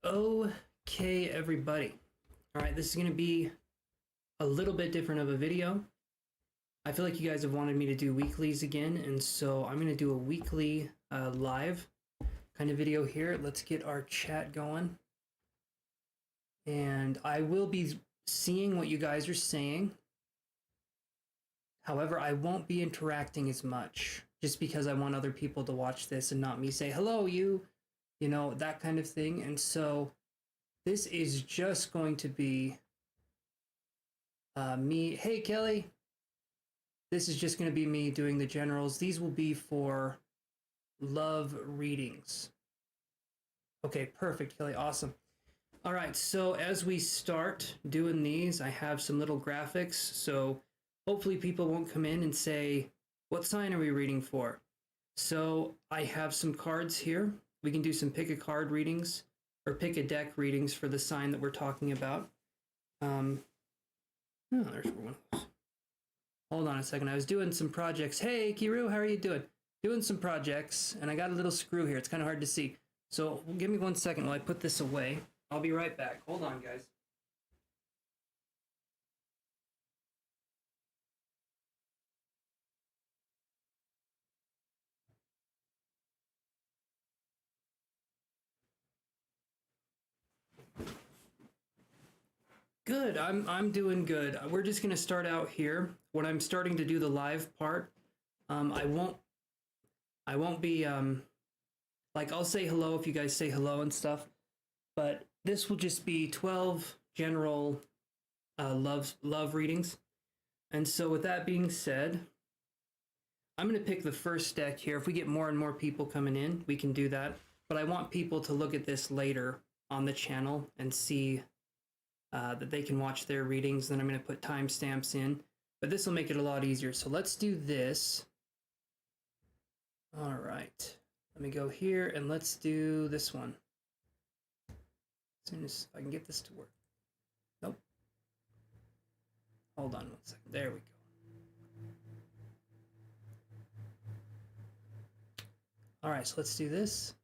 Okay, everybody. All right, this is going to be a little bit different of a video. I feel like you guys have wanted me to do weeklies again, and so I'm going to do a weekly live kind of video here. Let's get our chat going. And I will be seeing what you guys are saying. However, I won't be interacting as much just because I want other people to watch this and not me say, hello, you know, that kind of thing. And so this is just going to be me. Hey, Kelly. This is just going to be me doing the generals. These will be for love readings. Okay, perfect, Kelly. Awesome. All right, so as we start doing these, I have some little graphics. So hopefully people won't come in and say, what sign are we reading for? So I have some cards here. We can do some pick a card readings or pick a deck readings for the sign that we're talking about. Oh, there's one. Hold on a second. I was doing some projects. Hey, Kiru, how are you doing? Doing some projects, and I got a little screw here. It's kind of hard to see. So give me 1 second while I put this away. I'll be right back. Hold on, guys. Good. I'm doing good. We're just gonna start out here. When I'm starting to do the live part, I won't be like, I'll say hello if you guys say hello and stuff, but this will just be 12 general love readings. And so with that being said, I'm going to pick the first deck here. If we get more and more people coming in, we can do that. But I want people to look at this later on the channel and see that they can watch their readings. Then I'm going to put timestamps in. But this will make it a lot easier. So let's do this. All right. Let me go here and let's do this one. As soon as I can get this to work. Nope. Hold on 1 second. There we go. All right, so let's do this.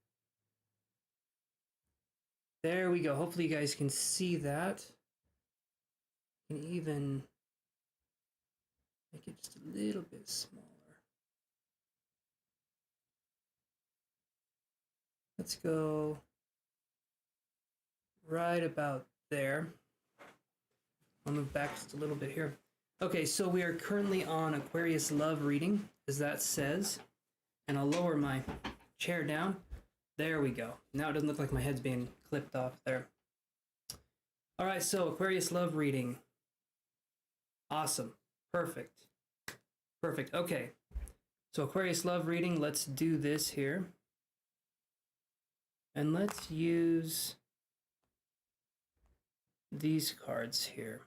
There we go. Hopefully you guys can see that. You can even make it just a little bit smaller. Let's go right about there. I'll move back just a little bit here. Okay, so we are currently on Aquarius love reading, as that says. And I'll lower my chair down. There we go. Now it doesn't look like my head's being clipped off there. All right, so Aquarius love reading. Awesome. Perfect. Perfect. Okay. So Aquarius love reading, let's do this here. And let's use these cards here.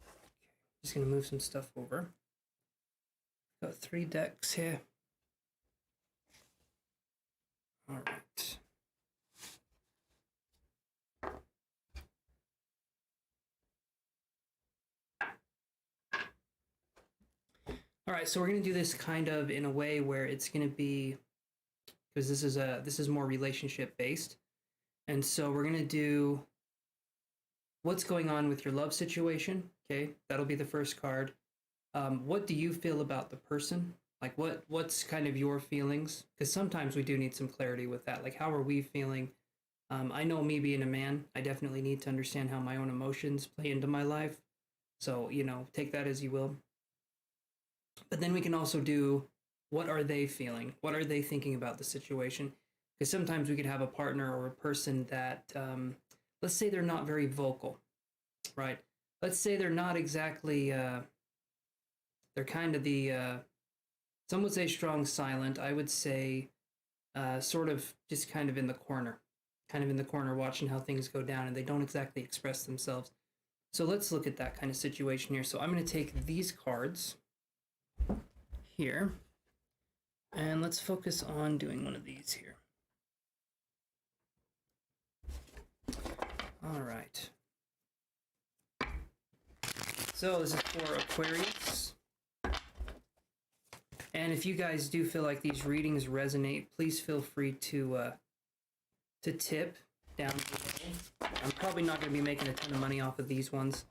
Okay. Just going to move some stuff over. Got 3 decks here. All right. All right, so we're going to do this kind of in a way where it's going to be, because this is more relationship based. And so we're going to do what's going on with your love situation. Okay, that'll be the first card. What do you feel about the person? Like what's kind of your feelings? Because sometimes we do need some clarity with that. Like, how are we feeling? I know me being a man, I definitely need to understand how my own emotions play into my life. So, you know, take that as you will. But then we can also do, what are they feeling? What are they thinking about the situation? Because sometimes we could have a partner or a person that, let's say they're not very vocal, right? Let's say they're not exactly, they're kind of the, some would say strong silent. I would say sort of just kind of in the corner watching how things go down, and they don't exactly express themselves. So let's look at that kind of situation here. So I'm going to take these cards here, and let's focus on doing one of these here. All right. So this is for Aquarius. And if you guys do feel like these readings resonate, please feel free to to tip down below. I'm probably not going to be making a ton of money off of these ones,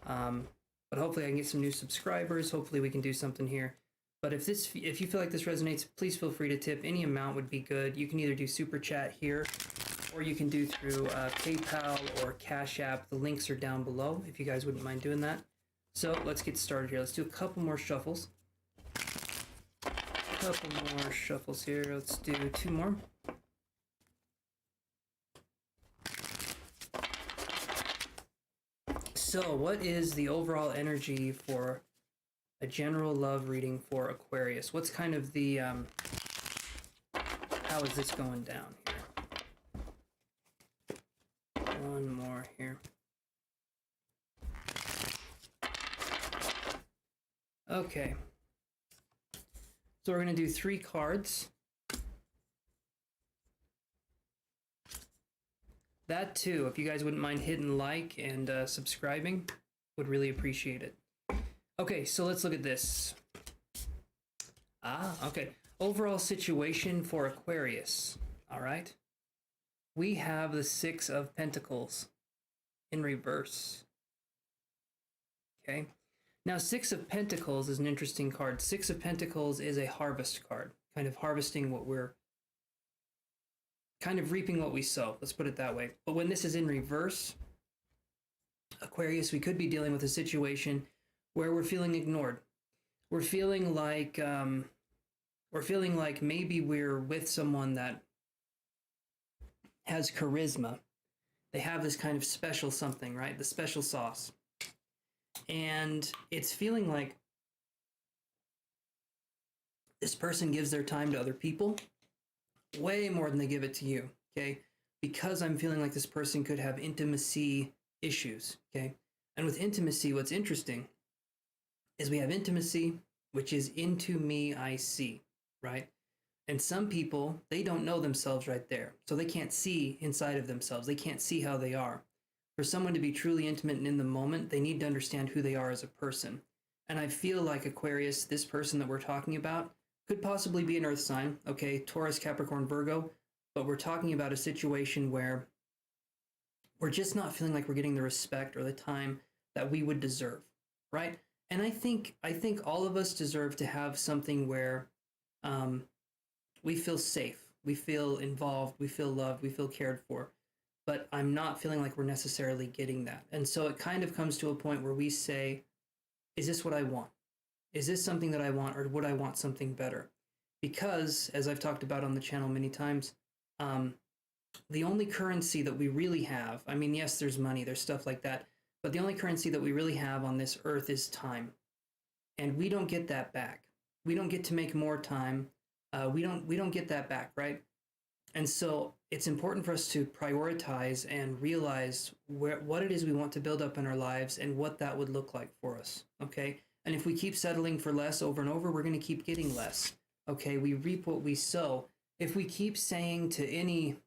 but hopefully I can get some new subscribers. Hopefully we can do something here. But if you feel like this resonates, please feel free to tip. Any amount would be good. You can either do super chat here, or you can do through PayPal or Cashapp. The links are down below if you guys wouldn't mind doing that. So let's get started here. Let's do a couple more shuffles. Here. Let's do 2 more. So what is the overall energy for a general love reading for Aquarius? What's kind of the, how is this going down here? One more here. Okay. So we're going to do 3 cards. That too, if you guys wouldn't mind hitting like and subscribing, would really appreciate it. Okay, so let's look at this. Okay. Overall situation for Aquarius. All right. We have the 6 of Pentacles in reverse. Okay. Now, 6 of Pentacles is an interesting card. 6 of Pentacles is a harvest card, kind of harvesting what we're, kind of reaping what we sow. Let's put it that way. But when this is in reverse, Aquarius, we could be dealing with a situation where we're feeling ignored. We're feeling like maybe we're with someone that has charisma. They have this kind of special something, right? The special sauce. And it's feeling like this person gives their time to other people way more than they give it to you, okay? Because I'm feeling like this person could have intimacy issues, okay? And with intimacy, what's interesting is we have intimacy, which is into me, I see, right? And some people, they don't know themselves right there. So they can't see inside of themselves. They can't see how they are. For someone to be truly intimate and in the moment, they need to understand who they are as a person. And I feel like Aquarius, this person that we're talking about, could possibly be an earth sign, okay? Taurus, Capricorn, Virgo, but we're talking about a situation where we're just not feeling like we're getting the respect or the time that we would deserve, right? And I think all of us deserve to have something where we feel safe, we feel involved, we feel loved, we feel cared for. But I'm not feeling like we're necessarily getting that. And so it kind of comes to a point where we say, is this what I want? Is this something that I want, or would I want something better? Because, as I've talked about on the channel many times, the only currency that we really have, I mean, yes, there's money, there's stuff like that, but the only currency that we really have on this earth is time. And we don't get that back. We don't get to make more time. We don't get that back, right? And so it's important for us to prioritize and realize what it is we want to build up in our lives and what that would look like for us, okay? And if we keep settling for less over and over, we're going to keep getting less, okay? We reap what we sow. If we keep saying to any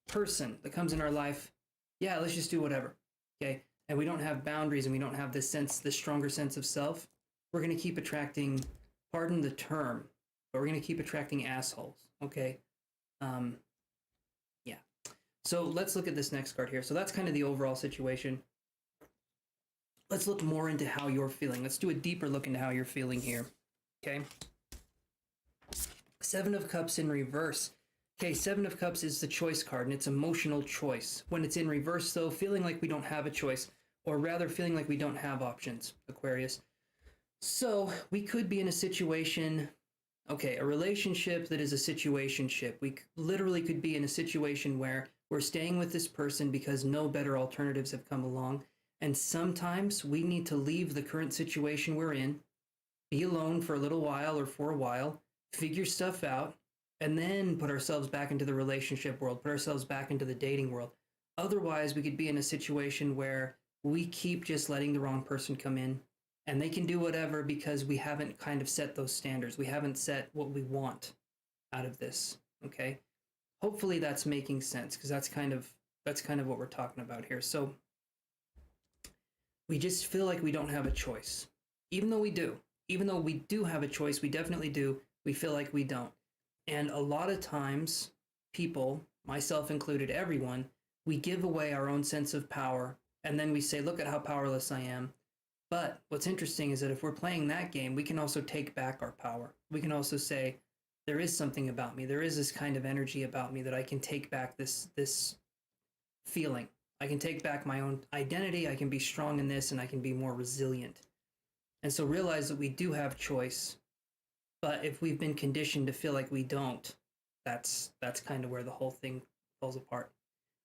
person that comes in our life, yeah, let's just do whatever, okay? And we don't have boundaries and we don't have this stronger sense of self, we're going to keep attracting, pardon the term, but we're going to keep attracting assholes, okay? Yeah. So let's look at this next card here. So that's kind of the overall situation. Let's look more into how you're feeling. Let's do a deeper look into how you're feeling here. Okay. 7 of Cups in reverse. Okay, 7 of Cups is the choice card, and it's emotional choice. When it's in reverse, though, feeling like we don't have a choice, or rather feeling like we don't have options, Aquarius. So we could be in a situation, okay, a relationship that is a situationship. We literally could be in a situation where we're staying with this person because no better alternatives have come along. And sometimes we need to leave the current situation we're in, be alone for a little while or for a while, figure stuff out, and then put ourselves back into the relationship world, put ourselves back into the dating world. Otherwise, we could be in a situation where we keep just letting the wrong person come in, and they can do whatever because we haven't kind of set those standards. We haven't set what we want out of this, okay? Hopefully that's making sense, because that's kind of what we're talking about here. So we just feel like we don't have a choice, even though we do. Even though we do have a choice, we definitely do, we feel like we don't. And a lot of times people myself included, everyone, we give away our own sense of power, and then we say, look at how powerless I am. But what's interesting is that if we're playing that game, we can also take back our power. We can also say, there is something about me. There is this kind of energy about me that I can take back this feeling. I can take back my own identity. I can be strong in this, and I can be more resilient. And so realize that we do have choice. But if we've been conditioned to feel like we don't, that's kind of where the whole thing falls apart.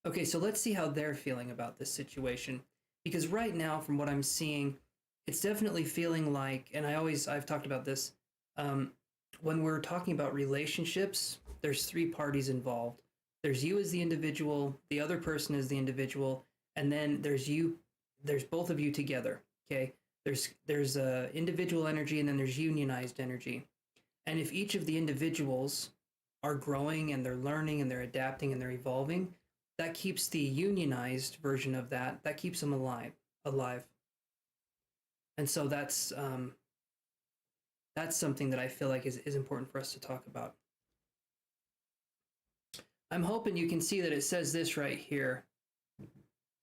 Okay, so let's see how they're feeling about this situation. Because right now, from what I'm seeing, it's definitely feeling like, and I've talked about this, when we're talking about relationships, there's three parties involved. There's you as the individual, the other person is the individual, and then there's both of you together, okay? There's individual energy, and then there's unionized energy. And if each of the individuals are growing and they're learning and they're adapting and they're evolving, that keeps the unionized version of that keeps them alive. And so that's something that I feel like is important for us to talk about. I'm hoping you can see that it says this right here.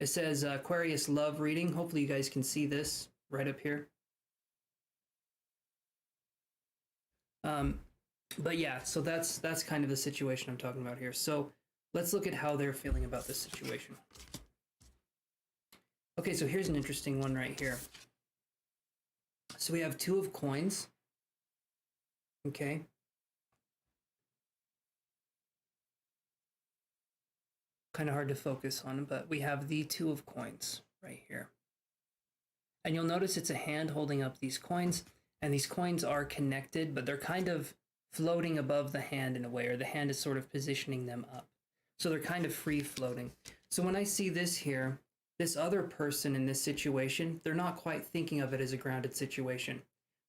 It says Aquarius love reading. Hopefully you guys can see this right up here. But yeah, so that's kind of the situation I'm talking about here. So let's look at how they're feeling about this situation. Okay, so here's an interesting one right here. So we have Two of Coins. Okay. Kind of hard to focus on, but we have the Two of Coins right here. And you'll notice it's a hand holding up these coins, and these coins are connected, but they're kind of floating above the hand in a way, or the hand is sort of positioning them up. So they're kind of free floating. So when I see this here, this other person in this situation, they're not quite thinking of it as a grounded situation,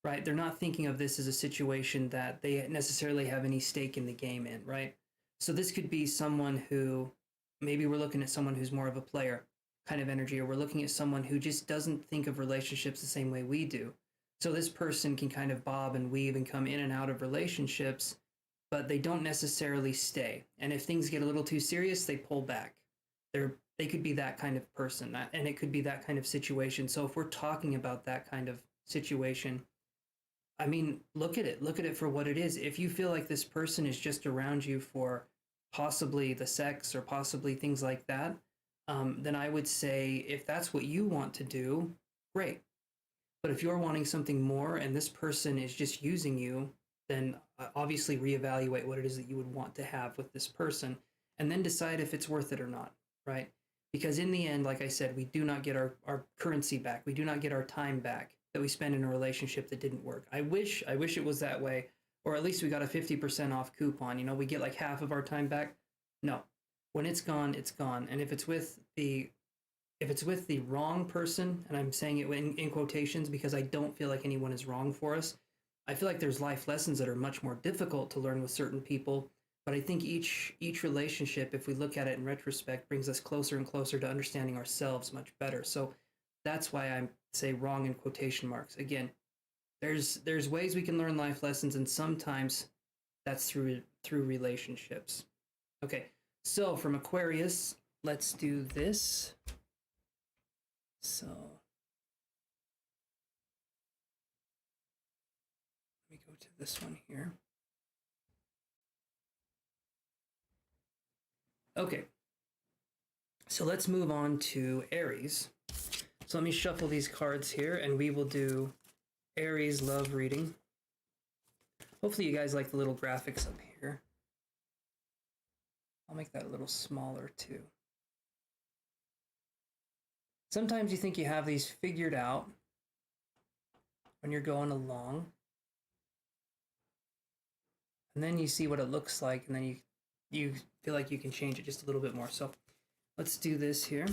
right? They're not thinking of this as a situation that they necessarily have any stake in the game in, right? So this could be someone who, maybe we're looking at someone who's more of a player kind of energy, or we're looking at someone who just doesn't think of relationships the same way we do. So this person can kind of bob and weave and come in and out of relationships, but they don't necessarily stay. And if things get a little too serious, they pull back. They could be that kind of person, and it could be that kind of situation. So if we're talking about that kind of situation, I mean, look at it for what it is. If you feel like this person is just around you for possibly the sex or possibly things like that, then I would say if that's what you want to do, great. But if you're wanting something more and this person is just using you, then obviously reevaluate what it is that you would want to have with this person, and then decide if it's worth it or not, right? Because in the end, like I said, we do not get our currency back. We do not get our time back that we spend in a relationship that didn't work. I wish it was that way, or at least we got a 50% off coupon. You know, we get like half of our time back. No, when it's gone, it's gone. And if it's with the wrong person, and I'm saying it in quotations because I don't feel like anyone is wrong for us. I feel like there's life lessons that are much more difficult to learn with certain people, but I think each relationship, if we look at it in retrospect, brings us closer and closer to understanding ourselves much better. So that's why I say wrong in quotation marks. Again, there's ways we can learn life lessons, and sometimes that's through relationships. Okay, so from Aquarius, let's do this. So let me go to this one here. Okay, so let's move on to Aries. So let me shuffle these cards here, and we will do Aries love reading. Hopefully you guys like the little graphics up here. I'll make that a little smaller too. Sometimes you think you have these figured out when you're going along, and then you see what it looks like, and then you feel like you can change it just a little bit more. So let's do this here.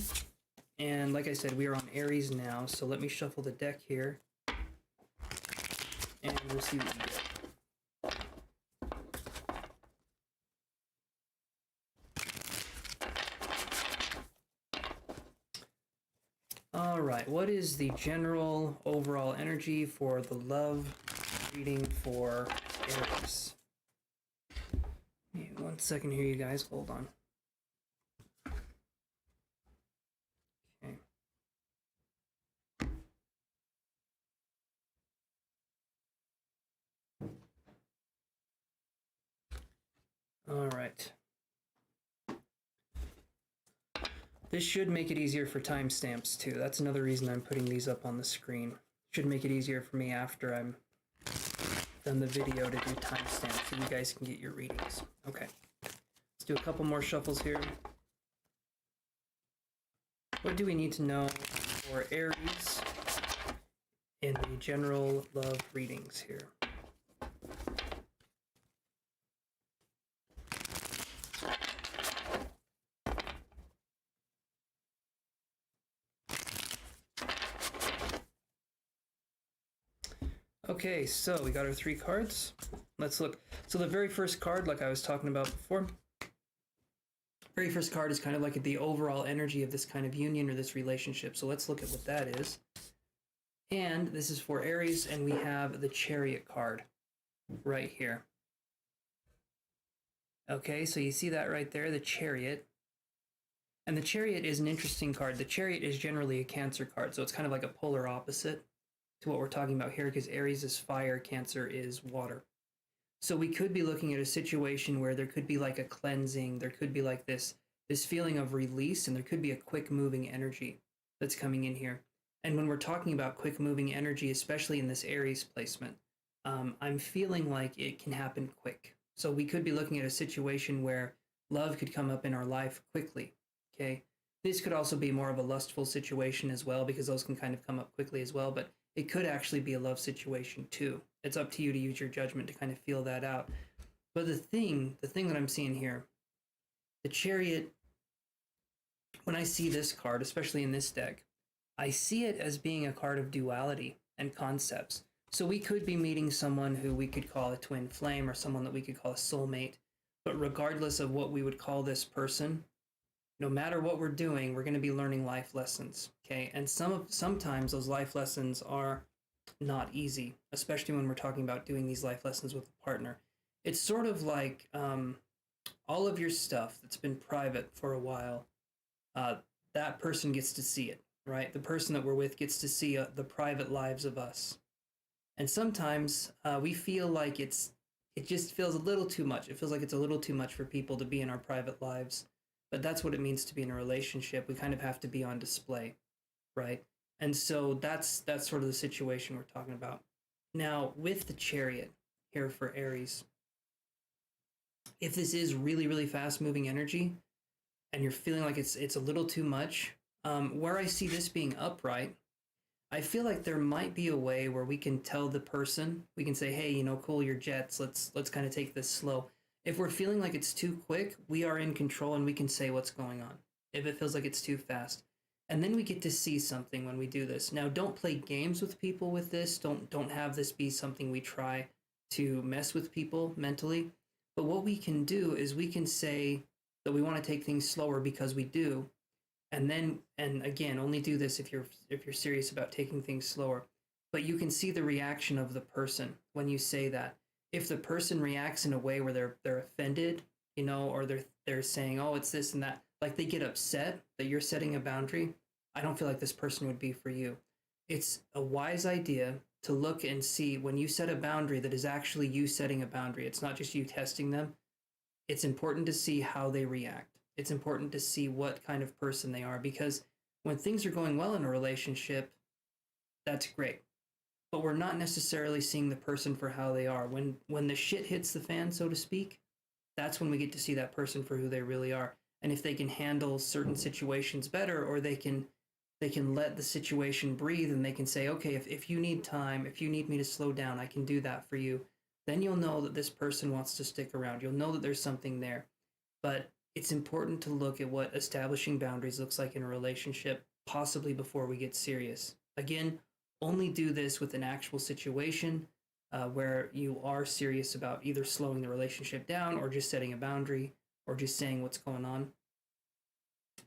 And like I said, we are on Aries now, so let me shuffle the deck here, and we'll see what we get. All right, what is the general overall energy for the love reading for Aries? One second here, you guys, hold on. All right. This should make it easier for timestamps too. That's another reason I'm putting these up on the screen. Should make it easier for me after I'm done the video to do timestamps so you guys can get your readings. Okay. Let's do a couple more shuffles here. What do we need to know for Aries in the general love readings here? Okay, so we got our 3 cards. Let's look. So the very first card, like I was talking about before, very first card is kind of like the overall energy of this kind of union or this relationship. So let's look at what that is. And this is for Aries, and we have the Chariot card right here. Okay, so you see that right there, the Chariot. And the Chariot is an interesting card. The Chariot is generally a Cancer card, so it's kind of like a polar opposite to what we're talking about here, because Aries is fire, Cancer is water. So we could be looking at a situation where there could be like a cleansing, there could be like this feeling of release, and there could be a quick moving energy that's coming in here. And when we're talking about quick moving energy, especially in this Aries placement, I'm feeling like it can happen quick. So we could be looking at a situation where love could come up in our life quickly, okay? This could also be more of a lustful situation as well, because those can kind of come up quickly as well, but it could actually be a love situation too. It's up to you to use your judgment to kind of feel that out. But the thing that I'm seeing here, the Chariot, when I see this card, especially in this deck, I see it as being a card of duality and concepts. So we could be meeting someone who we could call a twin flame, or someone that we could call a soulmate. But regardless of what we would call this person, no matter what we're doing, we're going to be learning life lessons, okay? And sometimes those life lessons are not easy, especially when we're talking about doing these life lessons with a partner. It's sort of like all of your stuff that's been private for a while, that person gets to see it, right? The person that we're with gets to see the private lives of us. And sometimes we feel like it just feels a little too much. It feels like it's a little too much for people to be in our private lives. But that's what it means to be in a relationship. We kind of have to be on display, right? And so that's sort of the situation we're talking about. Now, with the Chariot here for Aries, if this is really, really fast-moving energy, and you're feeling like it's a little too much, where I see this being upright, I feel like there might be a way where we can tell the person, we can say, hey, cool your jets, let's kind of take this slow. If we're feeling like it's too quick, we are in control and we can say what's going on. If it feels like it's too fast. And then we get to see something when we do this. Now, don't play games with people with this. Don't have this be something we try to mess with people mentally. But what we can do is we can say that we want to take things slower because we do. And again, only do this if you're serious about taking things slower. But you can see the reaction of the person when you say that. If the person reacts in a way where they're offended, or they're saying, oh, it's this and that, like they get upset that you're setting a boundary, I don't feel like this person would be for you. It's a wise idea to look and see when you set a boundary that is actually you setting a boundary. It's not just you testing them. It's important to see how they react. It's important to see what kind of person they are, because when things are going well in a relationship, that's great. But we're not necessarily seeing the person for how they are. When the shit hits the fan, so to speak, that's when we get to see that person for who they really are. And if they can handle certain situations better, or they can let the situation breathe, and they can say, okay, if you need time, if you need me to slow down, I can do that for you. Then you'll know that this person wants to stick around. You'll know that there's something there. But it's important to look at what establishing boundaries looks like in a relationship, possibly before we get serious. Again, only do this with an actual situation where you are serious about either slowing the relationship down, or just setting a boundary, or just saying what's going on.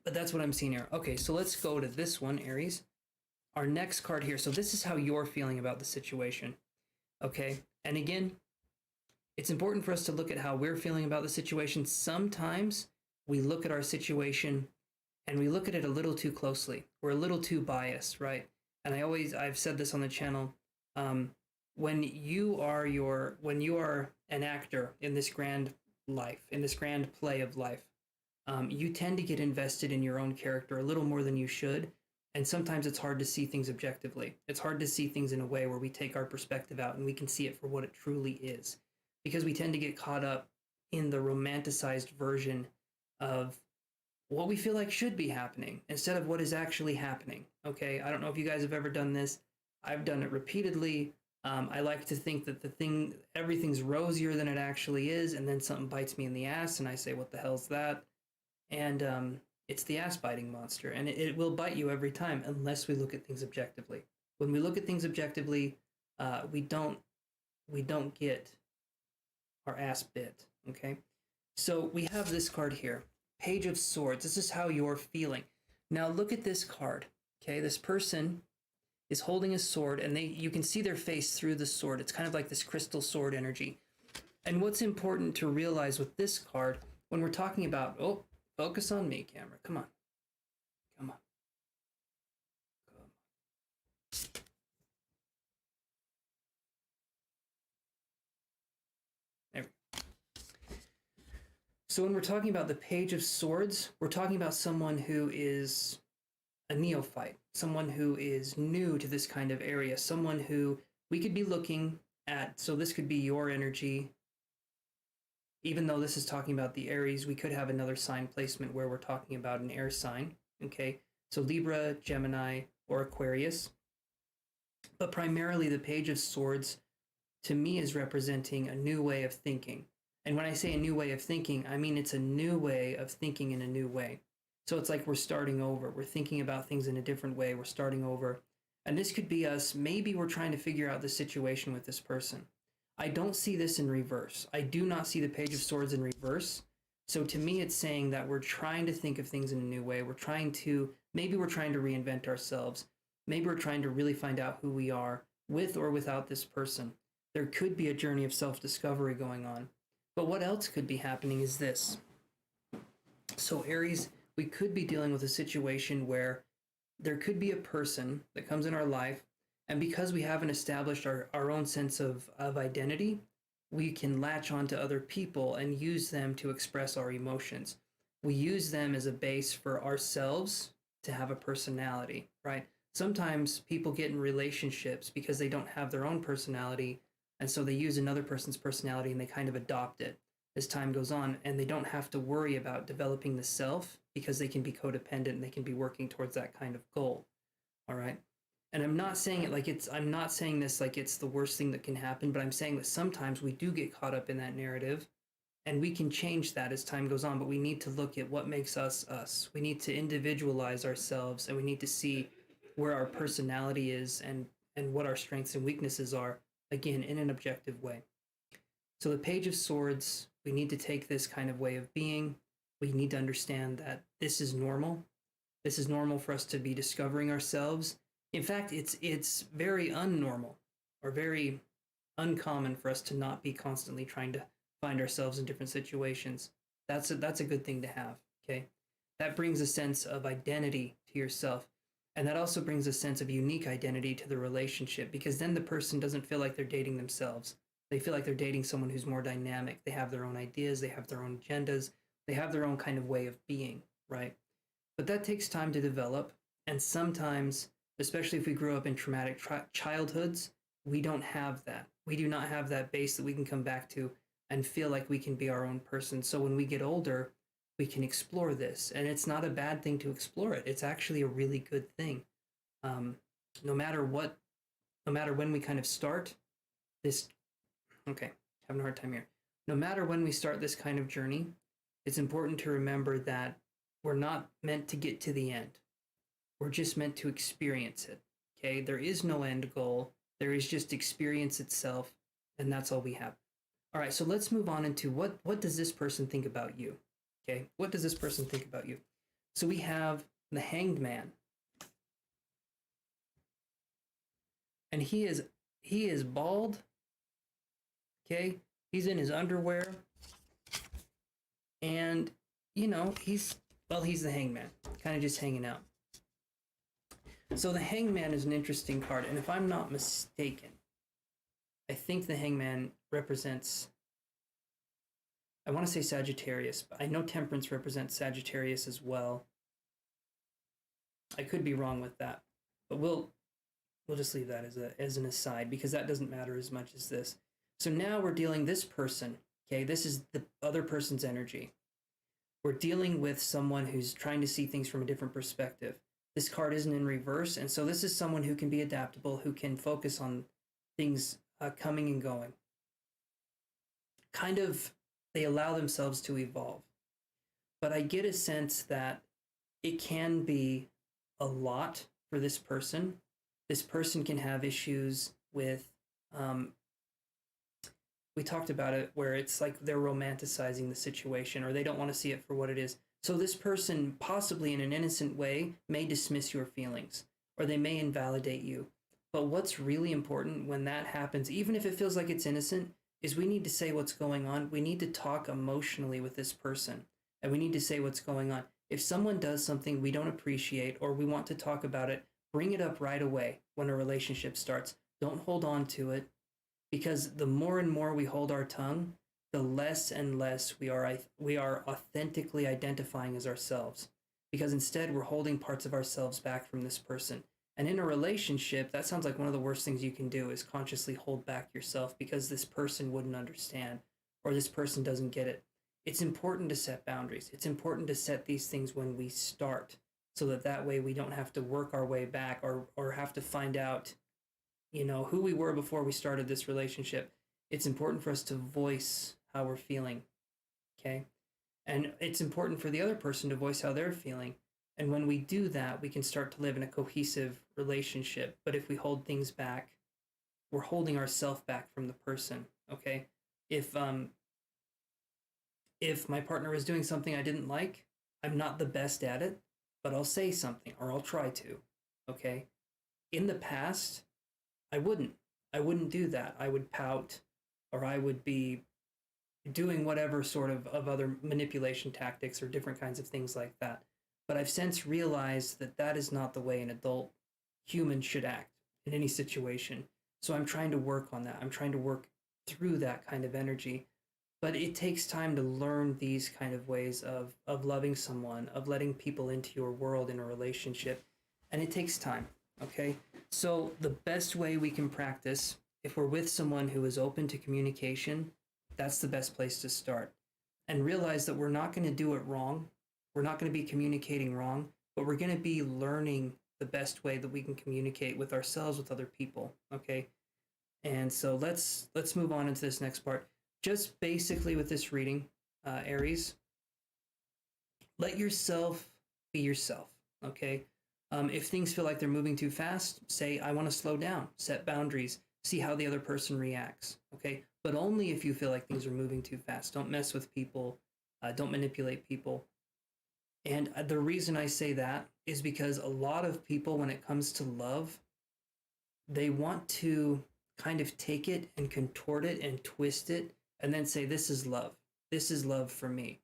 But that's what I'm seeing here. Okay, so let's go to this one, Aries. Our next card here. So this is how you're feeling about the situation. Okay, and again, it's important for us to look at how we're feeling about the situation. Sometimes we look at our situation and we look at it a little too closely. We're a little too biased, right? And I've said this on the channel, when you are an actor in this grand life, in this grand play of life. You tend to get invested in your own character a little more than you should. And sometimes it's hard to see things objectively. It's hard to see things in a way where we take our perspective out and we can see it for what it truly is. Because we tend to get caught up in the romanticized version of what we feel like should be happening instead of what is actually happening. Okay, I don't know if you guys have ever done this. I've done it repeatedly. I like to think that everything's rosier than it actually is, and then something bites me in the ass, and I say, "What the hell's that?" And it's the ass biting monster, and it will bite you every time unless we look at things objectively. When we look at things objectively, we don't get our ass bit. Okay, so we have this card here, Page of Swords. This is how you're feeling. Now look at this card. Okay, this person is holding a sword, and you can see their face through the sword. It's kind of like this crystal sword energy. And what's important to realize with this card, when we're talking about, oh, focus on me, camera. Come on. Come on. Come on. There we go. So when we're talking about the Page of Swords, we're talking about someone who is a neophyte, someone who is new to this kind of area, someone who we could be looking at. So this could be your energy. Even though this is talking about the Aries, we could have another sign placement where we're talking about an air sign. Okay, so Libra, Gemini, or Aquarius. But primarily the Page of Swords, to me, is representing a new way of thinking. And when I say a new way of thinking, I mean it's a new way of thinking in a new way. So it's like we're starting over. We're thinking about things in a different way. We're starting over. And this could be us. Maybe we're trying to figure out the situation with this person. I don't see this in reverse. I do not see the Page of Swords in reverse. So to me, it's saying that we're trying to think of things in a new way. Maybe we're trying to reinvent ourselves. Maybe we're trying to really find out who we are with or without this person. There could be a journey of self-discovery going on. But what else could be happening is this. So Aries, we could be dealing with a situation where there could be a person that comes in our life, and because we haven't established our own sense of identity, we can latch onto other people and use them to express our emotions. We use them as a base for ourselves to have a personality, right? Sometimes people get in relationships because they don't have their own personality, and so they use another person's personality and they kind of adopt it as time goes on, and they don't have to worry about developing the self because they can be codependent and they can be working towards that kind of goal. All right. And I'm not saying this like it's the worst thing that can happen, but I'm saying that sometimes we do get caught up in that narrative, and we can change that as time goes on, but we need to look at what makes us us. We need to individualize ourselves, and we need to see where our personality is and what our strengths and weaknesses are, again, in an objective way. So the Page of Swords, we need to take this kind of way of being. We need to understand that this is normal. This is normal for us to be discovering ourselves. In fact, it's very unnormal or very uncommon for us to not be constantly trying to find ourselves in different situations. That's a good thing to have, okay? That brings a sense of identity to yourself. And that also brings a sense of unique identity to the relationship, because then the person doesn't feel like they're dating themselves. They feel like they're dating someone who's more dynamic. They have their own ideas. They have their own agendas. They have their own kind of way of being, right? But that takes time to develop. And sometimes, especially if we grew up in traumatic childhoods, we don't have that. We do not have that base that we can come back to and feel like we can be our own person. So when we get older, we can explore this. And it's not a bad thing to explore it. It's actually a really good thing. No matter when we kind of start this, okay, having a hard time here. No matter when we start this kind of journey, it's important to remember that we're not meant to get to the end. We're just meant to experience it, okay? There is no end goal. There is just experience itself, and that's all we have. All right, so let's move on into what does this person think about you, okay? What does this person think about you? So we have the Hanged Man. And he is bald, okay? He's in his underwear, and, you know, he's the Hanged Man, kind of just hanging out. So the Hanged Man is an interesting card, and if I'm not mistaken, I think the Hanged Man represents I want to say Sagittarius, but I know Temperance represents Sagittarius as well. I could be wrong with that, but we'll just leave that as an aside because that doesn't matter as much as this. So now we're dealing this person. Okay, this is the other person's energy. We're dealing with someone who's trying to see things from a different perspective. This card isn't in reverse, and so this is someone who can be adaptable, who can focus on things coming and going. Kind of, they allow themselves to evolve. But I get a sense that it can be a lot for this person. This person can have issues with, we talked about it, where it's like they're romanticizing the situation or they don't want to see it for what it is. So this person, possibly in an innocent way, may dismiss your feelings or they may invalidate you. But what's really important when that happens, even if it feels like it's innocent, is we need to say what's going on. We need to talk emotionally with this person and we need to say what's going on. If someone does something we don't appreciate or we want to talk about it, bring it up right away when a relationship starts. Don't hold on to it, because the more and more we hold our tongue, the less and less we are authentically identifying as ourselves. Because instead we're holding parts of ourselves back from this person. And in a relationship, that sounds like one of the worst things you can do is consciously hold back yourself because this person wouldn't understand or this person doesn't get it. It's important to set boundaries. It's important to set these things when we start so that way we don't have to work our way back or have to find out, who we were before we started this relationship. It's important for us to voice how we're feeling, okay? And it's important for the other person to voice how they're feeling. And when we do that, we can start to live in a cohesive relationship. But if we hold things back, we're holding ourselves back from the person, okay? If my partner was doing something I didn't like, I'm not the best at it, but I'll say something or I'll try to, okay? In the past, I wouldn't do that. I would pout or I would be doing whatever sort of other manipulation tactics or different kinds of things like that. But I've since realized that that is not the way an adult human should act in any situation. So I'm trying to work on that. I'm trying to work through that kind of energy. But it takes time to learn these kind of ways of loving someone, of letting people into your world in a relationship. And it takes time, okay? So the best way we can practice, if we're with someone who is open to communication, that's the best place to start. And realize that we're not going to do it wrong. We're not going to be communicating wrong, but we're going to be learning the best way that we can communicate with ourselves, with other people, okay? And so let's move on into this next part. Just basically with this reading, Aries, let yourself be yourself, okay? If things feel like they're moving too fast, say, I want to slow down, set boundaries, see how the other person reacts, okay? But only if you feel like things are moving too fast. Don't mess with people. Don't manipulate people. And the reason I say that is because a lot of people, when it comes to love, they want to kind of take it and contort it and twist it and then say, this is love. This is love for me.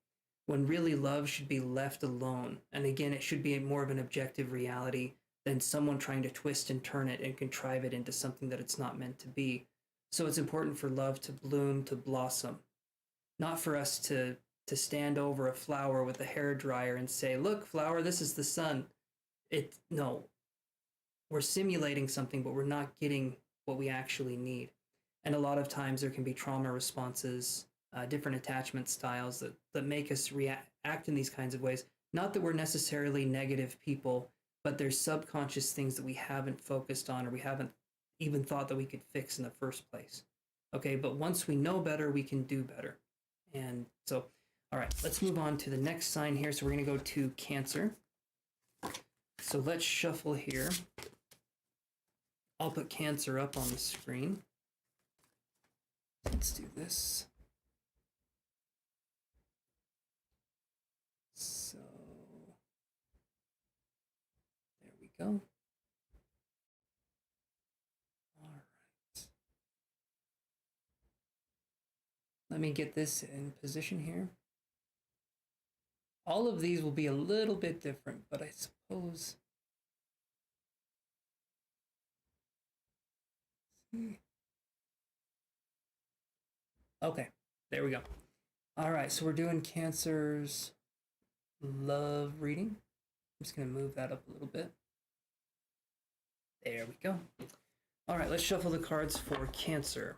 When really love should be left alone. And again, it should be more of an objective reality than someone trying to twist and turn it and contrive it into something that it's not meant to be. So it's important for love to bloom, to blossom, not for us to stand over a flower with a hairdryer and say, look, flower, this is the sun. No, we're simulating something, but we're not getting what we actually need. And a lot of times there can be trauma responses, different attachment styles that make us act in these kinds of ways. Not that we're necessarily negative people, but there's subconscious things that we haven't focused on or we haven't even thought that we could fix in the first place. Okay, but once we know better, we can do better. And so, all right, let's move on to the next sign here. So we're going to go to Cancer. So let's shuffle here. I'll put Cancer up on the screen. Let's do this. So, there we go. All right. Let me get this in position here. All of these will be a little bit different, but I suppose... Okay, there we go. All right, so we're doing Cancer's love reading. I'm just going to move that up a little bit. There we go. All right, let's shuffle the cards for Cancer.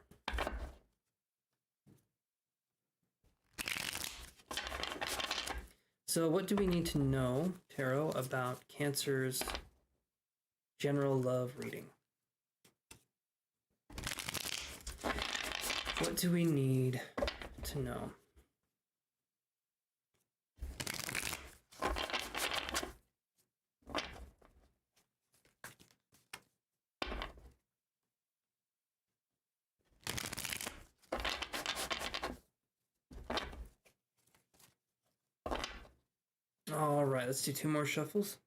So what do we need to know, Tarot, about Cancer's general love reading? What do we need to know? All right, let's do 2 more shuffles.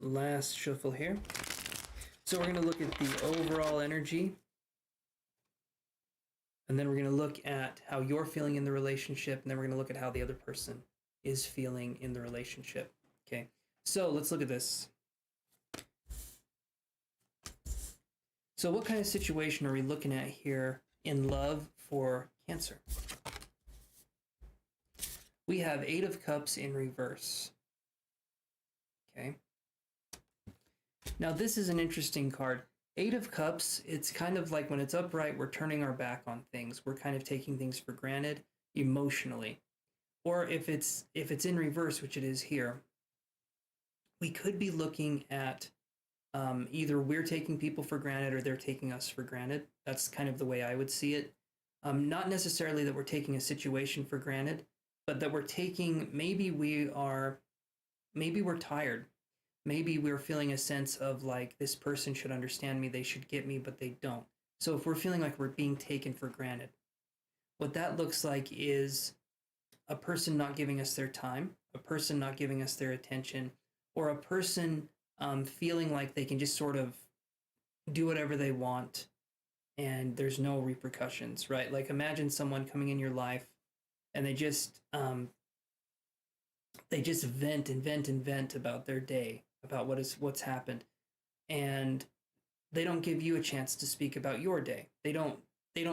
Last shuffle here. So we're going to look at the overall energy, and then we're going to look at how you're feeling in the relationship, and then we're going to look at how the other person is feeling in the relationship. Okay, so let's look at this. So what kind of situation are we looking at here in love for Cancer? We have 8 of Cups in reverse. Okay. Now this is an interesting card. 8 of Cups, it's kind of like when it's upright, we're turning our back on things. We're kind of taking things for granted emotionally. Or if it's in reverse, which it is here, we could be looking at either we're taking people for granted or they're taking us for granted. That's kind of the way I would see it. Not necessarily that we're taking a situation for granted, but that we're taking, maybe we're tired. Maybe we're feeling a sense of like, this person should understand me, they should get me, but they don't. So if we're feeling like we're being taken for granted, what that looks like is a person not giving us their time, a person not giving us their attention, or a person feeling like they can just sort of do whatever they want and there's no repercussions, right? Like imagine someone coming in your life and they just vent and vent and vent about their day, about what's happened, and they don't give you a chance to speak about your day. They don't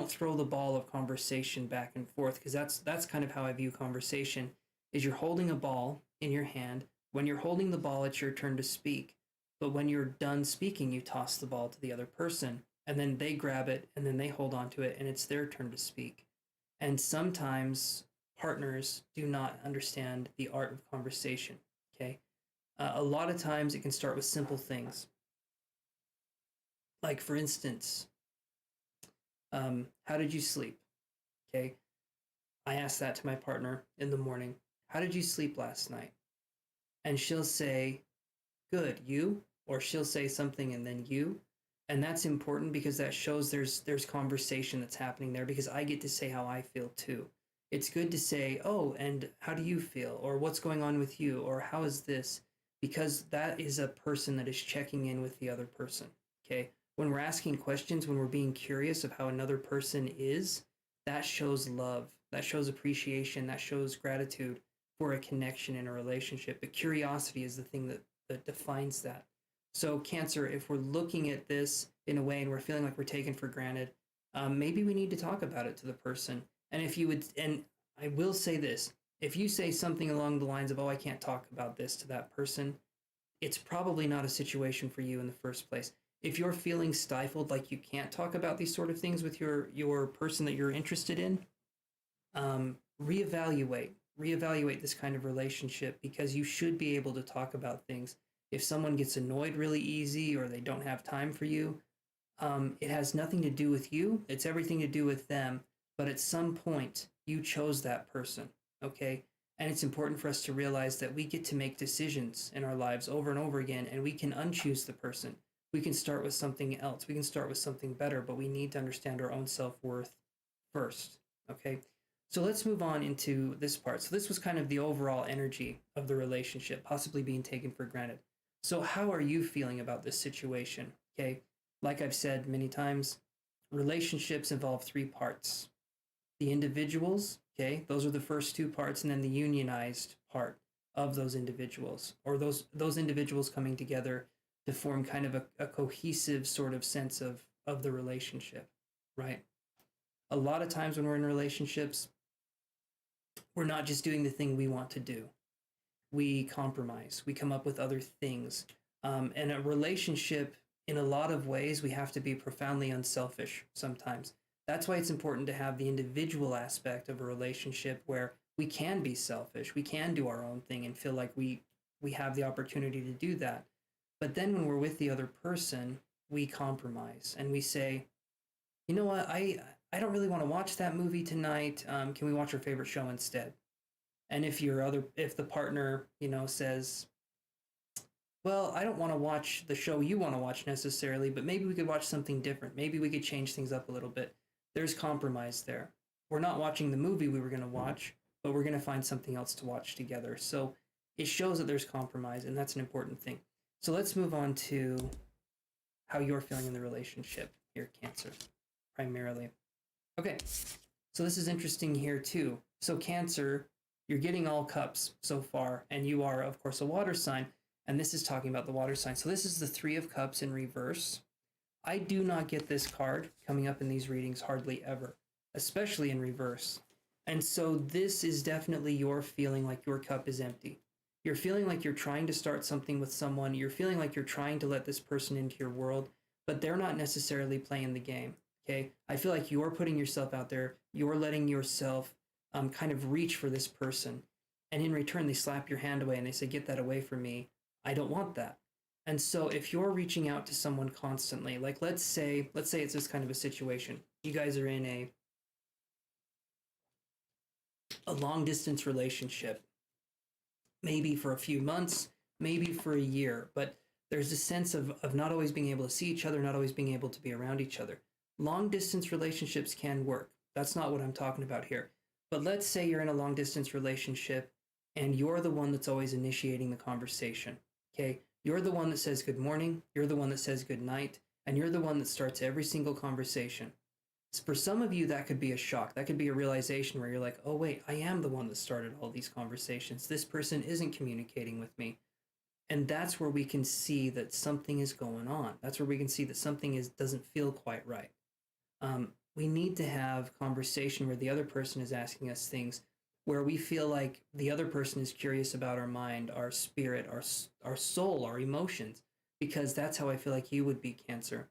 throw the ball of conversation back and forth, because that's kind of how I view conversation, is you're holding a ball in your hand. When you're holding the ball, it's your turn to speak. But when you're done speaking, you toss the ball to the other person, and then they grab it, and then they hold on to it, and it's their turn to speak. And sometimes partners do not understand the art of conversation, okay? A lot of times it can start with simple things. Like, for instance, how did you sleep? Okay, I ask that to my partner in the morning. How did you sleep last night? And she'll say, good, you? Or she'll say something and then you. And that's important because that shows there's conversation that's happening there, because I get to say how I feel too. It's good to say, oh, and how do you feel? Or what's going on with you? Or how is this? Because that is a person that is checking in with the other person, okay? When we're asking questions, when we're being curious of how another person is, that shows love, that shows appreciation, that shows gratitude for a connection in a relationship. But curiosity is the thing that defines that. So Cancer, if we're looking at this in a way and we're feeling like we're taken for granted, maybe we need to talk about it to the person. And if you would, and I will say this, if you say something along the lines of, oh, I can't talk about this to that person, it's probably not a situation for you in the first place. If you're feeling stifled, like you can't talk about these sort of things with your person that you're interested in, reevaluate this kind of relationship, because you should be able to talk about things. If someone gets annoyed really easy or they don't have time for you, it has nothing to do with you. It's everything to do with them. But at some point, you chose that person, okay? And it's important for us to realize that we get to make decisions in our lives over and over again, and we can unchoose the person. We can start with something else. We can start with something better, but we need to understand our own self-worth first, okay? So let's move on into this part. So this was kind of the overall energy of the relationship, possibly being taken for granted. So how are you feeling about this situation, okay? Like I've said many times, relationships involve 3 parts. The individuals, okay, those are the first 2 parts, and then the unionized part of those individuals, or those individuals coming together to form kind of a cohesive sort of sense of the relationship, right? A lot of times when we're in relationships, we're not just doing the thing we want to do. We compromise. We come up with other things. And a relationship, in a lot of ways, we have to be profoundly unselfish sometimes. That's why it's important to have the individual aspect of a relationship where we can be selfish. We can do our own thing and feel like we have the opportunity to do that. But then when we're with the other person, we compromise and we say, you know what, I don't really want to watch that movie tonight. Can we watch our favorite show instead? And if the partner, says, well, I don't want to watch the show you want to watch necessarily, but maybe we could watch something different. Maybe we could change things up a little bit. There's compromise there. We're not watching the movie we were going to watch, but we're going to find something else to watch together. So it shows that there's compromise, and that's an important thing. So let's move on to how you're feeling in the relationship here, Cancer, primarily. Okay, so this is interesting here too. So Cancer, you're getting all cups so far, and you are, of course, a water sign, and this is talking about the water sign. So this is the Three of Cups in reverse. I do not get this card coming up in these readings hardly ever, especially in reverse. And so this is definitely your feeling like your cup is empty. You're feeling like you're trying to start something with someone. You're feeling like you're trying to let this person into your world, but they're not necessarily playing the game. Okay, I feel like you're putting yourself out there. You're letting yourself kind of reach for this person, and in return, they slap your hand away and they say, "Get that away from me. I don't want that." And so, if you're reaching out to someone constantly, like let's say it's this kind of a situation. You guys are in a long distance relationship, maybe for a few months, maybe for a year, but there's a sense of not always being able to see each other, not always being able to be around each other. Long distance relationships can work. That's not what I'm talking about here. But let's say you're in a long distance relationship and you're the one that's always initiating the conversation. Okay? You're the one that says good morning, you're the one that says good night, and you're the one that starts every single conversation. So for some of you, that could be a shock. That could be a realization where you're like, oh wait, I am the one that started all these conversations. This person isn't communicating with me. And that's where we can see that something is going on. That's where we can see that something doesn't feel quite right. We need to have conversation where the other person is asking us things, where we feel like the other person is curious about our mind, our spirit, our soul, our emotions, because that's how I feel like you would be, Cancer.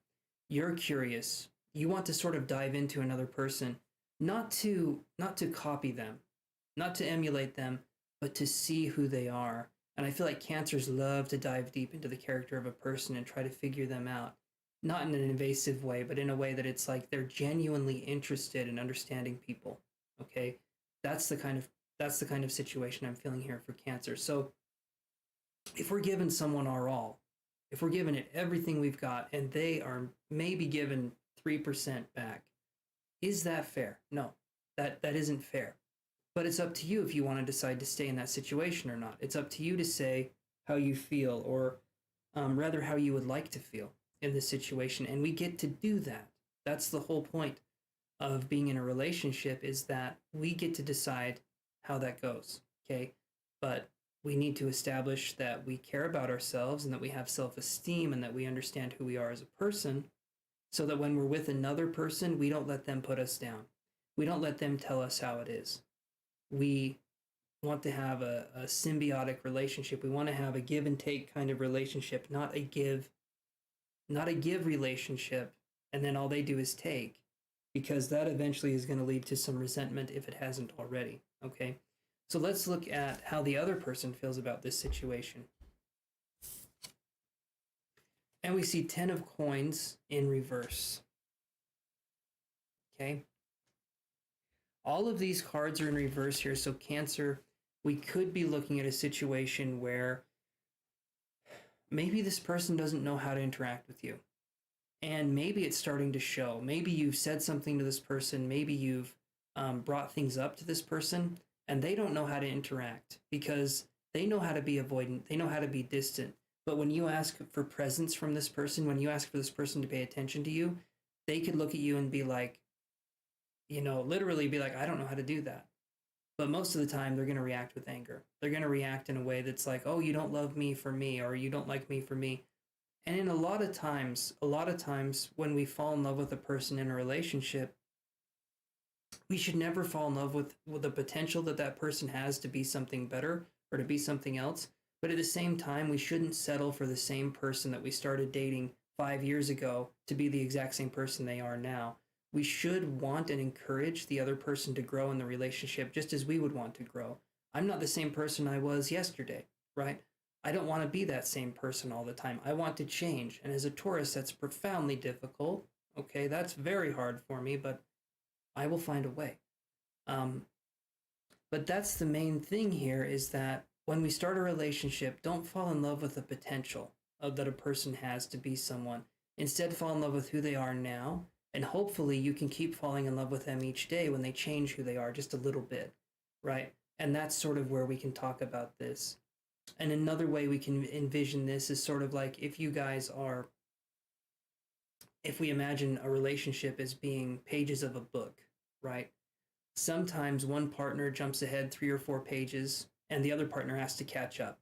You're curious. You want to sort of dive into another person, not to copy them, not to emulate them, but to see who they are. And I feel like Cancers love to dive deep into the character of a person and try to figure them out. Not in an invasive way, but in a way that it's like they're genuinely interested in understanding people. Okay? That's the kind of situation I'm feeling here for Cancer. So if we're giving someone our all, if we're giving it everything we've got and they are maybe given 3% back, is that fair? No, that isn't fair. But it's up to you if you want to decide to stay in that situation or not. It's up to you to say how you feel, or rather how you would like to feel in this situation. And we get to do that. That's the whole point of being in a relationship, is that we get to decide how that goes. Okay? But we need to establish that we care about ourselves and that we have self-esteem and that we understand who we are as a person, so that when we're with another person, we don't let them put us down. We don't let them tell us how it is. We want to have a symbiotic relationship. We want to have a give and take kind of relationship, not a give relationship, and then all they do is take, because that eventually is going to lead to some resentment if it hasn't already. Okay? So let's look at how the other person feels about this situation. And we see 10 of coins in reverse. Okay? All of these cards are in reverse here. So Cancer, we could be looking at a situation where maybe this person doesn't know how to interact with you. And maybe it's starting to show. Maybe you've said something to this person. Maybe you've brought things up to this person, and they don't know how to interact because they know how to be avoidant. They know how to be distant. But when you ask for presence from this person, when you ask for this person to pay attention to you, they could look at you and be like, literally be like, I don't know how to do that. But most of the time, they're going to react with anger. They're going to react in a way that's like, oh, you don't love me for me, or you don't like me for me. And in a lot of times when we fall in love with a person in a relationship, we should never fall in love with the potential that that person has to be something better or to be something else. But at the same time, we shouldn't settle for the same person that we started dating 5 years ago to be the exact same person they are now. We should want and encourage the other person to grow in the relationship just as we would want to grow. I'm not the same person I was yesterday, right? I don't want to be that same person all the time. I want to change. And as a Taurus, that's profoundly difficult. Okay, that's very hard for me, but I will find a way. But that's the main thing here, is that when we start a relationship, don't fall in love with the potential that a person has to be someone. Instead, fall in love with who they are now, and hopefully you can keep falling in love with them each day when they change who they are just a little bit, right? And that's sort of where we can talk about this. And another way we can envision this is sort of like if we imagine a relationship as being pages of a book, right? Sometimes one partner jumps ahead 3 or 4 pages and the other partner has to catch up.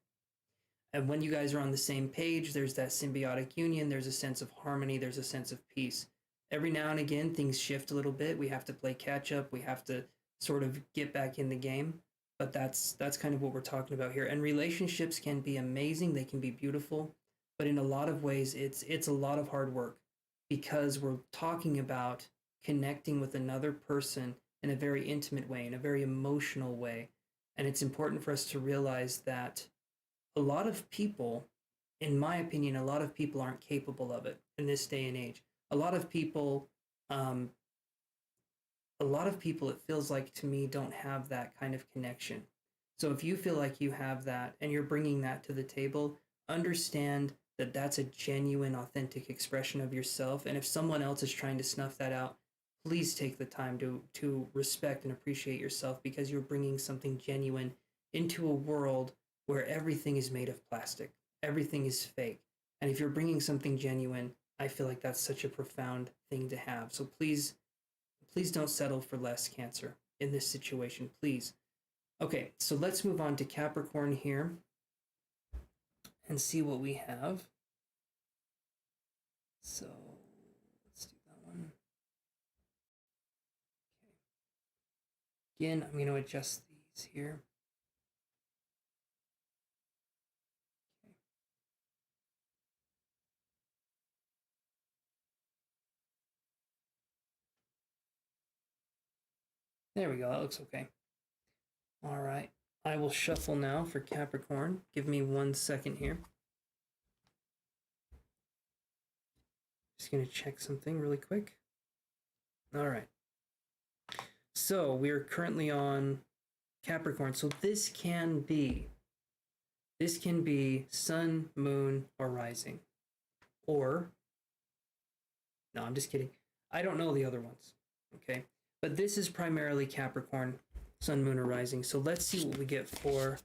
And when you guys are on the same page, there's that symbiotic union, there's a sense of harmony, there's a sense of peace. Every now and again, things shift a little bit. We have to play catch up. We have to sort of get back in the game. But that's kind of what we're talking about here. And relationships can be amazing. They can be beautiful. But in a lot of ways, it's a lot of hard work, because we're talking about connecting with another person in a very intimate way, in a very emotional way. And it's important for us to realize that a lot of people, in my opinion, a lot of people aren't capable of it in this day and age. A lot of people, it feels like to me, don't have that kind of connection. So if you feel like you have that and you're bringing that to the table, understand that that's a genuine, authentic expression of yourself. And if someone else is trying to snuff that out, please take the time to respect and appreciate yourself, because you're bringing something genuine into a world where everything is made of plastic. Everything is fake. And if you're bringing something genuine, I feel like that's such a profound thing to have. So please don't settle for less, Cancer, in this situation, please. Okay, so let's move on to Capricorn here and see what we have. So let's do that one. Okay. Again, I'm going to adjust these here. There we go, that looks okay. All right, I will shuffle now for Capricorn. Give me 1 second here. Just gonna check something really quick. All right. So we're currently on Capricorn. So this can be sun, moon, or rising. Or, no, I'm just kidding. I don't know the other ones, okay? But this is primarily Capricorn, sun, moon, or rising. So let's see what we get for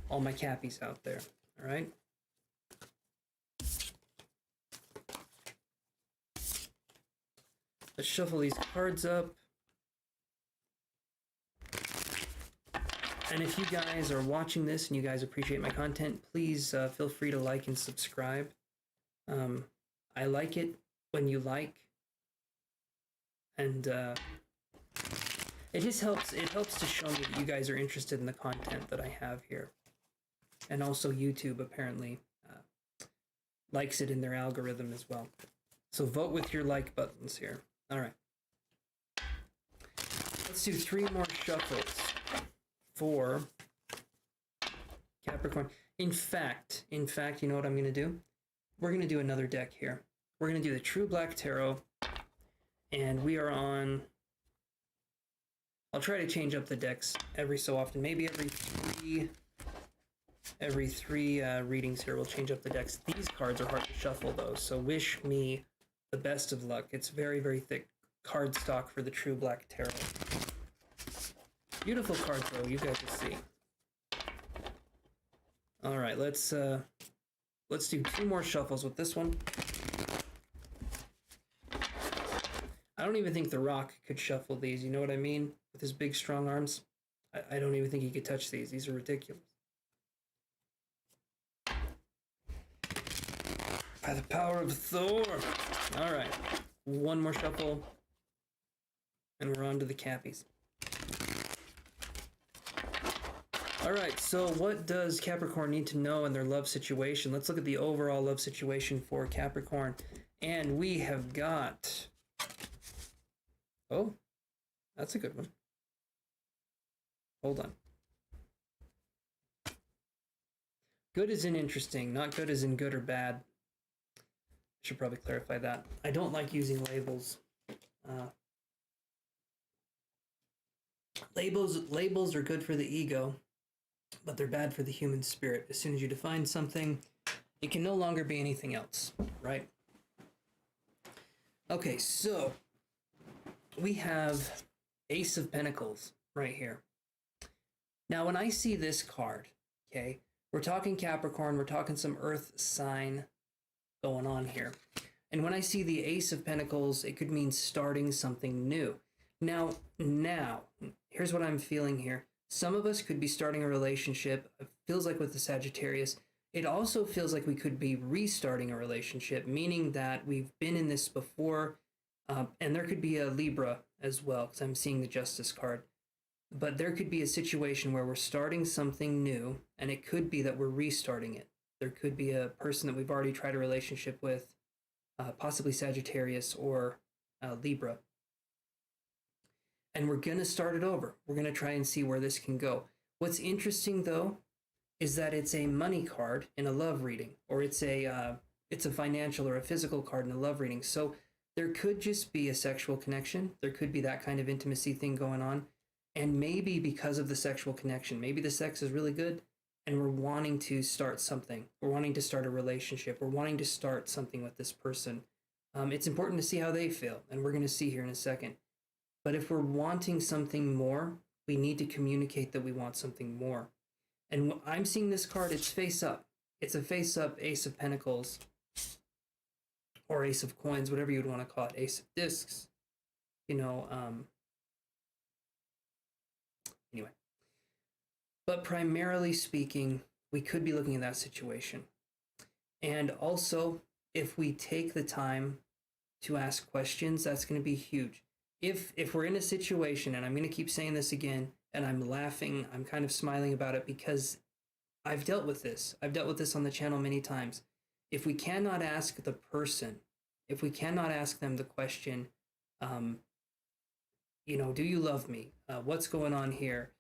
all my Cappies out there, all right? Let's shuffle these cards up. And if you guys are watching this and you guys appreciate my content, please feel free to like and subscribe. I like it when you like. And it just helps. It helps to show me that you guys are interested in the content that I have here. And also YouTube apparently likes it in their algorithm as well. So vote with your like buttons here. All right. Let's do 3 more shuffles for Capricorn. In fact, you know what I'm going to do? We're going to do another deck here. We're going to do the True Black Tarot. And we are on... I'll try to change up the decks every so often. Maybe every three readings here we'll change up the decks. These cards are hard to shuffle though, so wish me the best of luck. It's very, very thick card stock for the True Black Tarot. Beautiful cards though, you guys will see. All right, let's do 2 more shuffles with this one. I don't even think The Rock could shuffle these, you know what I mean? With his big, strong arms. I don't even think he could touch these. These are ridiculous. By the power of Thor. All right. One more shuffle. And we're on to the Cappies. All right, so what does Capricorn need to know in their love situation? Let's look at the overall love situation for Capricorn. And we have got... Oh, that's a good one. Hold on. Good as in interesting, not good as in good or bad. I should probably clarify that. I don't like using labels. Labels are good for the ego, but they're bad for the human spirit. As soon as you define something, it can no longer be anything else, right? Okay, so we have Ace of Pentacles right here. Now, when I see this card, okay, we're talking Capricorn, we're talking some earth sign going on here. And when I see the Ace of Pentacles, it could mean starting something new. Now, here's what I'm feeling here. Some of us could be starting a relationship. It feels like with the Sagittarius. It also feels like we could be restarting a relationship, meaning that we've been in this before. And there could be a Libra as well, because I'm seeing the Justice card. But there could be a situation where we're starting something new, and it could be that we're restarting it. There could be a person that we've already tried a relationship with, possibly Sagittarius or Libra. And we're going to start it over. We're going to try and see where this can go. What's interesting, though, is that it's a money card in a love reading, or it's a financial or a physical card in a love reading. So there could just be a sexual connection. There could be that kind of intimacy thing going on. And maybe because of the sexual connection, maybe the sex is really good and we're wanting to start something. We're wanting to start a relationship. We're wanting to start something with this person. It's important to see how they feel, and we're going to see here in a second. But if we're wanting something more, we need to communicate that we want something more. And I'm seeing this card, it's face up. It's a face up Ace of Pentacles, or Ace of Coins, whatever you would want to call it, Ace of Discs. Anyway. But primarily speaking, we could be looking at that situation. And also, if we take the time to ask questions, that's going to be huge. If we're in a situation, and I'm going to keep saying this again, and I'm laughing, I'm kind of smiling about it because I've dealt with this. I've dealt with this on the channel many times. If we cannot ask the person, if we cannot ask them the question, do you love me? What's going on here?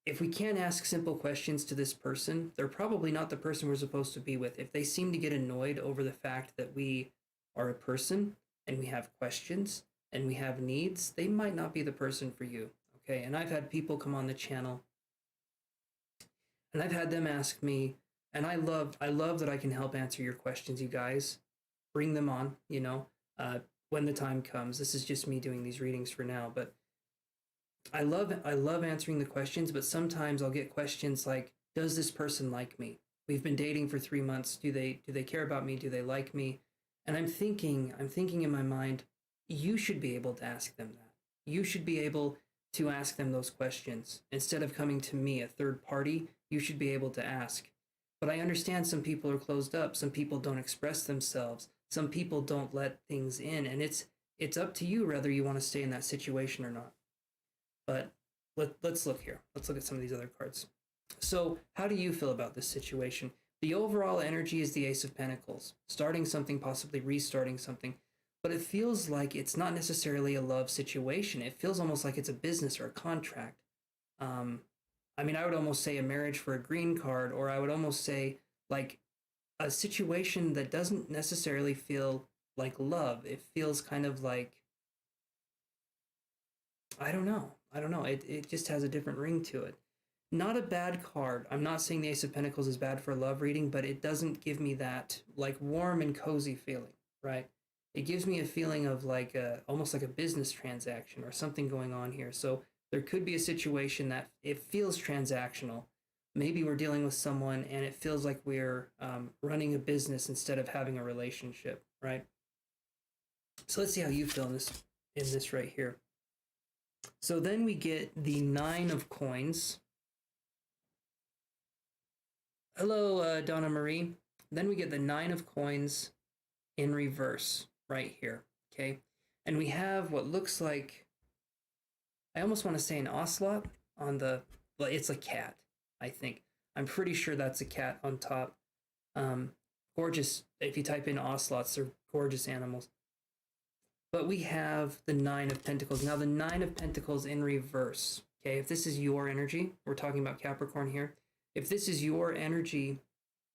If we can't ask simple questions to this person, they're probably not the person we're supposed to be with. If they seem to get annoyed over the fact that we are a person and we have questions and we have needs, they might not be the person for you. Okay, and I've had people come on the channel and I've had them ask me, and I love that I can help answer your questions, you guys. Bring them on, when the time comes. This is just me doing these readings for now, but I love answering the questions, but sometimes I'll get questions like, does this person like me? We've been dating for 3 months. Do they care about me? Do they like me? And I'm thinking in my mind, you should be able to ask them that. You should be able to ask them those questions. Instead of coming to me, a third party, you should be able to ask. But I understand some people are closed up. Some people don't express themselves. Some people don't let things in. And it's up to you whether you want to stay in that situation or not. But let's look here. Let's look at some of these other cards. So how do you feel about this situation? The overall energy is the Ace of Pentacles. Starting something, possibly restarting something. But it feels like it's not necessarily a love situation. It feels almost like it's a business or a contract. I would almost say a marriage for a green card, or I would almost say like a situation that doesn't necessarily feel like love. It feels kind of like, I don't know. It just has a different ring to it. Not a bad card. I'm not saying the Ace of Pentacles is bad for a love reading, but it doesn't give me that like warm and cozy feeling, right? It gives me a feeling of like almost like a business transaction or something going on here. So there could be a situation that it feels transactional. Maybe we're dealing with someone and it feels like we're running a business instead of having a relationship, right? So let's see how you feel in this right here. So then we get the 9 of Coins. Hello, Donna Marie. Then we get the 9 of Coins, in reverse right here, okay? And we have what looks like, I almost want to say an ocelot on the, well, it's a cat, I think. I'm pretty sure that's a cat on top. Gorgeous, if you type in ocelots, they're gorgeous animals. But we have the Nine of Pentacles. Now, the Nine of Pentacles in reverse, okay? If this is your energy, we're talking about Capricorn here. If this is your energy,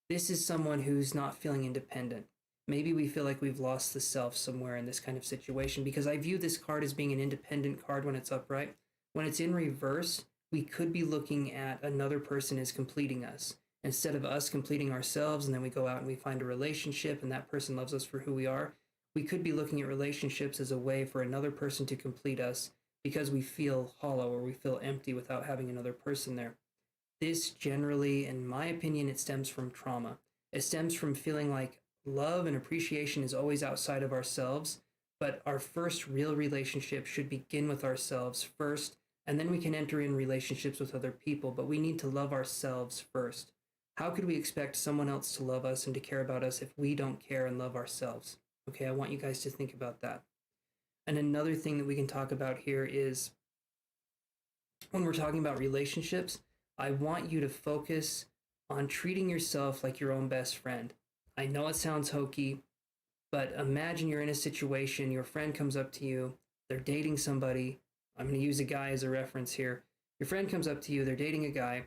this is someone who's not feeling independent. Maybe we feel like we've lost the self somewhere in this kind of situation, because I view this card as being an independent card when it's upright. When it's in reverse, we could be looking at another person as completing us. Instead of us completing ourselves and then we go out and we find a relationship and that person loves us for who we are, we could be looking at relationships as a way for another person to complete us because we feel hollow or we feel empty without having another person there. This generally, in my opinion, it stems from trauma. It stems from feeling like love and appreciation is always outside of ourselves, but our first real relationship should begin with ourselves first, and then we can enter in relationships with other people, but we need to love ourselves first. How could we expect someone else to love us and to care about us if we don't care and love ourselves? Okay, I want you guys to think about that. And another thing that we can talk about here is when we're talking about relationships, I want you to focus on treating yourself like your own best friend. I know it sounds hokey, but imagine you're in a situation, your friend comes up to you, they're dating somebody. I'm going to use a guy as a reference here. Your friend comes up to you, they're dating a guy,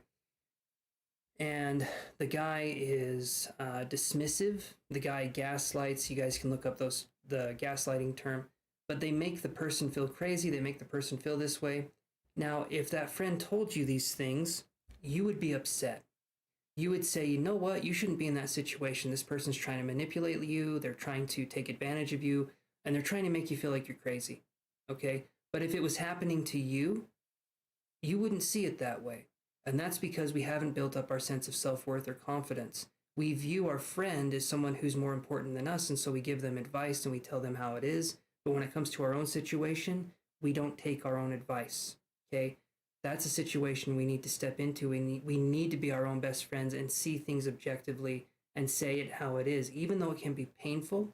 and the guy is dismissive. The guy gaslights. You guys can look up the gaslighting term, but they make the person feel crazy. They make the person feel this way. Now, if that friend told you these things, you would be upset. You would say, you know what, you shouldn't be in that situation. This person's trying to manipulate you. They're trying to take advantage of you, and they're trying to make you feel like you're crazy. Okay? But if it was happening to you, you wouldn't see it that way. And that's because we haven't built up our sense of self-worth or confidence. We view our friend as someone who's more important than us, and so we give them advice and we tell them how it is. But when it comes to our own situation, we don't take our own advice. Okay? That's a situation we need to step into. We need to be our own best friends and see things objectively and say it how it is. Even though it can be painful,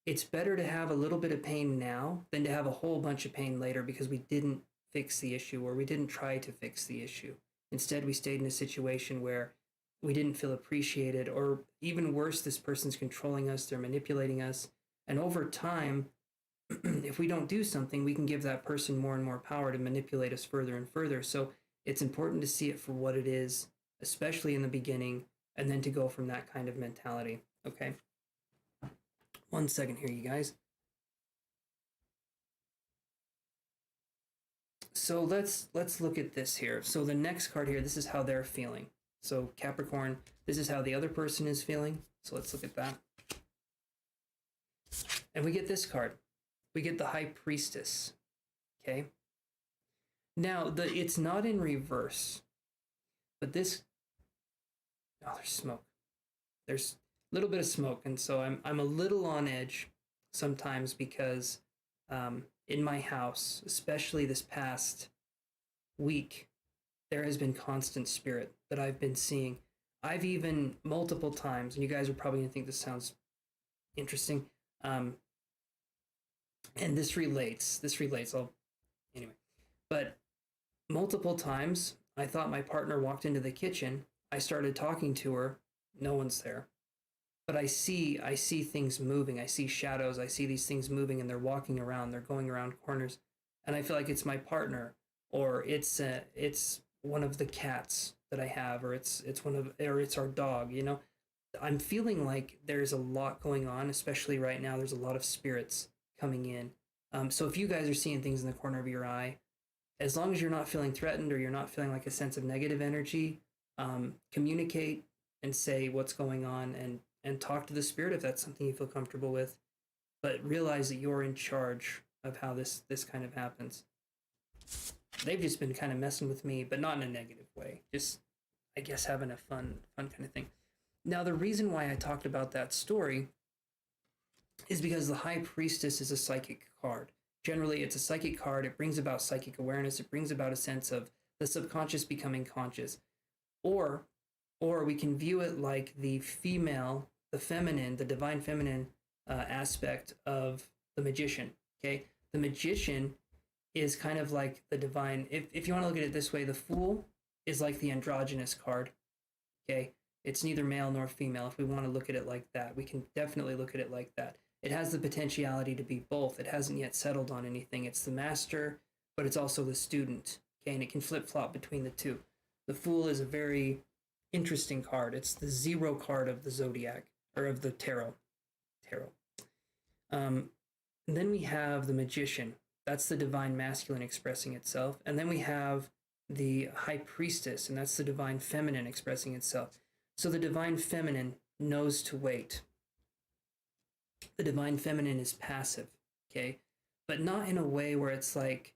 it's better to have a little bit of pain now than to have a whole bunch of pain later because we didn't fix the issue or we didn't try to fix the issue. Instead, we stayed in a situation where we didn't feel appreciated, or even worse, this person's controlling us, they're manipulating us. And over time, if we don't do something, we can give that person more and more power to manipulate us further and further. So it's important to see it for what it is, especially in the beginning, and then to go from that kind of mentality. Okay? 1 second here, you guys. So let's look at this here. So the next card here, this is how they're feeling. So Capricorn, this is how the other person is feeling. So let's look at that. And we get this card. We get the High Priestess. Okay? Now, it's not in reverse. But this... Oh, there's smoke. There's a little bit of smoke. And so I'm a little on edge sometimes because in my house, especially this past week, there has been constant spirit that I've been seeing. I've even multiple times, and you guys are probably going to think this sounds interesting, and this relates, anyway, but multiple times, I thought my partner walked into the kitchen, I started talking to her, no one's there, but I see things moving, I see shadows, I see these things moving, and they're walking around, they're going around corners, and I feel like it's my partner, or it's one of the cats that I have, or it's our dog, you know? I'm feeling like there's a lot going on, especially right now. There's a lot of spirits coming in. So if you guys are seeing things in the corner of your eye, as long as you're not feeling threatened or you're not feeling like a sense of negative energy, communicate and say what's going on and talk to the spirit if that's something you feel comfortable with. But realize that you're in charge of how this kind of happens. They've just been kind of messing with me, but not in a negative way. Just, I guess, having a fun kind of thing. Now, the reason why I talked about that story is because the High Priestess is a psychic card. Generally, it's a psychic card. It brings about psychic awareness. It brings about a sense of the subconscious becoming conscious. Or we can view it like the female, the feminine, the divine feminine aspect of the Magician. Okay, the Magician is kind of like the divine. If you want to look at it this way, the Fool is like the androgynous card. Okay, it's neither male nor female. If we want to look at it like that, we can definitely look at it like that. It has the potentiality to be both. It hasn't yet settled on anything. It's the master, but it's also the student. Okay, and it can flip-flop between the two. The Fool is a very interesting card. It's the 0 card of the zodiac, or of the tarot. And then we have the Magician. That's the divine masculine expressing itself. And then we have the High Priestess, and that's the divine feminine expressing itself. So the divine feminine knows to wait. The divine feminine is passive, okay? But not in a way where it's like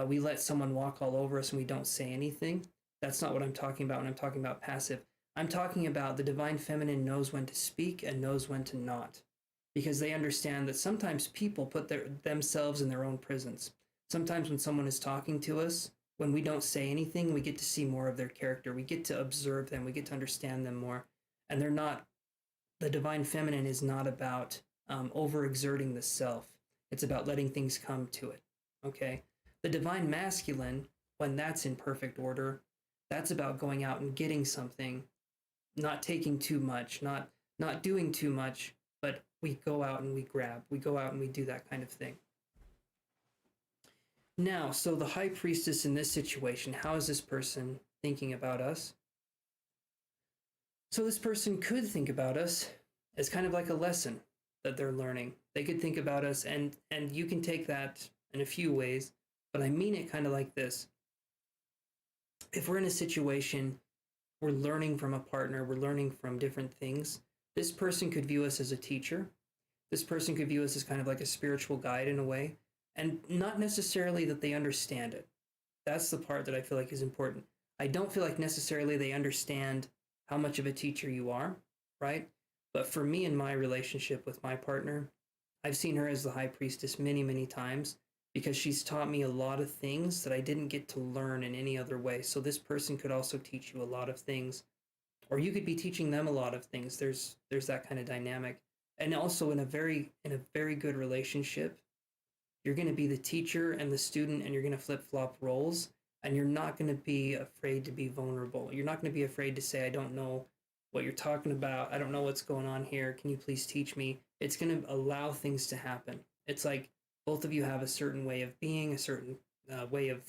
we let someone walk all over us and we don't say anything. That's not what I'm talking about when I'm talking about passive. I'm talking about the divine feminine knows when to speak and knows when to not, because they understand that sometimes people put themselves in their own prisons. Sometimes when someone is talking to us, when we don't say anything, we get to see more of their character. We get to observe them. We get to understand them more. And the divine feminine is not about overexerting the self. It's about letting things come to it, okay? The divine masculine, when that's in perfect order, that's about going out and getting something, not taking too much, not doing too much, but we go out and we grab. We go out and we do that kind of thing. Now, so the High Priestess in this situation, how is this person thinking about us? So this person could think about us as kind of like a lesson that they're learning. They could think about us, and you can take that in a few ways, but I mean it kind of like this. If we're in a situation, we're learning from a partner, we're learning from different things, this person could view us as a teacher. This person could view us as kind of like a spiritual guide in a way, and not necessarily that they understand it. That's the part that I feel like is important. I don't feel like necessarily they understand how much of a teacher you are, right? But for me in my relationship with my partner, I've seen her as the High Priestess many, many times, because she's taught me a lot of things that I didn't get to learn in any other way. So this person could also teach you a lot of things, or you could be teaching them a lot of things. There's that kind of dynamic. And also in a very good relationship, you're going to be the teacher and the student, and you're going to flip-flop roles, and you're not going to be afraid to be vulnerable. You're not going to be afraid to say, I don't know what you're talking about. I don't know what's going on here. Can you please teach me? It's going to allow things to happen. It's like both of you have a certain way of being, a certain way of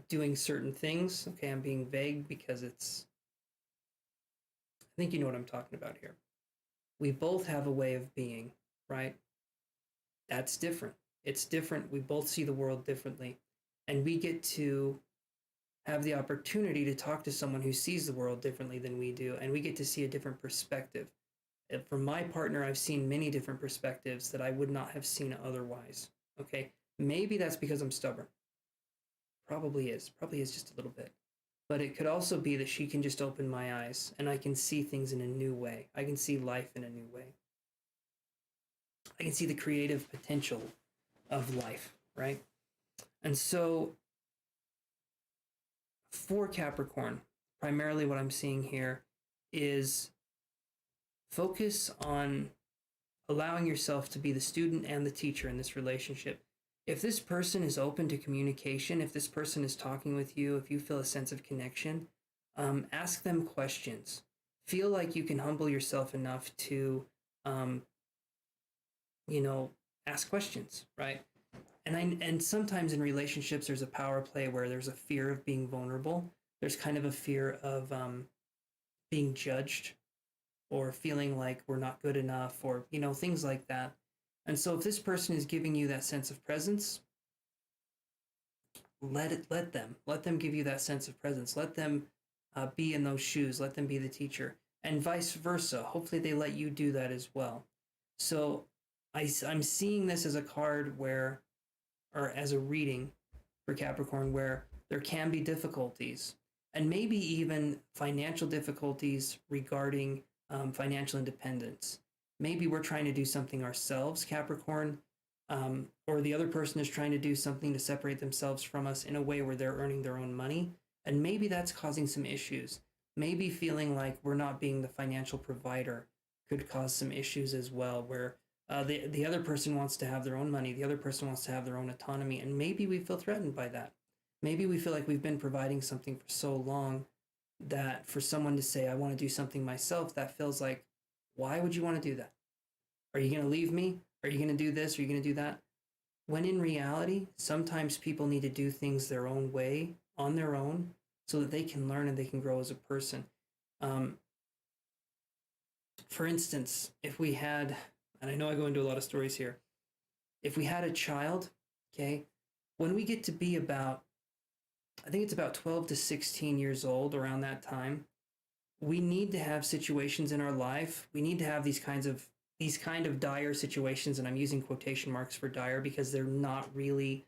doing certain things. Okay, I'm being vague because I think you know what I'm talking about here. We both have a way of being, right? That's different. It's different. We both see the world differently. And we get to have the opportunity to talk to someone who sees the world differently than we do, and we get to see a different perspective. From my partner, I've seen many different perspectives that I would not have seen otherwise. Okay, maybe that's because I'm stubborn. Probably is just a little bit. But it could also be that she can just open my eyes, and I can see things in a new way. I can see life in a new way. I can see the creative potential of life, right? And so for Capricorn, primarily what I'm seeing here is focus on allowing yourself to be the student and the teacher in this relationship. If this person is open to communication, if this person is talking with you, if you feel a sense of connection, ask them questions. Feel like you can humble yourself enough to, ask questions, right? And sometimes in relationships, there's a power play where there's a fear of being vulnerable. There's kind of a fear of being judged, or feeling like we're not good enough, or, things like that. And so if this person is giving you that sense of presence, let them give you that sense of presence. Let them be in those shoes. Let them be the teacher, and vice versa. Hopefully they let you do that as well. So I'm seeing this as a card or as a reading for Capricorn, where there can be difficulties, and maybe even financial difficulties regarding financial independence. Maybe we're trying to do something ourselves, Capricorn, or the other person is trying to do something to separate themselves from us in a way where they're earning their own money. And maybe that's causing some issues. Maybe feeling like we're not being the financial provider could cause some issues as well, where The other person wants to have their own money. The other person wants to have their own autonomy. And maybe we feel threatened by that. Maybe we feel like we've been providing something for so long that for someone to say, I want to do something myself, that feels like, why would you want to do that? Are you going to leave me? Are you going to do this? Are you going to do that? When in reality, sometimes people need to do things their own way, on their own, so that they can learn and they can grow as a person. For instance, if we had, and I know I go into a lot of stories here, if we had a child, okay, when we get to be about, I think it's about 12 to 16 years old, around that time, we need to have situations in our life. We need to have these kind of dire situations, and I'm using quotation marks for dire because they're not really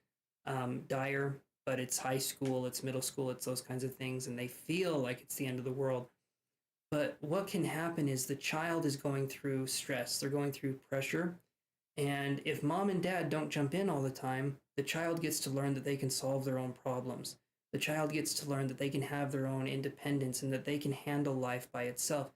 dire, but it's high school, it's middle school, it's those kinds of things, and they feel like it's the end of the world. But what can happen is the child is going through stress, they're going through pressure, and if mom and dad don't jump in all the time, the child gets to learn that they can solve their own problems. The child gets to learn that they can have their own independence and that they can handle life by itself.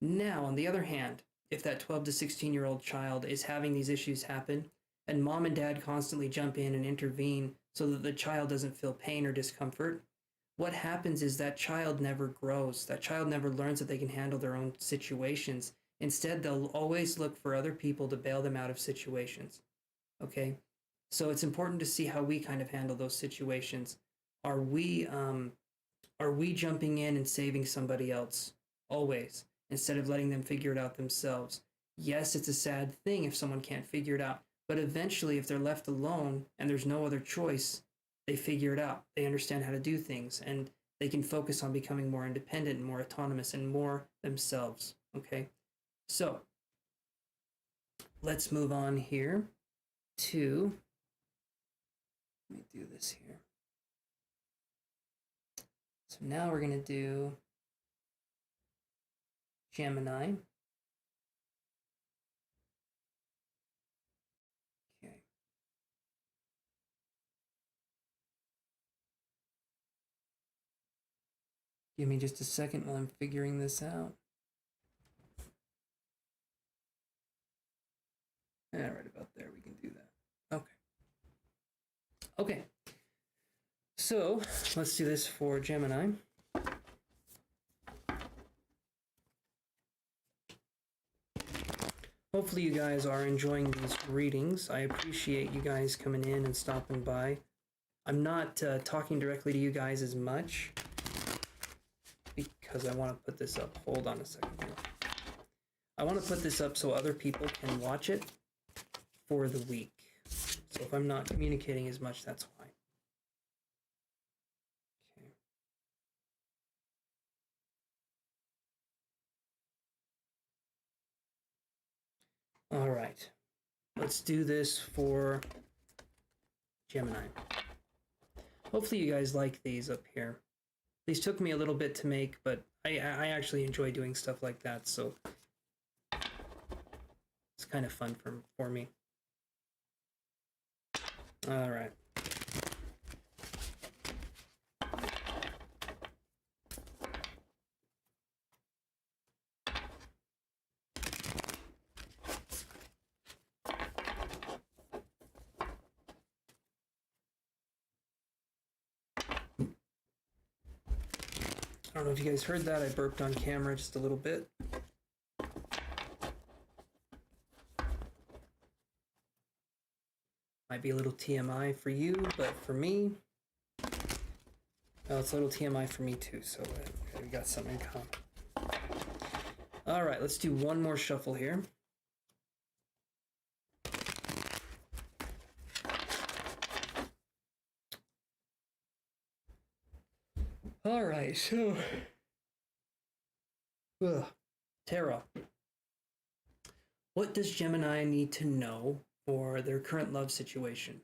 Now, on the other hand, if that 12 to 16-year-old child is having these issues happen and mom and dad constantly jump in and intervene so that the child doesn't feel pain or discomfort, what happens is that child never grows. That child never learns that they can handle their own situations. Instead, they'll always look for other people to bail them out of situations. Okay? So it's important to see how we kind of handle those situations. Are we jumping in and saving somebody else always, instead of letting them figure it out themselves? Yes, it's a sad thing if someone can't figure it out, but eventually if they're left alone and there's no other choice, they figure it out. They understand how to do things and they can focus on becoming more independent and more autonomous and more themselves. Okay, so let's move on here to, let me do this here. So now we're going to do Gemini. Okay. Give me just a second while I'm figuring this out. Yeah, right about there, we can do that. Okay. Okay. So let's do this for Gemini. Hopefully you guys are enjoying these readings. I appreciate you guys coming in and stopping by. I'm not talking directly to you guys as much because I want to put this up. Hold on a second here. I want to put this up so other people can watch it for the week. So if I'm not communicating as much, that's why. All right, let's do this for Gemini. Hopefully you guys like these up here. These took me a little bit to make, but I actually enjoy doing stuff like that, so it's kind of fun for me. All right. I don't know if you guys heard that. I burped on camera just a little bit. Might be a little TMI for you, but for me, well, it's a little TMI for me too, so we got something in common. All right, let's do one more shuffle here. All right, so tarot. What does Gemini need to know for their current love situation?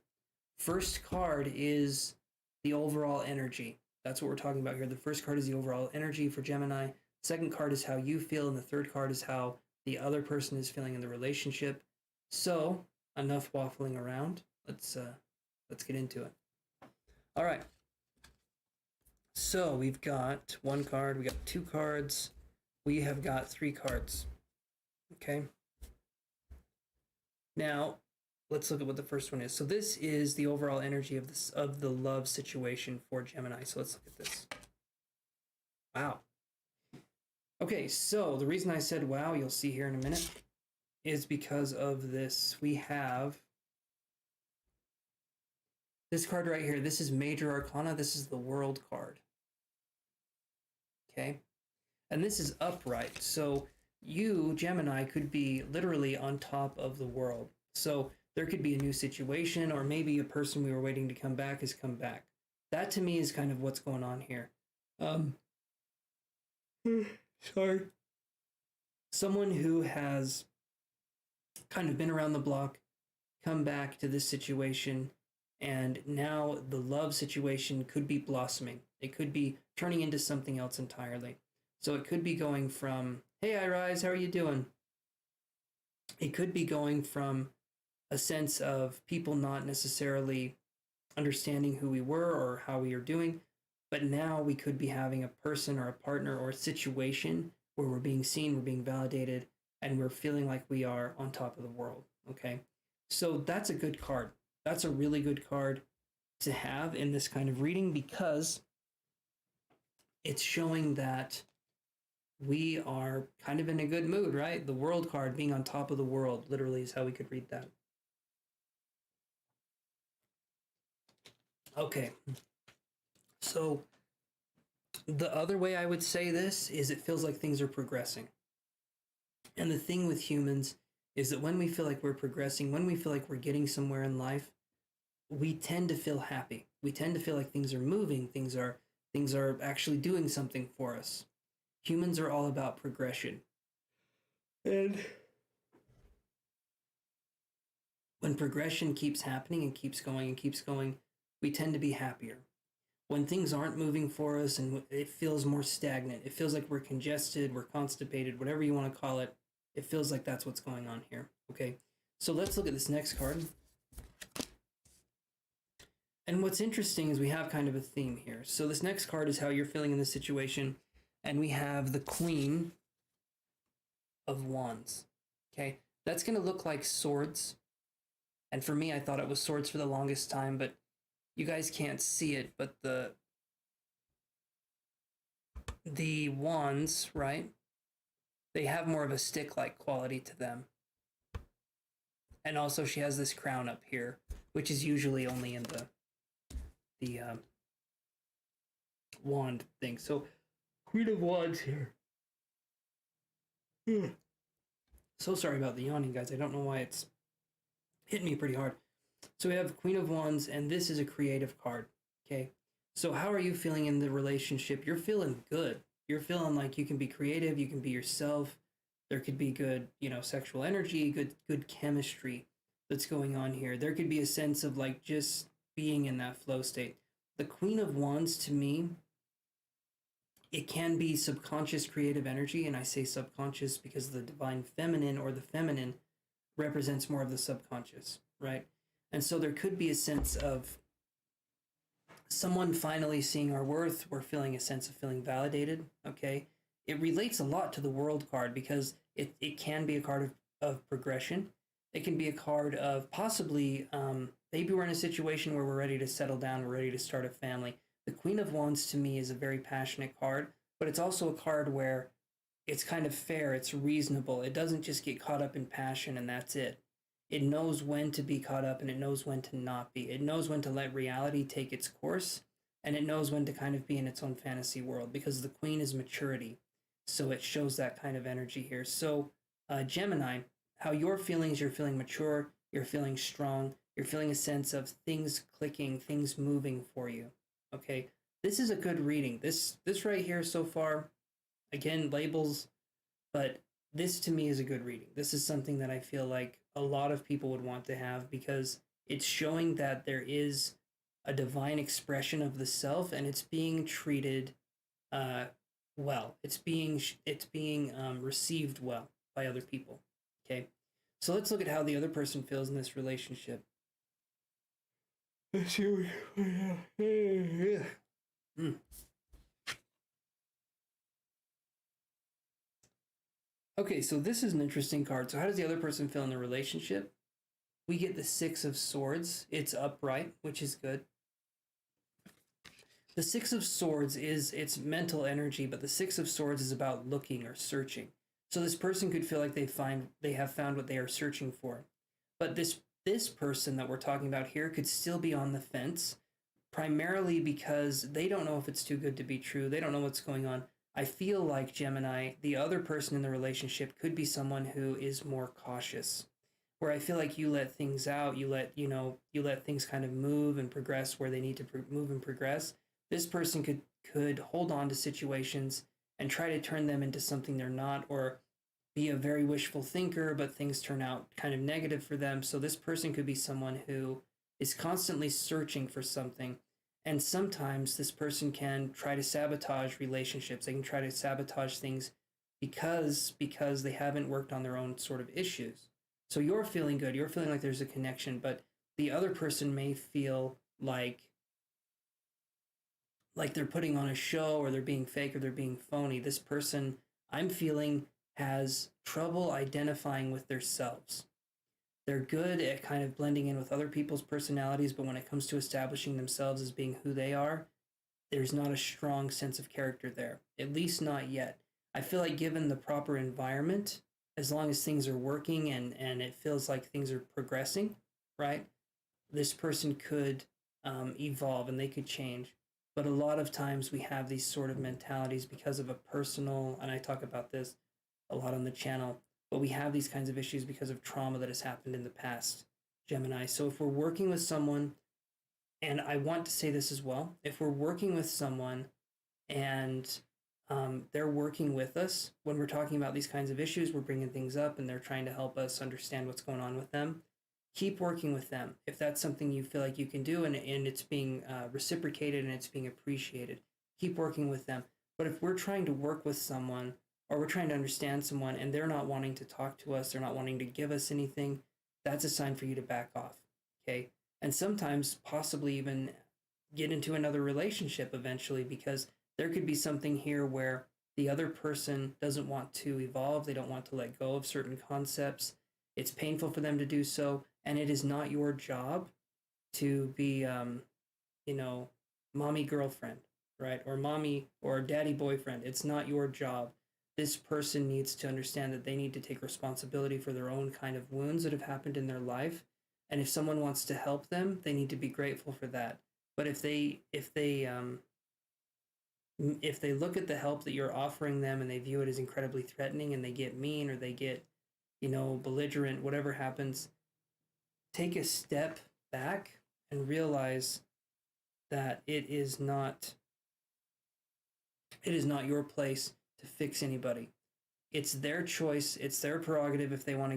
First card is the overall energy. That's what we're talking about here. The first card is the overall energy for Gemini. Second card is how you feel, and the third card is how the other person is feeling in the relationship. So, enough waffling around. Let's get into it. All right. So we've got one card, we got two cards, we have got three cards. Okay. Now, let's look at what the first one is. So this is the overall energy of this of the love situation for Gemini. So let's look at this. Wow. Okay, so the reason I said wow, you'll see here in a minute, is because of this. We have this card right here. This is Major Arcana. This is the World card. Okay. And this is upright. So you, Gemini, could be literally on top of the world. So there could be a new situation, or maybe a person we were waiting to come back has come back. That to me is kind of what's going on here. Sorry. Someone who has kind of been around the block, come back to this situation, and now the love situation could be blossoming. It could be turning into something else entirely. So it could be going from, hey, Aries, how are you doing? It could be going from a sense of people not necessarily understanding who we were or how we are doing, but now we could be having a person or a partner or a situation where we're being seen, we're being validated, and we're feeling like we are on top of the world, okay? So that's a good card. That's a really good card to have in this kind of reading, because it's showing that we are kind of in a good mood, right? The World card, being on top of the world, literally is how we could read that. Okay. So the other way I would say this is it feels like things are progressing. And the thing with humans is that when we feel like we're progressing, when we feel like we're getting somewhere in life, we tend to feel happy. We tend to feel like things are moving, things are actually doing something for us. Humans are all about progression. And when progression keeps happening and keeps going, we tend to be happier. When things aren't moving for us and it feels more stagnant, it feels like we're congested, we're constipated, whatever you want to call it, it feels like that's what's going on here. Okay, so let's look at this next card. And what's interesting is we have kind of a theme here. So this next card is how you're feeling in this situation. And we have the Queen of Wands. Okay, that's going to look like swords. And for me, I thought it was swords for the longest time, but you guys can't see it, but the wands, right? They have more of a stick-like quality to them. And also she has this crown up here, which is usually only in the wand thing. So Queen of Wands here. So sorry about the yawning, guys. I don't know why it's hitting me pretty hard. So we have Queen of Wands, and this is a creative card, okay? So how are you feeling in the relationship? You're feeling good. You're feeling like you can be creative, you can be yourself. There could be good, sexual energy, good chemistry that's going on here. There could be a sense of like just being in that flow state. The Queen of Wands, to me, it can be subconscious creative energy, and I say subconscious because the divine feminine or the feminine represents more of the subconscious, right? And so there could be a sense of someone finally seeing our worth. We're feeling a sense of feeling validated, okay? It relates a lot to the World card because it can be a card of progression. It can be a card of possibly, maybe we're in a situation where we're ready to settle down, we're ready to start a family. The Queen of Wands to me is a very passionate card, but it's also a card where it's kind of fair, it's reasonable. It doesn't just get caught up in passion and that's it. It knows when to be caught up and it knows when to not be. It knows when to let reality take its course, and it knows when to kind of be in its own fantasy world, because the Queen is maturity. So it shows that kind of energy here. So Gemini, how you're feeling is you're feeling mature, you're feeling strong, you're feeling a sense of things clicking, things moving for you. Okay, this is a good reading. This right here so far, again, labels, but this to me is a good reading. This is something that I feel like a lot of people would want to have, because it's showing that there is a divine expression of the self and it's being treated well. It's being received well by other people. Okay, so let's look at how the other person feels in this relationship. Let's see. Okay, so this is an interesting card. So how does the other person feel in the relationship? we get the Six of Swords. It's upright, which is good. The Six of Swords it's mental energy, but the Six of Swords is about looking or searching. So this person could feel like they have found what they are searching for. But this person that we're talking about here could still be on the fence, primarily because they don't know if it's too good to be true. They don't know what's going on. I feel like, Gemini, the other person in the relationship could be someone who is more cautious, where I feel like you let things out, you let things kind of move and progress where they need to move and progress. This person could hold on to situations and try to turn them into something they're not, or be a very wishful thinker, but things turn out kind of negative for them. So this person could be someone who is constantly searching for something. And sometimes this person can try to sabotage relationships. They can try to sabotage things because they haven't worked on their own sort of issues. So you're feeling good. You're feeling like there's a connection, but the other person may feel like they're putting on a show, or they're being fake, or they're being phony. This person, I'm feeling, has trouble identifying with themselves. They're good at kind of blending in with other people's personalities, but when it comes to establishing themselves as being who they are, there's not a strong sense of character there, at least not yet. I feel like given the proper environment, as long as things are working and it feels like things are progressing, right, this person could evolve and they could change. But a lot of times we have these sort of mentalities because of a personal, and I talk about this a lot on the channel, but we have these kinds of issues because of trauma that has happened in the past, Gemini. So if we're working with someone, and I want to say this as well, if we're working with someone and they're working with us, when we're talking about these kinds of issues, we're bringing things up and they're trying to help us understand what's going on with them, keep working with them. If that's something you feel like you can do and it's being reciprocated and it's being appreciated, keep working with them. But if we're trying to work with someone, or we're trying to understand someone and they're not wanting to talk to us, they're not wanting to give us anything, that's a sign for you to back off, okay? And sometimes possibly even get into another relationship eventually, because there could be something here where the other person doesn't want to evolve, they don't want to let go of certain concepts, it's painful for them to do so, and it is not your job to be, mommy girlfriend, right? Or mommy or daddy boyfriend. It's not your job. This person needs to understand that they need to take responsibility for their own kind of wounds that have happened in their life. And if someone wants to help them, they need to be grateful for that. But if they look at the help that you're offering them and they view it as incredibly threatening and they get mean or they get, belligerent, whatever happens, take a step back and realize that it is not your place to fix anybody. It's their choice. It's their prerogative if they want,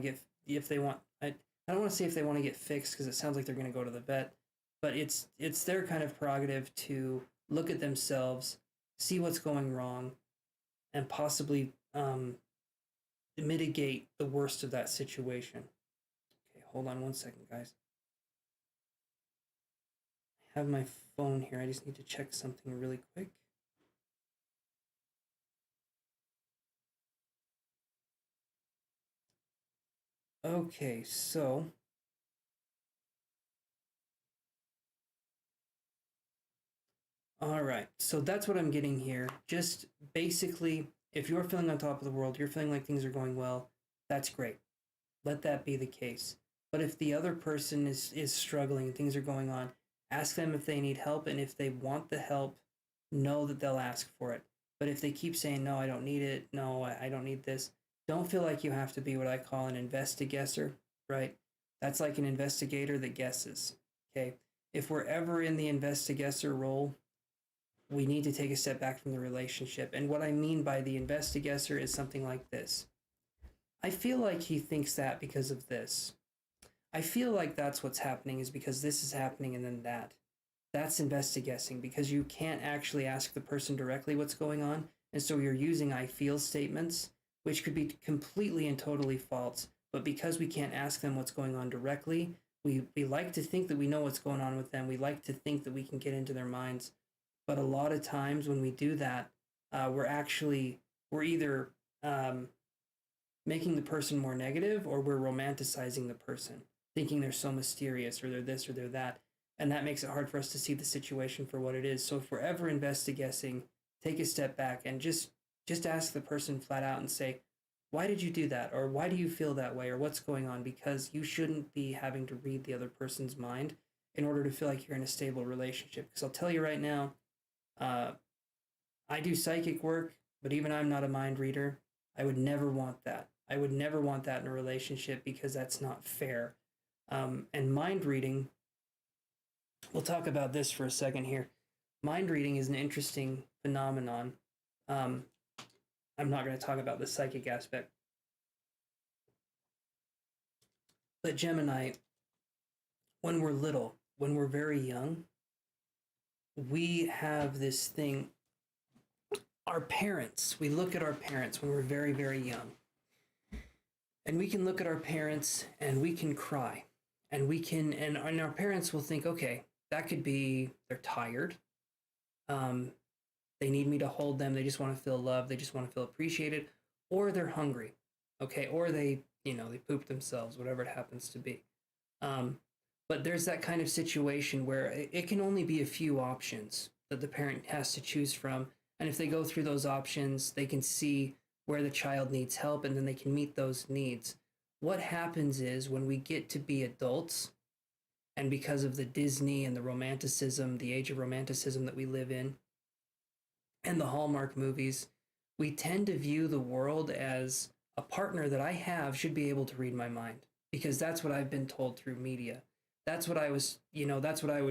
I don't want to say if they want to get fixed, because it sounds like they're going to go to the vet, but it's their kind of prerogative to look at themselves, see what's going wrong, and possibly mitigate the worst of that situation. Okay, hold on one second, guys. I have my phone here. I just need to check something really quick. Okay, so all right, so that's what I'm getting here. Just basically, if you're feeling on top of the world, you're feeling like things are going well, that's great. Let that be the case. But if the other person is struggling, things are going on, ask them if they need help, and if they want the help, know that they'll ask for it. But if they keep saying, no, I don't need it, no, I don't need this, don't feel like you have to be what I call an investigator, right? That's like an investigator that guesses, okay? If we're ever in the investigator role, we need to take a step back from the relationship. And what I mean by the investigator is something like this. I feel like he thinks that because of this. I feel like that's what's happening, is because this is happening and then that. That's investigating, because you can't actually ask the person directly what's going on. And so you're using I feel statements, which could be completely and totally false. But because we can't ask them what's going on directly, we like to think that we know what's going on with them. We like to think that we can get into their minds. But a lot of times when we do that, we're either making the person more negative, or we're romanticizing the person. thinking they're so mysterious, or they're this or they're that. And that makes it hard for us to see the situation for what it is. So if we're ever investigating, take a step back and just ask the person flat out and say, why did you do that? Or why do you feel that way? Or what's going on? Because you shouldn't be having to read the other person's mind in order to feel like you're in a stable relationship. Because I'll tell you right now, I do psychic work, but even I'm not a mind reader. I would never want that. I would never want that in a relationship because that's not fair. And mind reading, we'll talk about this for a second here. Mind reading is an interesting phenomenon. I'm not going to talk about the psychic aspect. But Gemini, when we're little, when we're very young, we have this thing. Our parents, we look at our parents when we're very, very young. And we can look at our parents and we can cry. And we can, and our parents will think, okay, that could be they're tired. They need me to hold them. They just want to feel loved. They just want to feel appreciated. Or they're hungry. Okay. Or they poop themselves, whatever it happens to be. But there's that kind of situation where it can only be a few options that the parent has to choose from. And if they go through those options, they can see where the child needs help and then they can meet those needs. What happens is when we get to be adults, and because of the Disney and the romanticism, the age of romanticism that we live in, and the Hallmark movies, we tend to view the world as a partner that I have should be able to read my mind, because that's what I've been told through media. That's what I was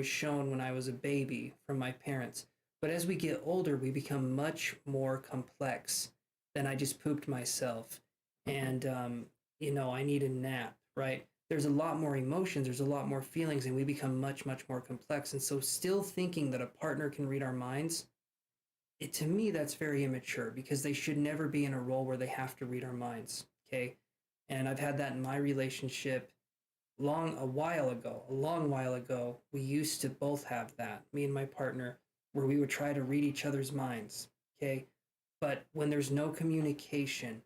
shown when I was a baby from my parents. But as we get older, we become much more complex than I just pooped myself and, I need a nap, right? There's a lot more emotions, there's a lot more feelings, and we become much, much more complex. And so still thinking that a partner can read our minds, to me, that's very immature, because they should never be in a role where they have to read our minds, okay? And I've had that in my relationship a long while ago. We used to both have that, me and my partner, where we would try to read each other's minds, okay? But when there's no communication,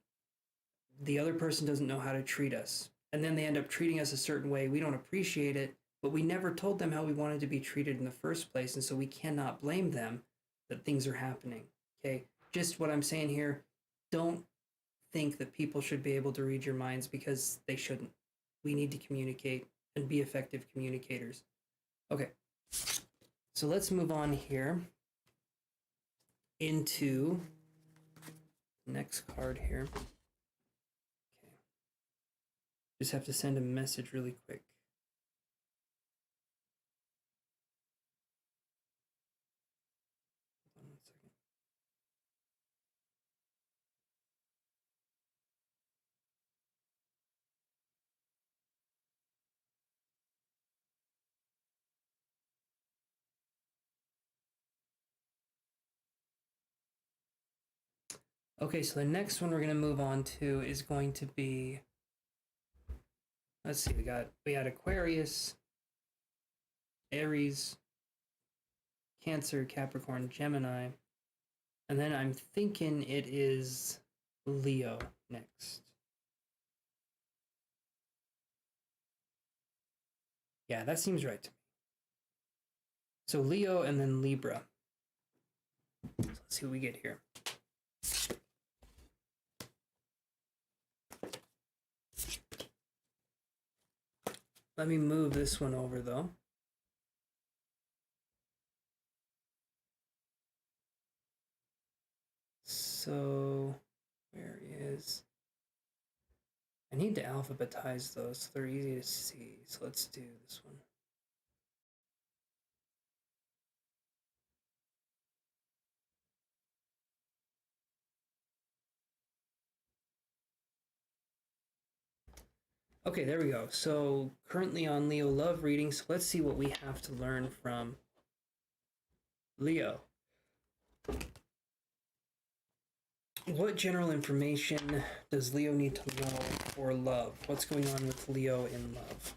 the other person doesn't know how to treat us. And then they end up treating us a certain way. We don't appreciate it, but we never told them how we wanted to be treated in the first place. And so we cannot blame them that things are happening, okay? Just what I'm saying here, don't think that people should be able to read your minds, because they shouldn't. We need to communicate and be effective communicators. Okay, so let's move on here into the next card here. Okay, just have to send a message really quick. Hold on 1 second. Okay, so the next one we're going to move on to is going to be, let's see, we had Aquarius, Aries, Cancer, Capricorn, Gemini, and then I'm thinking it is Leo next. Yeah, that seems right to me. So Leo and then Libra. So let's see what we get here. Let me move this one over though. So where is, I need to alphabetize those so they're easy to see. So let's do this one. Okay, there we go. So currently on Leo love reading. So let's see what we have to learn from Leo. What general information does Leo need to know for love? What's going on with Leo in love?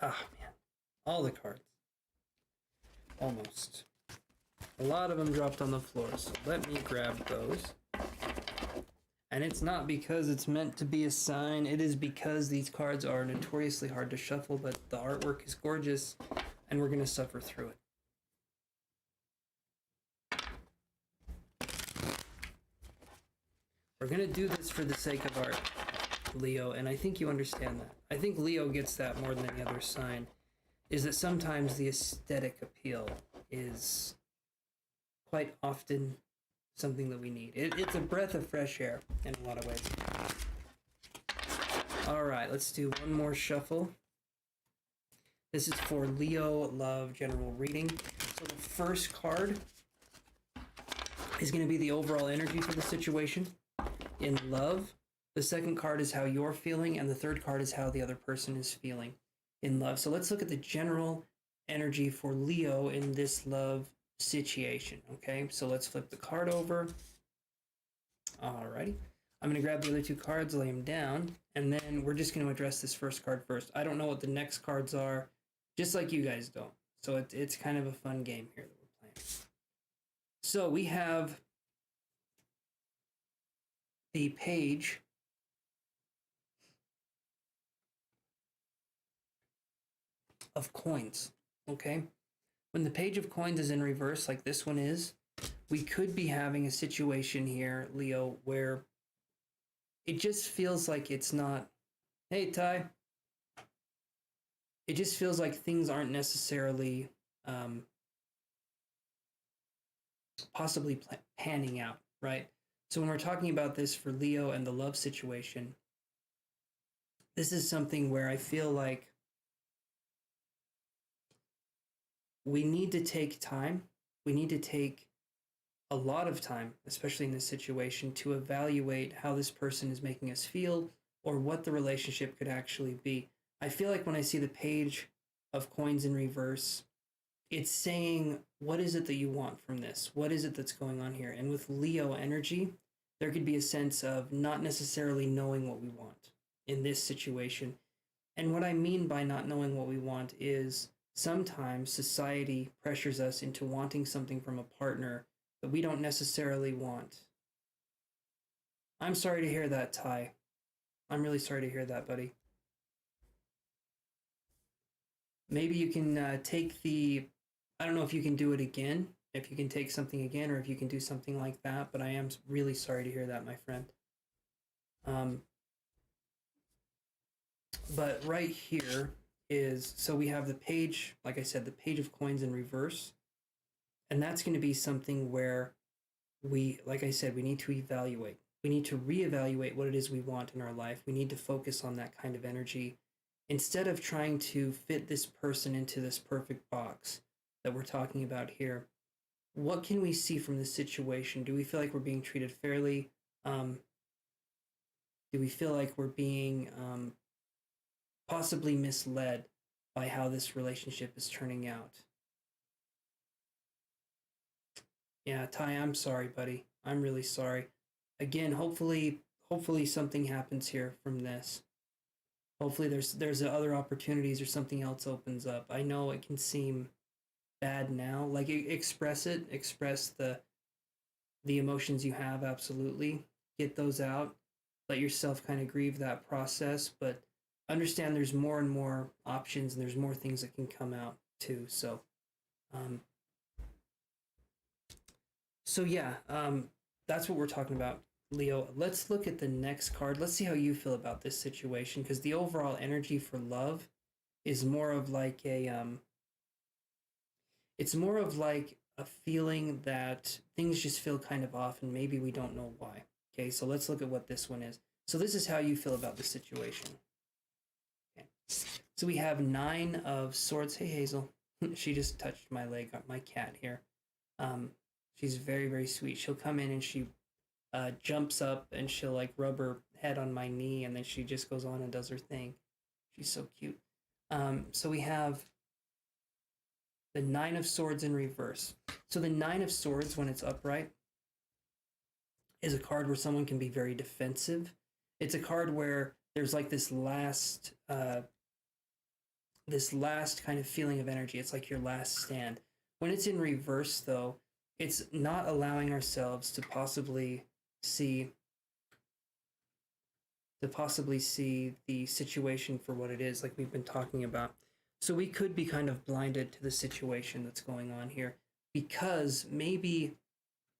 Ah, man. All the cards. Almost. A lot of them dropped on the floor, so let me grab those. And it's not because it's meant to be a sign, it is because these cards are notoriously hard to shuffle, but the artwork is gorgeous, and we're going to suffer through it. We're going to do this for the sake of art, Leo, and I think you understand that. I think Leo gets that more than any other sign, is that sometimes the aesthetic appeal is quite often something that we need. It's a breath of fresh air in a lot of ways. All right, let's do one more shuffle. This is for Leo Love General Reading. So the first card is going to be the overall energy for the situation in love. The second card is how you're feeling, and the third card is how the other person is feeling in love. So let's look at the general energy for Leo in this love situation. Okay, so let's flip the card over. Alrighty, I'm going to grab the other two cards, lay them down, and then we're just going to address this first card first. I don't know what the next cards are, just like you guys don't. So it's kind of a fun game here that we're playing. So we have the Page of Coins. Okay, when the Page of Coins is in reverse, like this one is, we could be having a situation here, Leo, where it just feels like it's not, hey, Ty. It just feels like things aren't necessarily possibly panning out, right? So when we're talking about this for Leo and the love situation, this is something where I feel like we need to take time. We need to take a lot of time, especially in this situation, to evaluate how this person is making us feel or what the relationship could actually be. I feel like when I see the Page of Coins in reverse, it's saying, what is it that you want from this? What is it that's going on here? And with Leo energy, there could be a sense of not necessarily knowing what we want in this situation. And what I mean by not knowing what we want is sometimes society pressures us into wanting something from a partner that we don't necessarily want. I'm sorry to hear that, Ty. I'm really sorry to hear that, buddy. Maybe you can take the, I don't know if you can do it again, if you can take something again, or if you can do something like that, but I am really sorry to hear that, my friend. But right here is, so we have the Page, like I said, the Page of Coins in reverse, and that's going to be something where we, like I said, we need to evaluate. We need to reevaluate what it is we want in our life. We need to focus on that kind of energy instead of trying to fit this person into this perfect box that we're talking about here. What can we see from this situation? Do we feel like we're being treated fairly? Do we feel like we're being possibly misled by how this relationship is turning out? Yeah, Ty, I'm sorry, buddy. I'm really sorry. Again, hopefully something happens here from this. Hopefully there's other opportunities or something else opens up. I know it can seem bad now. Like, express it, express the emotions you have, absolutely. Get those out. Let yourself kind of grieve that process, but understand there's more and more options and there's more things that can come out too. So yeah, that's what we're talking about, Leo. Let's look at the next card. Let's see how you feel about this situation, because the overall energy for love is more of like a it's more of like a feeling that things just feel kind of off and maybe we don't know why. Okay, so let's look at what this one is. So this is how you feel about the situation. Okay, so we have 9 of Swords. Hey, Hazel. She just touched my leg, my cat here. She's very, very sweet. She'll come in and she jumps up and she'll like rub her head on my knee, and then she just goes on and does her thing. She's so cute. So we have the 9 of Swords in reverse. So the 9 of Swords, when it's upright, is a card where someone can be very defensive. It's a card where there's like this last kind of feeling of energy. It's like your last stand. When it's in reverse, though, it's not allowing ourselves to possibly see the situation for what it is, like we've been talking about. So we could be kind of blinded to the situation that's going on here because maybe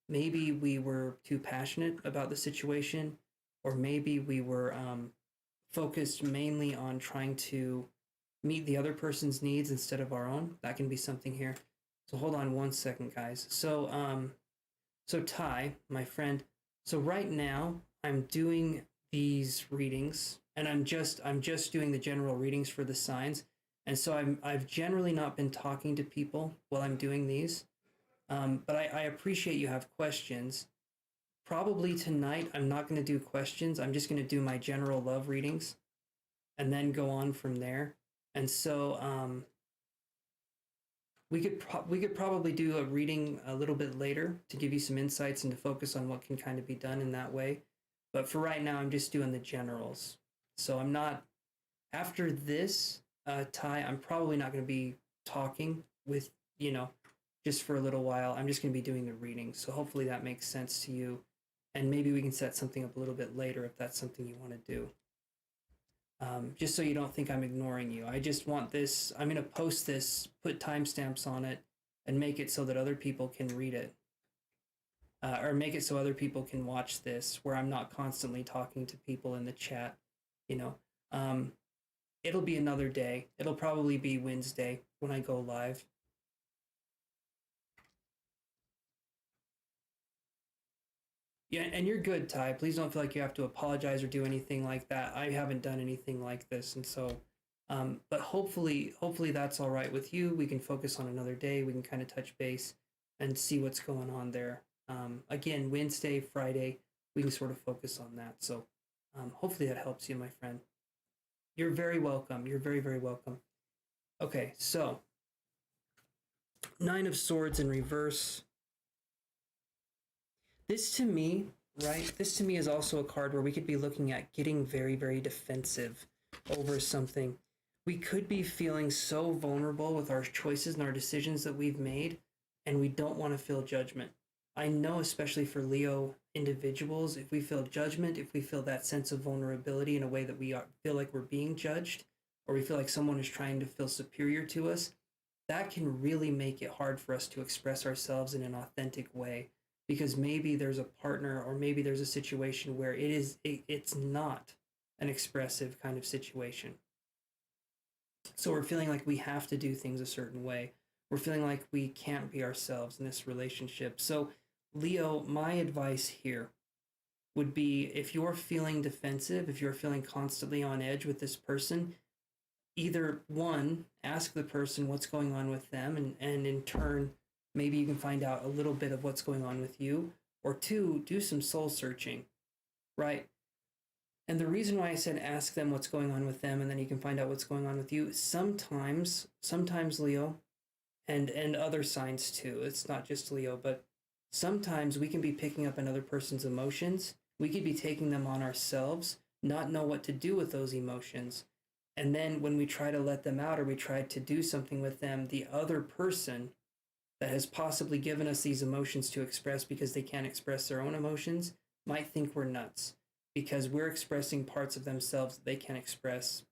we were too passionate about the situation, or maybe we were focused mainly on trying to meet the other person's needs instead of our own. That can be something here. So hold on one second, guys. So Ty, my friend, so right now I'm doing these readings, and I'm just doing the general readings for the signs. And so I've generally not been talking to people while I'm doing these. But I appreciate you have questions. Probably tonight I'm not going to do questions. I'm just going to do my general love readings and then go on from there. And so we could probably do a reading a little bit later to give you some insights and to focus on what can kind of be done in that way. But for right now, I'm just doing the generals. So I'm not, after this, Ty, I'm probably not going to be talking with, just for a little while. I'm just going to be doing the readings. So hopefully that makes sense to you. And maybe we can set something up a little bit later if that's something you want to do. Just so you don't think I'm ignoring you. I just want this, I'm going to post this, put timestamps on it, and make it so that other people can read it. Or make it so other people can watch this, where I'm not constantly talking to people in the chat, It'll be another day. It'll probably be Wednesday when I go live. Yeah, and you're good, Ty. Please don't feel like you have to apologize or do anything like that. I haven't done anything like this, and so, but hopefully that's all right with you. We can focus on another day. We can kind of touch base and see what's going on there. Again, Wednesday, Friday, we can sort of focus on that. So, hopefully that helps you, my friend. You're very welcome. You're very, very welcome. Okay, so Nine of Swords in reverse. This to me, right? This to me is also a card where we could be looking at getting very, very defensive over something. We could be feeling so vulnerable with our choices and our decisions that we've made, and we don't want to feel judgment. I know, especially for Leo individuals, if we feel judgment, if we feel that sense of vulnerability in a way that we feel like we're being judged, or we feel like someone is trying to feel superior to us, that can really make it hard for us to express ourselves in an authentic way. Because maybe there's a partner, or maybe there's a situation where it's not an expressive kind of situation. So we're feeling like we have to do things a certain way. We're feeling like we can't be ourselves in this relationship. So Leo, my advice here would be, if you're feeling defensive, if you're feeling constantly on edge with this person, either one, ask the person what's going on with them, and in turn, maybe you can find out a little bit of what's going on with you, or two, do some soul searching, right? And the reason why I said ask them what's going on with them, and then you can find out what's going on with you, sometimes Leo, and other signs too, it's not just Leo, but sometimes we can be picking up another person's emotions. We could be taking them on ourselves, not know what to do with those emotions. And then when we try to let them out, or we try to do something with them, the other person that has possibly given us these emotions to express because they can't express their own emotions might think we're nuts because we're expressing parts of themselves that they can't express.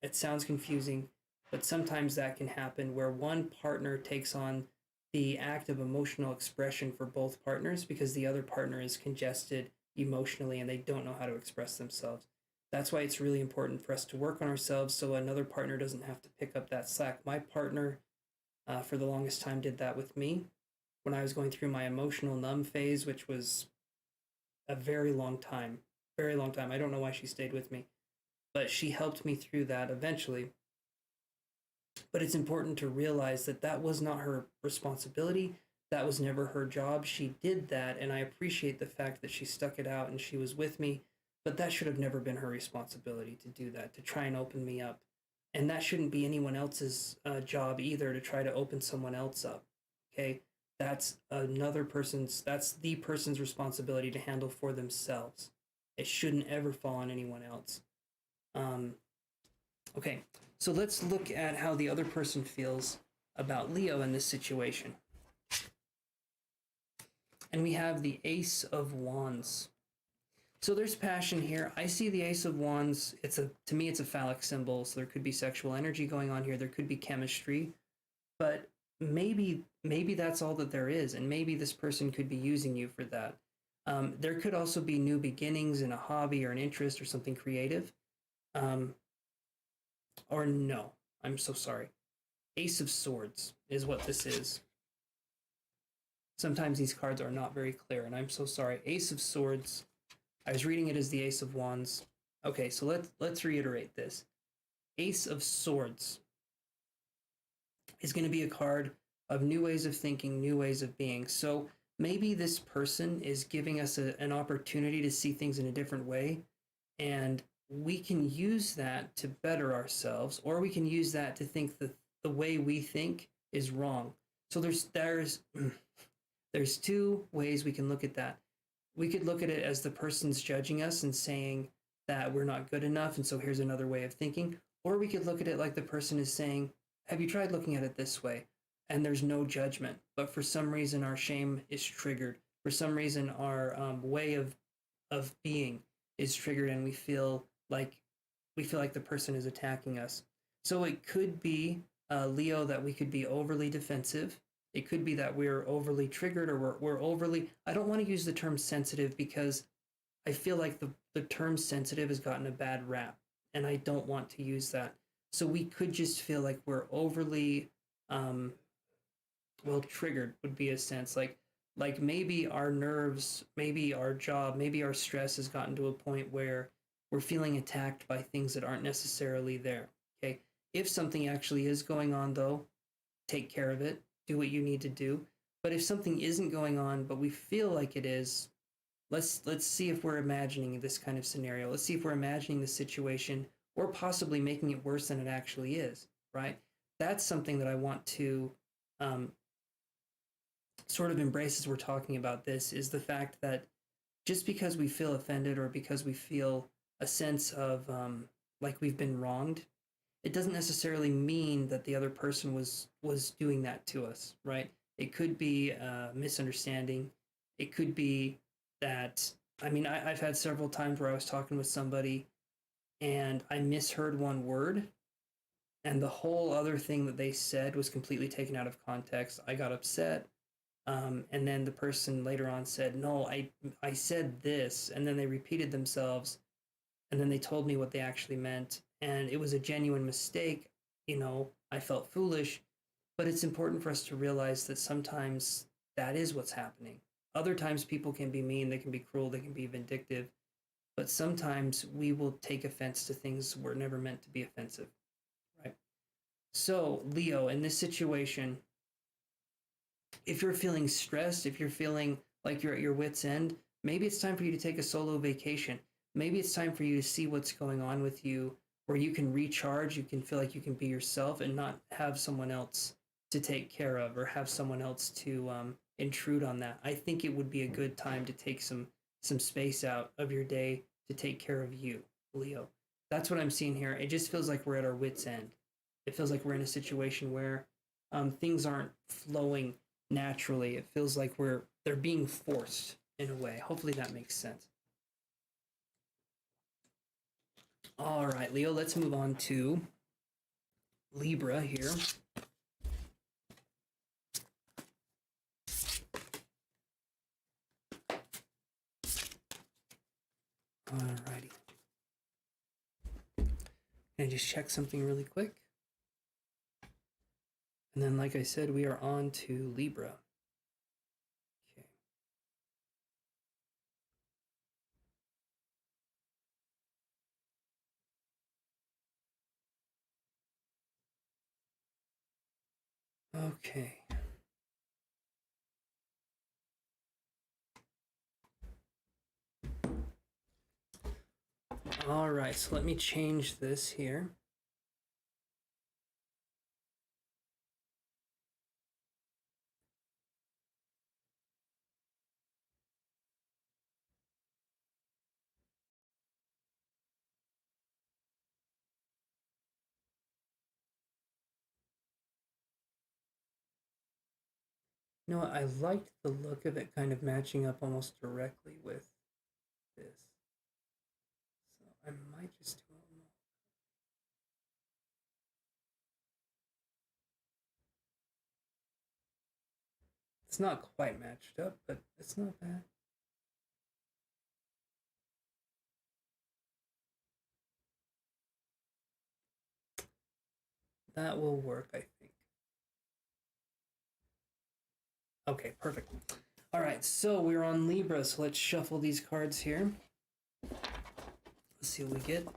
It sounds confusing, but sometimes that can happen where one partner takes on the act of emotional expression for both partners because the other partner is congested emotionally and they don't know how to express themselves. That's why it's really important for us to work on ourselves so another partner doesn't have to pick up that slack. My partner, for the longest time, did that with me when I was going through my emotional numb phase, which was a very long time. Very long time. I don't know why she stayed with me, but she helped me through that eventually. But it's important to realize that that was not her responsibility. That was never her job. She did that, and I appreciate the fact that she stuck it out and she was with me, but that should have never been her responsibility to do that, to try and open me up. And that shouldn't be anyone else's job either, to try to open someone else up, okay? That's the person's responsibility to handle for themselves. It shouldn't ever fall on anyone else. Okay, so let's look at how the other person feels about Leo in this situation. And we have the Ace of Wands. So there's passion here. I see the Ace of Wands. To me, it's a phallic symbol. So there could be sexual energy going on here. There could be chemistry, but maybe that's all that there is, and maybe this person could be using you for that. There could also be new beginnings in a hobby or an interest or something creative. Or no, I'm so sorry. Ace of Swords is what this is. Sometimes these cards are not very clear, and I'm so sorry. Ace of Swords. I was reading it as the Ace of Wands. Okay, so let's reiterate this. Ace of Swords is going to be a card of new ways of thinking, new ways of being. So maybe this person is giving us an opportunity to see things in a different way, and we can use that to better ourselves, or we can use that to think that the way we think is wrong. So there's two ways we can look at that. We could look at it as the person's judging us and saying that we're not good enough, and so here's another way of thinking. Or we could look at it like the person is saying, have you tried looking at it this way? And there's no judgment, but for some reason our shame is triggered. For some reason our way of being is triggered, and we feel like the person is attacking us. So it could be, Leo, that we could be overly defensive. It could be that we're overly triggered, or we're overly, I don't want to use the term sensitive because I feel like the term sensitive has gotten a bad rap, and I don't want to use that. So we could just feel like we're overly, triggered would be a sense. Like maybe our nerves, maybe our job, maybe our stress has gotten to a point where we're feeling attacked by things that aren't necessarily there. Okay. If something actually is going on, though, take care of it. Do what you need to do. But if something isn't going on, but we feel like it is, let's see if we're imagining this kind of scenario. Let's see if we're imagining the situation, or possibly making it worse than it actually is, right? That's something that I want to sort of embrace as we're talking about this, is the fact that just because we feel offended, or because we feel a sense of like we've been wronged, it doesn't necessarily mean that the other person was doing that to us, right? It could be a misunderstanding. It could be that, I mean, I've had several times where I was talking with somebody and I misheard one word, and the whole other thing that they said was completely taken out of context. I got upset. And then the person later on said, no, I said this, and then they repeated themselves, and then they told me what they actually meant, and it was a genuine mistake. I felt foolish, but it's important for us to realize that sometimes that is what's happening. Other times people can be mean, they can be cruel, they can be vindictive, but sometimes we will take offense to things that were never meant to be offensive, right? So, Leo, in this situation, if you're feeling stressed, if you're feeling like you're at your wit's end, maybe it's time for you to take a solo vacation. Maybe it's time for you to see what's going on with you, where you can recharge, you can feel like you can be yourself and not have someone else to take care of, or have someone else to intrude on that. I think it would be a good time to take some space out of your day to take care of you, Leo. That's what I'm seeing here. It just feels like we're at our wit's end. It feels like we're in a situation where things aren't flowing naturally. It feels like they're being forced in a way. Hopefully that makes sense. All right, Leo, let's move on to Libra here. All righty. And just check something really quick. And then, like I said, we are on to Libra. Okay. All right, so let me change this here. You know what? I liked the look of it kind of matching up almost directly with this. So I might just do it more. It's not quite matched up, but it's not bad. That will work, I think. Okay, perfect. All right, so we're on Libra, so let's shuffle these cards here. Let's see what we get.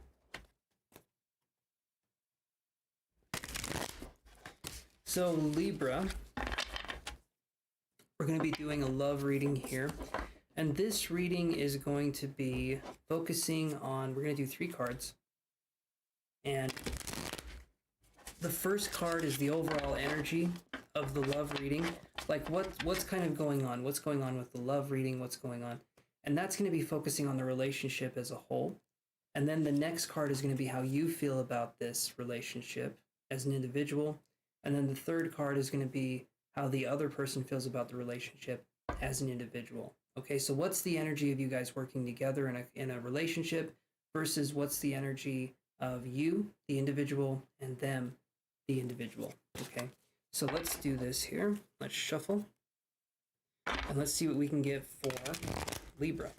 So Libra, we're going to be doing a love reading here. And this reading is going to be focusing on, we're going to do 3 cards. And the first card is the overall energy of the love reading. Like what's kind of going on? What's going on with the love reading? What's going on? And that's going to be focusing on the relationship as a whole. And then the next card is going to be how you feel about this relationship as an individual. And then the third card is going to be how the other person feels about the relationship as an individual. Okay, so what's the energy of you guys working together in a relationship versus what's the energy of you, the individual, and them, the individual. Okay, so let's do this here. Let's shuffle. And let's see what we can get for Libra.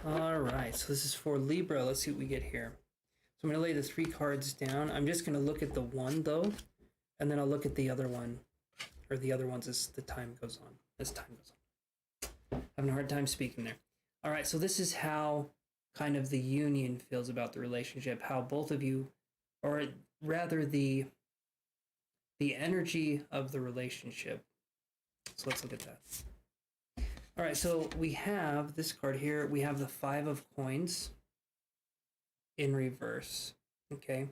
All right, so this is for Libra. Let's see what we get here. So I'm going to lay the 3 cards down. I'm just going to look at the one, though, and then I'll look at the other one, or the other ones as the time goes on. As time goes on. Having a hard time speaking there. All right, so this is how kind of the union feels about the relationship, how both of you, or rather the energy of the relationship. So let's look at that. All right, so we have this card here. We have the 5 of coins in reverse, okay?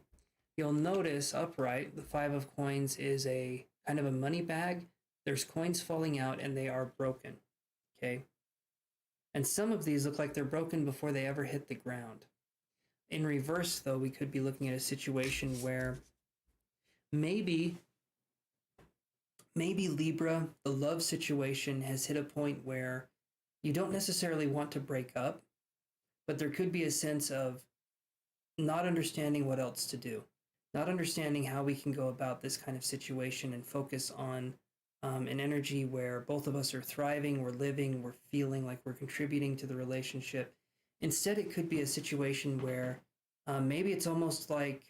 You'll notice upright, the 5 of coins is a kind of a money bag. There's coins falling out and they are broken, okay? And some of these look like they're broken before they ever hit the ground. In reverse, though, we could be looking at a situation where maybe Libra, the love situation has hit a point where you don't necessarily want to break up, but there could be a sense of not understanding what else to do, not understanding how we can go about this kind of situation and focus on an energy where both of us are thriving, we're living, we're feeling like we're contributing to the relationship. Instead, it could be a situation where maybe it's almost like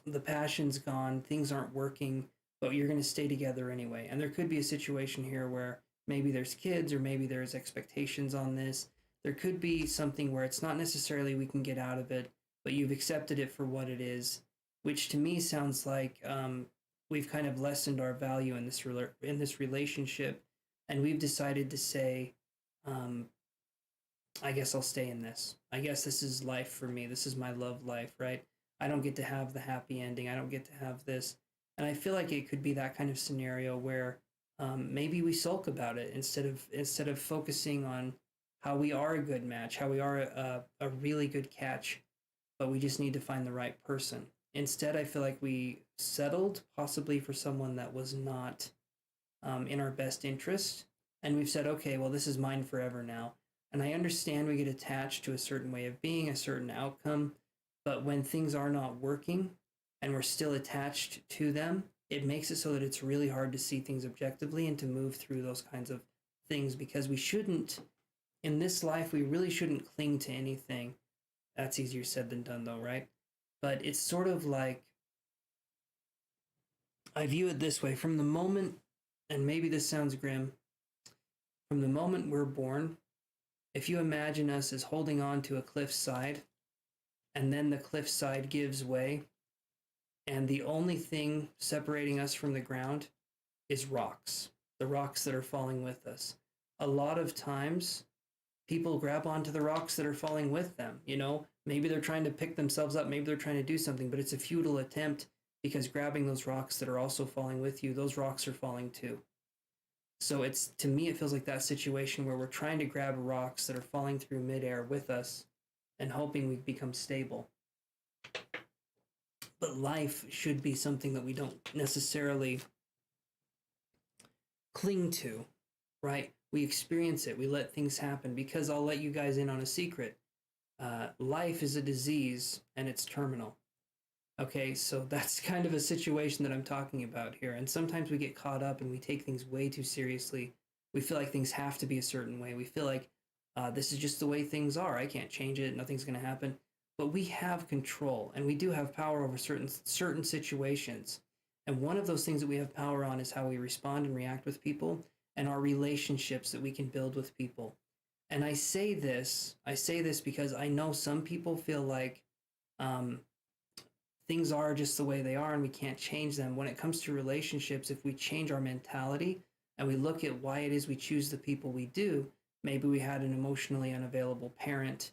the passion's gone, things aren't working, but you're going to stay together anyway. And there could be a situation here where maybe there's kids or maybe there's expectations on this. There could be something where it's not necessarily we can get out of it, but you've accepted it for what it is, which to me sounds like we've kind of lessened our value in this relationship, and we've decided to say, I guess I'll stay in this. I guess this is life for me. This is my love life, right? I don't get to have the happy ending. I don't get to have this. And I feel like it could be that kind of scenario where maybe we sulk about it instead of focusing on how we are a good match, how we are a really good catch, but we just need to find the right person. Instead, I feel like we settled possibly for someone that was not in our best interest. And we've said, okay, well, this is mine forever now. And I understand we get attached to a certain way of being, a certain outcome. But when things are not working and we're still attached to them, it makes it so that it's really hard to see things objectively and to move through those kinds of things, because we shouldn't, in this life, we really shouldn't cling to anything. That's easier said than done, though, right? But it's sort of like, I view it this way, from the moment, and maybe this sounds grim, From the moment we're born, if you imagine us as holding on to a cliff side, and then the cliff side gives way, and the only thing separating us from the ground is rocks, the rocks that are falling with us. A lot of times, people grab onto the rocks that are falling with them. Maybe they're trying to pick themselves up, maybe they're trying to do something, but it's a futile attempt because grabbing those rocks that are also falling with you, those rocks are falling too. So to me, it feels like that situation where we're trying to grab rocks that are falling through midair with us and hoping we become stable. But life should be something that we don't necessarily cling to, right? We experience it, we let things happen, because I'll let you guys in on a secret. Life is a disease and it's terminal. Okay, so that's kind of a situation that I'm talking about here. And sometimes we get caught up and we take things way too seriously. We feel like things have to be a certain way. We feel like this is just the way things are. I can't change it. Nothing's going to happen. But we have control, and we do have power over certain situations. And one of those things that we have power on is how we respond and react with people, and our relationships that we can build with people. And I say this because I know some people feel like things are just the way they are and we can't change them. When it comes to relationships, if we change our mentality and we look at why it is we choose the people we do, maybe we had an emotionally unavailable parent,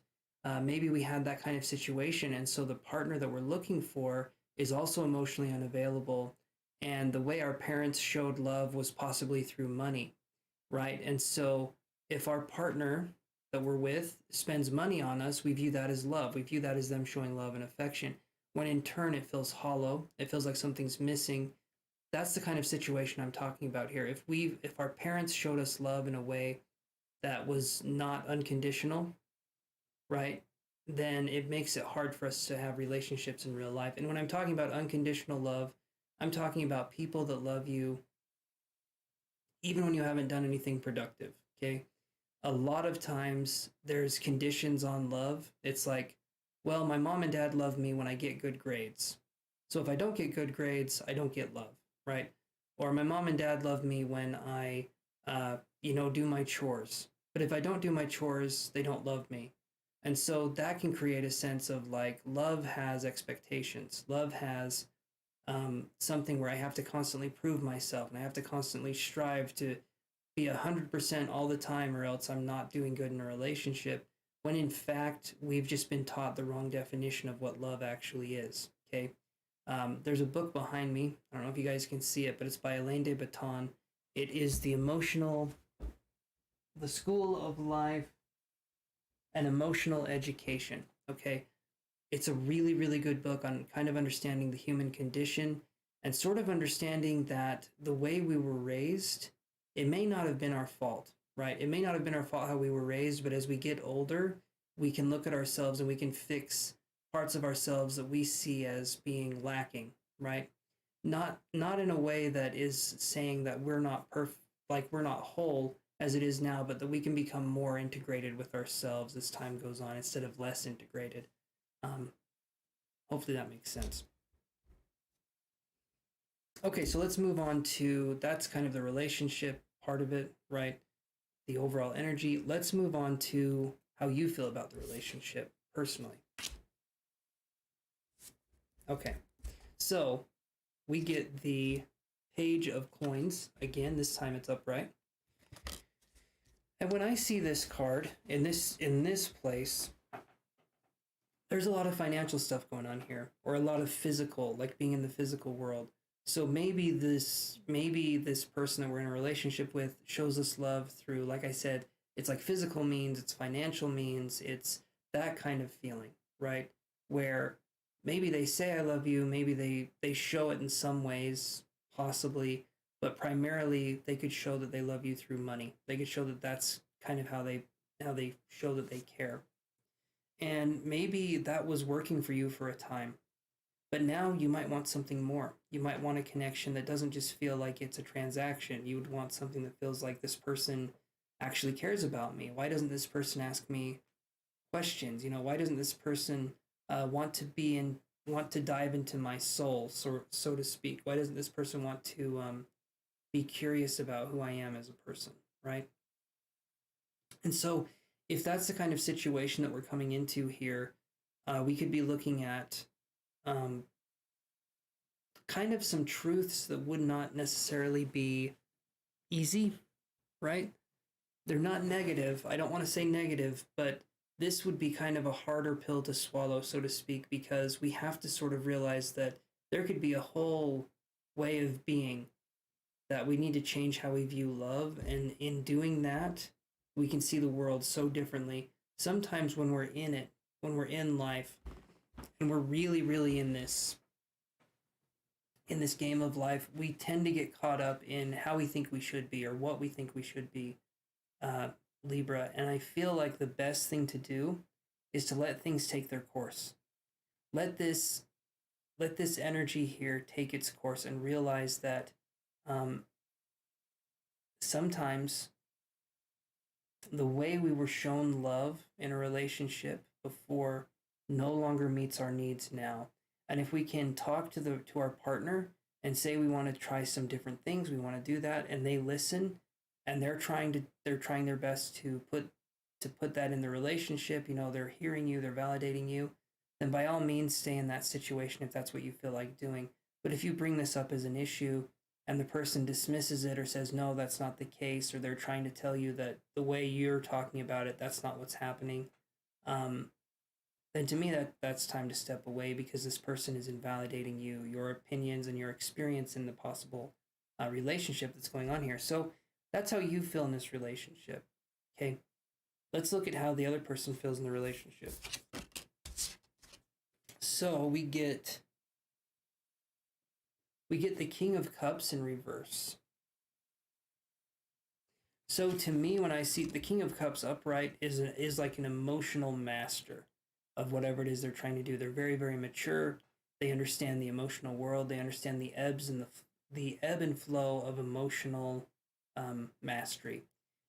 maybe we had that kind of situation, and so the partner that we're looking for is also emotionally unavailable, and the way our parents showed love was possibly through money, right? And so if our partner that we're with spends money on us, we view that as love. We view that as them showing love and affection, when in turn it feels hollow. It feels like something's missing. That's the kind of situation I'm talking about here. If our parents showed us love in a way that was not unconditional, right, then it makes it hard for us to have relationships in real life. And when I'm talking about unconditional love, I'm talking about people that love you even when you haven't done anything productive, okay? A lot of times there's conditions on love. It's like, well, my mom and dad love me when I get good grades. So if I don't get good grades, I don't get love, right? Or my mom and dad love me when I, do my chores. But if I don't do my chores, they don't love me. And so that can create a sense of like, love has expectations. Love has something where I have to constantly prove myself and I have to constantly strive to be 100% all the time, or else I'm not doing good in a relationship, when in fact we've just been taught the wrong definition of what love actually is, okay? There's a book behind me. I don't know if you guys can see it, but it's by Elaine de Botton. It is The School of Life and Emotional Education, okay? It's a really, really good book on kind of understanding the human condition and sort of understanding that the way we were raised, it may not have been our fault, right? It may not have been our fault how we were raised, but as we get older, we can look at ourselves and we can fix parts of ourselves that we see as being lacking, right? Not in a way that is saying that we're not perfect, like we're not whole as it is now, but that we can become more integrated with ourselves as time goes on instead of less integrated. Hopefully that makes sense. Okay, so let's move on to, that's kind of the relationship part of it, right? The overall energy. Let's move on to how you feel about the relationship personally. Okay, so we get the Page of Coins. Again, this time it's upright. And when I see this card in this place, there's a lot of financial stuff going on here, or a lot of physical, like being in the physical world. So maybe this person that we're in a relationship with shows us love through, like I said, it's like physical means, it's financial means, it's that kind of feeling, right? Where maybe they say I love you, maybe they show it in some ways, possibly, but primarily they could show that they love you through money. They could show that that's kind of how they show that they care. And maybe that was working for you for a time. But now you might want something more. You might want a connection that doesn't just feel like it's a transaction. You would want something that feels like this person actually cares about me. Why doesn't this person ask me questions? Why doesn't this person want to dive into my soul, so to speak? Why doesn't this person want to be curious about who I am as a person, right? And so if that's the kind of situation that we're coming into here, we could be looking at kind of some truths that would not necessarily be easy, right? They're not negative. I don't want to say negative, but this would be kind of a harder pill to swallow, so to speak, because we have to sort of realize that there could be a whole way of being that we need to change how we view love. And in doing that, we can see the world so differently. Sometimes when we're in it, when we're in life, and we're really, really in this game of life, we tend to get caught up in how we think we should be or what we think we should be, Libra. And I feel like the best thing to do is to let things take their course. Let this energy here take its course and realize that sometimes the way we were shown love in a relationship before no longer meets our needs now. And if we can talk to our partner and say we want to try some different things, we want to do that, and they listen, and they're trying their best to put that in the relationship, they're hearing you, they're validating you, then by all means stay in that situation if that's what you feel like doing. But if you bring this up as an issue and the person dismisses it or says, no, that's not the case, or they're trying to tell you that the way you're talking about it, that's not what's happening, then to me that's time to step away, because this person is invalidating you, your opinions, and your experience in the possible relationship that's going on here. So that's how you feel in this relationship. Okay, let's look at how the other person feels in the relationship. So we get the King of Cups in reverse. So to me, when I see the King of Cups upright, is like an emotional master of whatever it is they're trying to do. They're very, very mature. They understand the emotional world. They understand the ebbs and the ebb and flow of emotional mastery.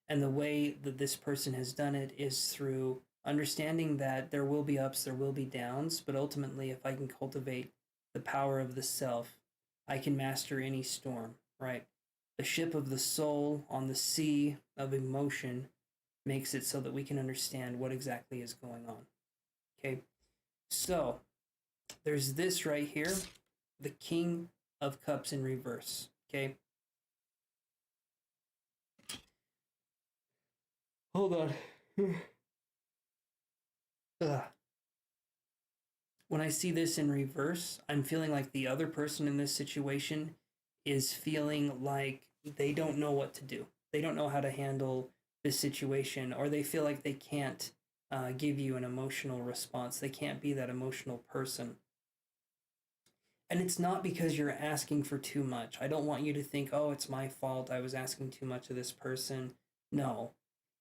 And the way that this person has done it is through understanding that there will be ups, there will be downs, but ultimately, if I can cultivate the power of the self, I can master any storm, right? The ship of the soul on the sea of emotion makes it so that we can understand what exactly is going on. Okay, so there's this right here, the King of Cups in reverse. Okay, hold on. When I see this in reverse, I'm feeling like the other person in this situation is feeling like they don't know what to do. They don't know how to handle this situation, or they feel like they can't give you an emotional response. They can't be that emotional person. And it's not because you're asking for too much. I don't want you to think, oh, it's my fault, I was asking too much of this person. No,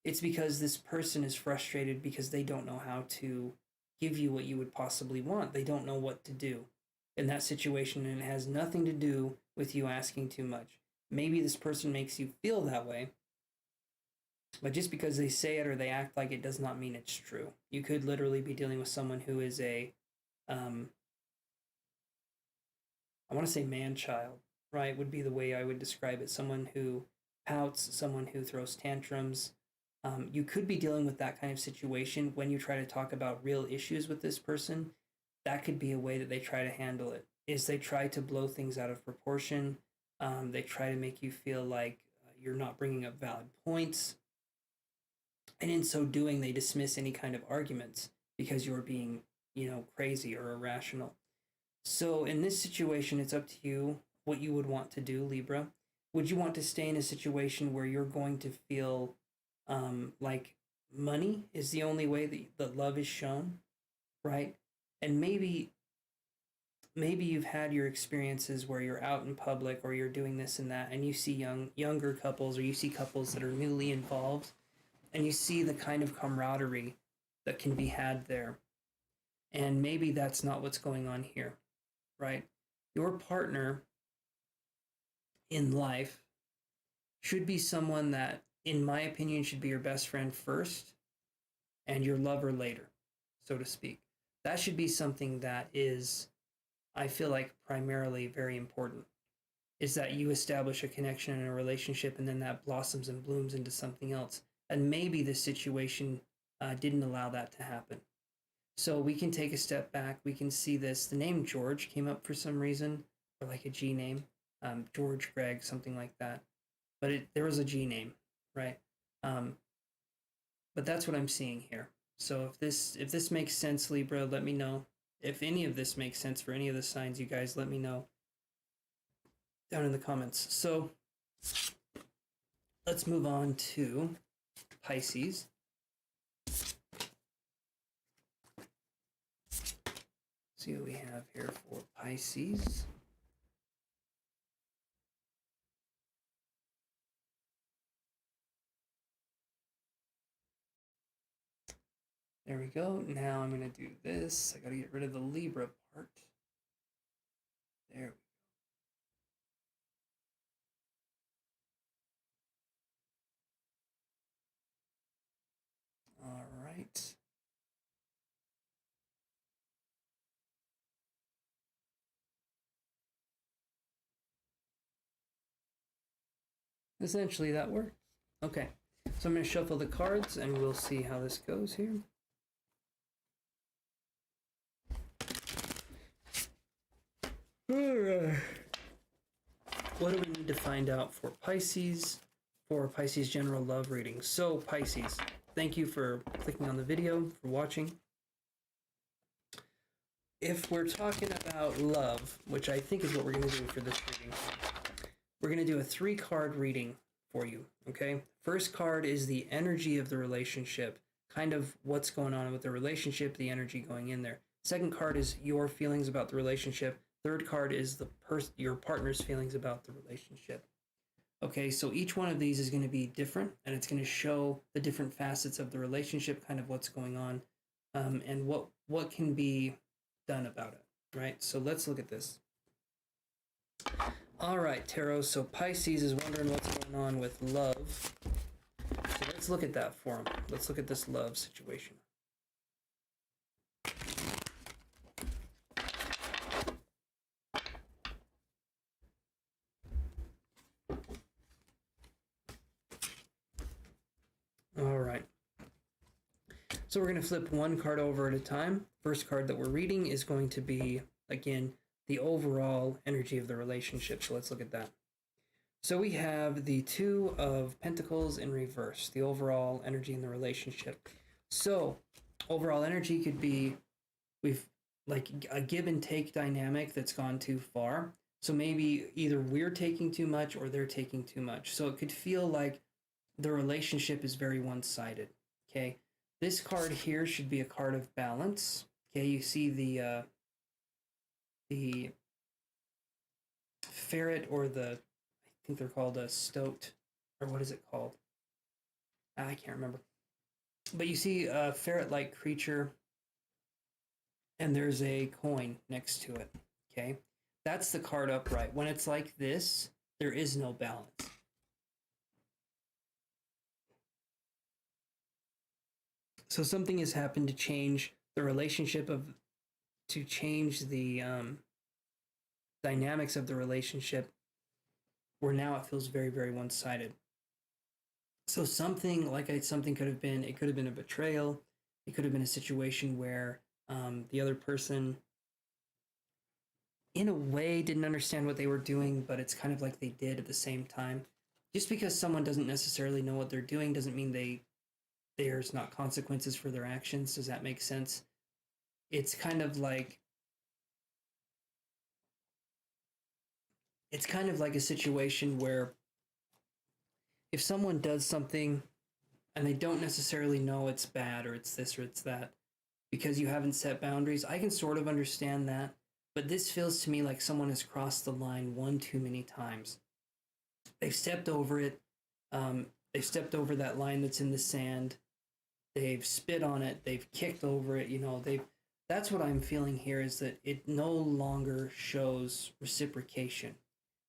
it's because this person is frustrated because they don't know how to give you what you would possibly want. They don't know what to do in that situation, and it has nothing to do with you asking too much. Maybe this person makes you feel that way, but just because they say it or they act like it does not mean it's true. You could literally be dealing with someone who is I want to say man-child, right? Would be the way I would describe it. Someone who pouts, someone who throws tantrums. You could be dealing with that kind of situation when you try to talk about real issues with this person. That could be a way that they try to handle it, is they try to blow things out of proportion. They try to make you feel like you're not bringing up valid points. And in so doing, they dismiss any kind of arguments because you're being, crazy or irrational. So in this situation, it's up to you what you would want to do, Libra. Would you want to stay in a situation where you're going to feel like money is the only way that love is shown, right? And maybe you've had your experiences where you're out in public or you're doing this and that, and you see younger couples, or you see couples that are newly involved, and you see the kind of camaraderie that can be had there. And maybe that's not what's going on here, right? Your partner in life should be someone that, in my opinion, should be your best friend first and your lover later, so to speak. That should be something that is, I feel like, primarily very important, is that you establish a connection and a relationship, and then that blossoms and blooms into something else. And maybe this situation didn't allow that to happen. So we can take a step back. We can see this. The name George came up for some reason, or like a G name, George, Greg, something like that. But there was a G name, right? But that's what I'm seeing here. So if this makes sense, Libra, let me know. If any of this makes sense for any of the signs, you guys let me know down in the comments. So let's move on to Pisces. See what we have here for Pisces. There we go. Now I'm going to do this. I got to get rid of the Libra part. There we go. All right. Essentially, that works. Okay. So I'm going to shuffle the cards and we'll see how this goes here. Alright. What do we need to find out for Pisces? For Pisces general love reading. So Pisces, thank you for clicking on the video, for watching. If we're talking about love, which I think is what we're going to do for this reading, we're going to do a 3-card reading for you, okay? First card is the energy of the relationship, kind of what's going on with the relationship, the energy going in there. Second card is your feelings about the relationship. Third card is your partner's feelings about the relationship. Okay, so each one of these is going to be different, and it's going to show the different facets of the relationship, kind of what's going on, and what can be done about it, right? So let's look at this. All right, Tarot, so Pisces is wondering what's going on with love. So let's look at that for him. Let's look at this love situation. All right. So we're going to flip one card over at a time. First card that we're reading is going to be, again, the overall energy of the relationship. So let's look at that. So we have the Two of Pentacles in reverse, the overall energy in the relationship. So overall energy could be, we've like a give and take dynamic that's gone too far. So maybe either we're taking too much or they're taking too much. So it could feel like the relationship is very one-sided, okay? This card here should be a card of balance, okay? You see the ferret, or I think they're called a stoat, or what is it called? I can't remember. But you see a ferret-like creature, and there's a coin next to it, okay? That's the card upright. When it's like this, there is no balance. So something has happened to change the relationship to change the dynamics of the relationship, where now it feels very, very one-sided. So something could have been, it could have been a betrayal. It could have been a situation where the other person, in a way, didn't understand what they were doing, but it's kind of like they did at the same time. Just because someone doesn't necessarily know what they're doing doesn't mean there's not consequences for their actions. Does that make sense? It's kind of like a situation where if someone does something and they don't necessarily know it's bad or it's this or it's that because you haven't set boundaries, I can sort of understand that. But this feels to me like someone has crossed the line one too many times. They've stepped over it. They've stepped over that line that's in the sand. They've spit on it. They've kicked over it. That's what I'm feeling here, is that it no longer shows reciprocation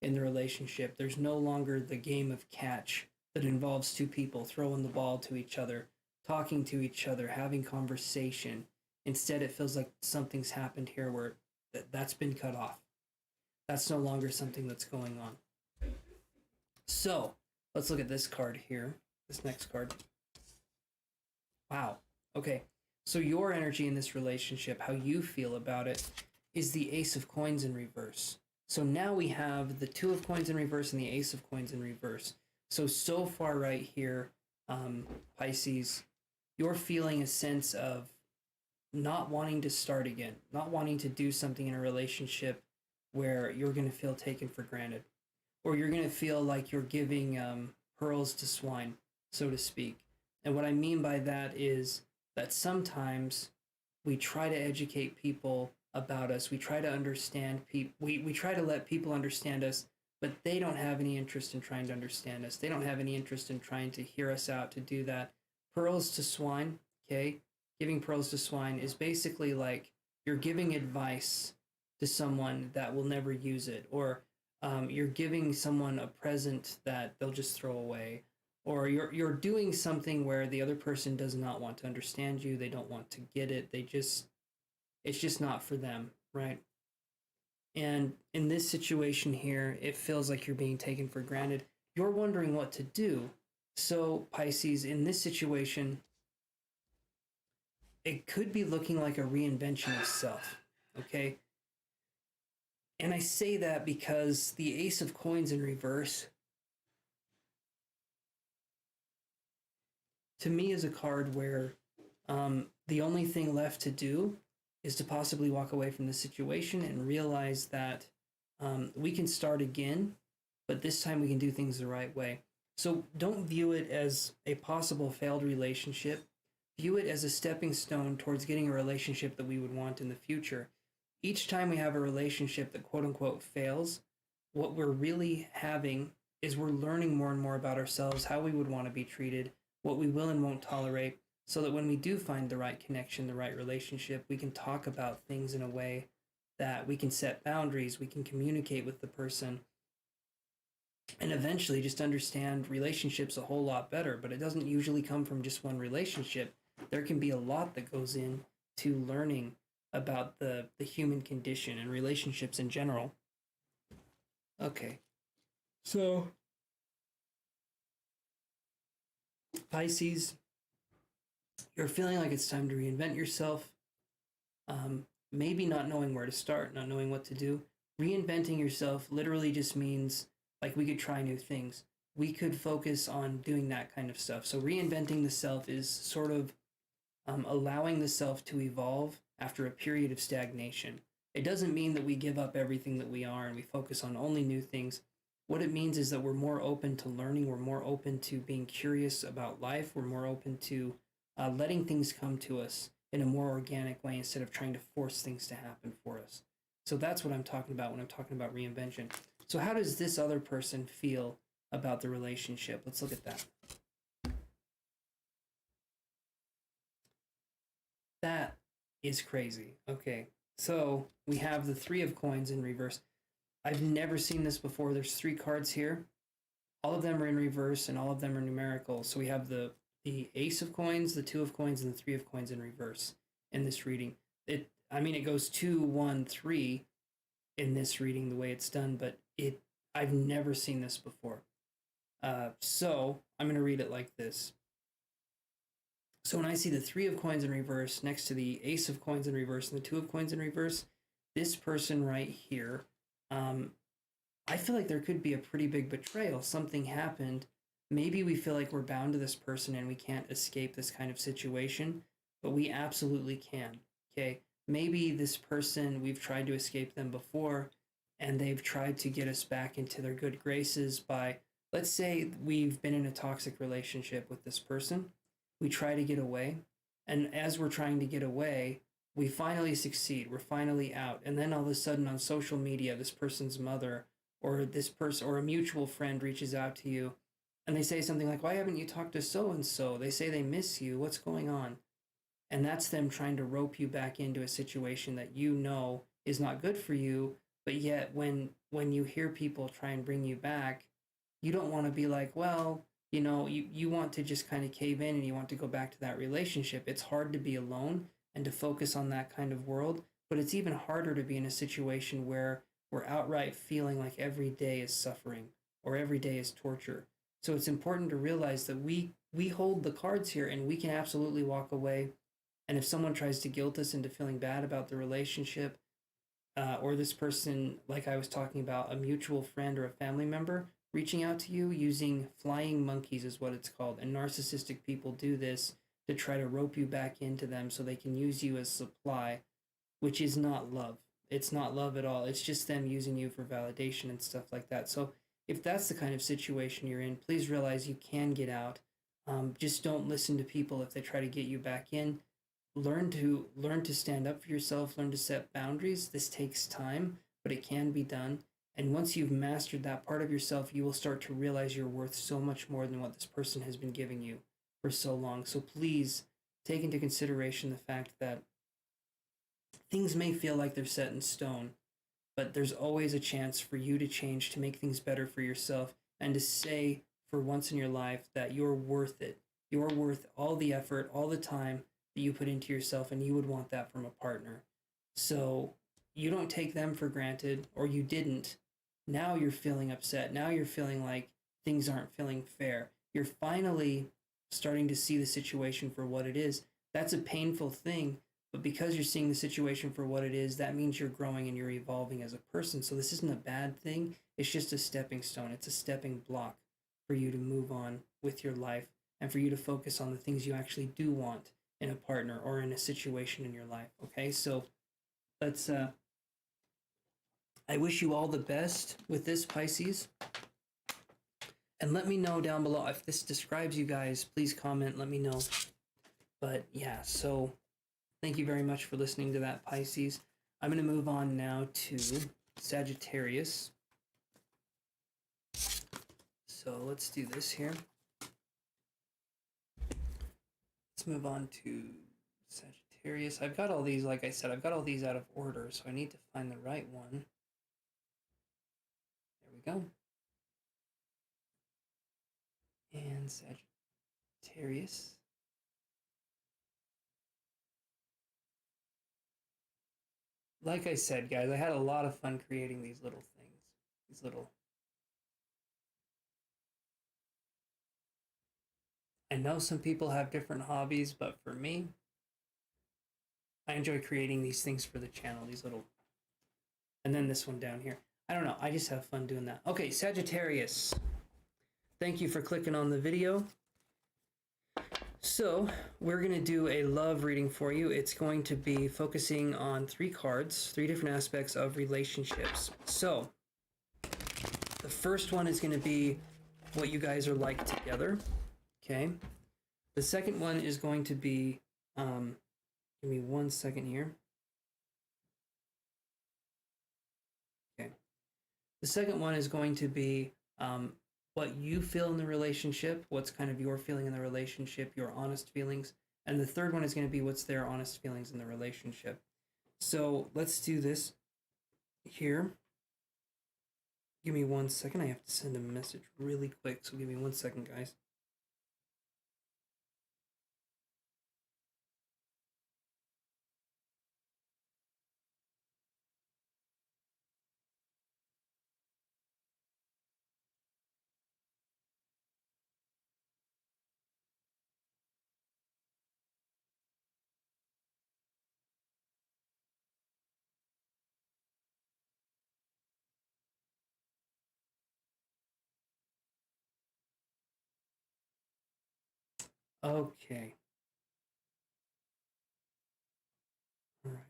in the relationship. There's no longer the game of catch that involves two people throwing the ball to each other, talking to each other, having conversation. Instead, it feels like something's happened here where that's been cut off. That's no longer something that's going on. So let's look at this card here, this next card. Wow. Okay. So your energy in this relationship, how you feel about it, is the Ace of Coins in reverse. So now we have the Two of Coins in reverse and the Ace of Coins in reverse. So far right here, Pisces, you're feeling a sense of not wanting to start again, not wanting to do something in a relationship where you're going to feel taken for granted, or you're going to feel like you're giving pearls to swine, so to speak. And what I mean by that is that sometimes we try to educate people about us. We try to understand people. We try to let people understand us, but they don't have any interest in trying to understand us. They don't have any interest in trying to hear us out to do that. Pearls to swine, okay? Giving pearls to swine is basically like you're giving advice to someone that will never use it, or you're giving someone a present that they'll just throw away, or you're doing something where the other person does not want to understand you. They don't want to get it. It's just not for them, right? And in this situation here, it feels like you're being taken for granted. You're wondering what to do. So Pisces, in this situation, it could be looking like a reinvention of self, okay? And I say that because the Ace of Coins in reverse, to me, is a card where the only thing left to do is to possibly walk away from the situation and realize that we can start again, but this time we can do things the right way. So don't view it as a possible failed relationship. View it as a stepping stone towards getting a relationship that we would want in the future. Each time we have a relationship that quote unquote fails, what we're really having is we're learning more and more about ourselves, how we would want to be treated, what we will and won't tolerate, so that when we do find the right connection, the right relationship, we can talk about things in a way that we can set boundaries, we can communicate with the person, and eventually just understand relationships a whole lot better. But it doesn't usually come from just one relationship. There can be a lot that goes in to learning about the human condition and relationships in general. Okay, so Pisces, you're feeling like it's time to reinvent yourself. Maybe not knowing where to start, not knowing what to do. Reinventing yourself literally just means like we could try new things. We could focus on doing that kind of stuff. So reinventing the self is sort of allowing the self to evolve after a period of stagnation. It doesn't mean that we give up everything that we are and we focus on only new things. What it means is that we're more open to learning, we're more open to being curious about life, we're more open to letting things come to us in a more organic way instead of trying to force things to happen for us. So that's what I'm talking about when I'm talking about reinvention. So how does this other person feel about the relationship? Let's look at that. That is crazy. Okay, so we have the Three of Coins in reverse. I've never seen this before. There's three cards here. All of them are in reverse and all of them are numerical. So we have the Ace of Coins, the Two of Coins, and the Three of Coins in reverse in this reading. It goes 2, 1, 3 in this reading the way it's done, but I've never seen this before. So I'm going to read it like this. So when I see the Three of Coins in reverse next to the Ace of Coins in reverse and the Two of Coins in reverse, this person right here, I feel like there could be a pretty big betrayal. Something happened. Maybe we feel like we're bound to this person and we can't escape this kind of situation, but we absolutely can. Okay? Maybe this person, we've tried to escape them before, and they've tried to get us back into their good graces by, let's say we've been in a toxic relationship with this person. We try to get away, and as we're trying to get away, we finally succeed. We're finally out. And then all of a sudden on social media, this person's mother or this person or a mutual friend reaches out to you and they say something like, why haven't you talked to so-and-so? They say they miss you. What's going on? And that's them trying to rope you back into a situation that you know is not good for you. But yet when you hear people try and bring you back, you don't want to be like, well, you want to just kind of cave in and you want to go back to that relationship. It's hard to be alone and to focus on that kind of world, but it's even harder to be in a situation where we're outright feeling like every day is suffering or every day is torture. So it's important to realize that we hold the cards here, and we can absolutely walk away. And if someone tries to guilt us into feeling bad about the relationship, or this person, like I was talking about, a mutual friend or a family member reaching out to you using flying monkeys is what it's called. And narcissistic people do this to try to rope you back into them so they can use you as supply, which is not love. It's not love at all. It's just them using you for validation and stuff like that. So if that's the kind of situation you're in, please realize you can get out. Just don't listen to people if they try to get you back in. Learn to stand up for yourself. Learn to set boundaries. This takes time, but it can be done. And once you've mastered that part of yourself, you will start to realize you're worth so much more than what this person has been giving you for so long. So please take into consideration the fact that things may feel like they're set in stone, but there's always a chance for you to change, to make things better for yourself, and to say for once in your life that you're worth it. You're worth all the effort, all the time that you put into yourself, and you would want that from a partner. So you don't take them for granted, or you didn't. Now you're feeling upset. Now you're feeling like things aren't feeling fair. You're finally starting to see the situation for what it is. That's a painful thing, but because you're seeing the situation for what it is, that means you're growing and you're evolving as a person. So this isn't a bad thing. It's just a stepping stone. It's a stepping block for you to move on with your life and for you to focus on the things you actually do want in a partner or in a situation in your life. Okay, so let's I wish you all the best with this, Pisces. And let me know down below if this describes you guys. Please comment, let me know. But yeah, so thank you very much for listening to that, Pisces. I'm going to move on now to Sagittarius. So let's do this here. Let's move on to Sagittarius. I've got all these, like I said, I've got all these out of order, so I need to find the right one. There we go. And Sagittarius. Like I said, guys, I had a lot of fun creating these little things. These little... I know some people have different hobbies, but for me, I enjoy creating these things for the channel, these little... And then this one down here. I don't know, I just have fun doing that. Okay, Sagittarius. Thank you for clicking on the video. So, we're going to do a love reading for you. It's going to be focusing on 3 cards, 3 different aspects of relationships. So, the first one is going to be what you guys are like together. Okay. The second one is going to be, give me 1 second here. Okay. The second one is going to be what you feel in the relationship, what's kind of your feeling in the relationship, your honest feelings. And the third one is going to be what's their honest feelings in the relationship. So let's do this here. Give me 1 second. I have to send a message really quick, so give me 1 second, guys. Okay. All right.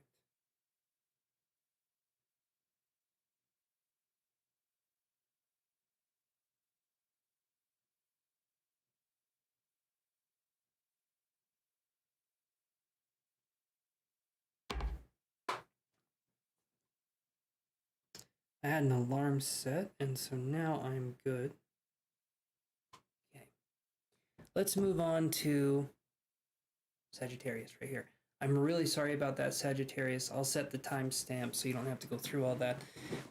I had an alarm set, and so now I'm good. Okay. Let's move on to Sagittarius right here. I'm really sorry about that, Sagittarius. I'll set the timestamp so you don't have to go through all that.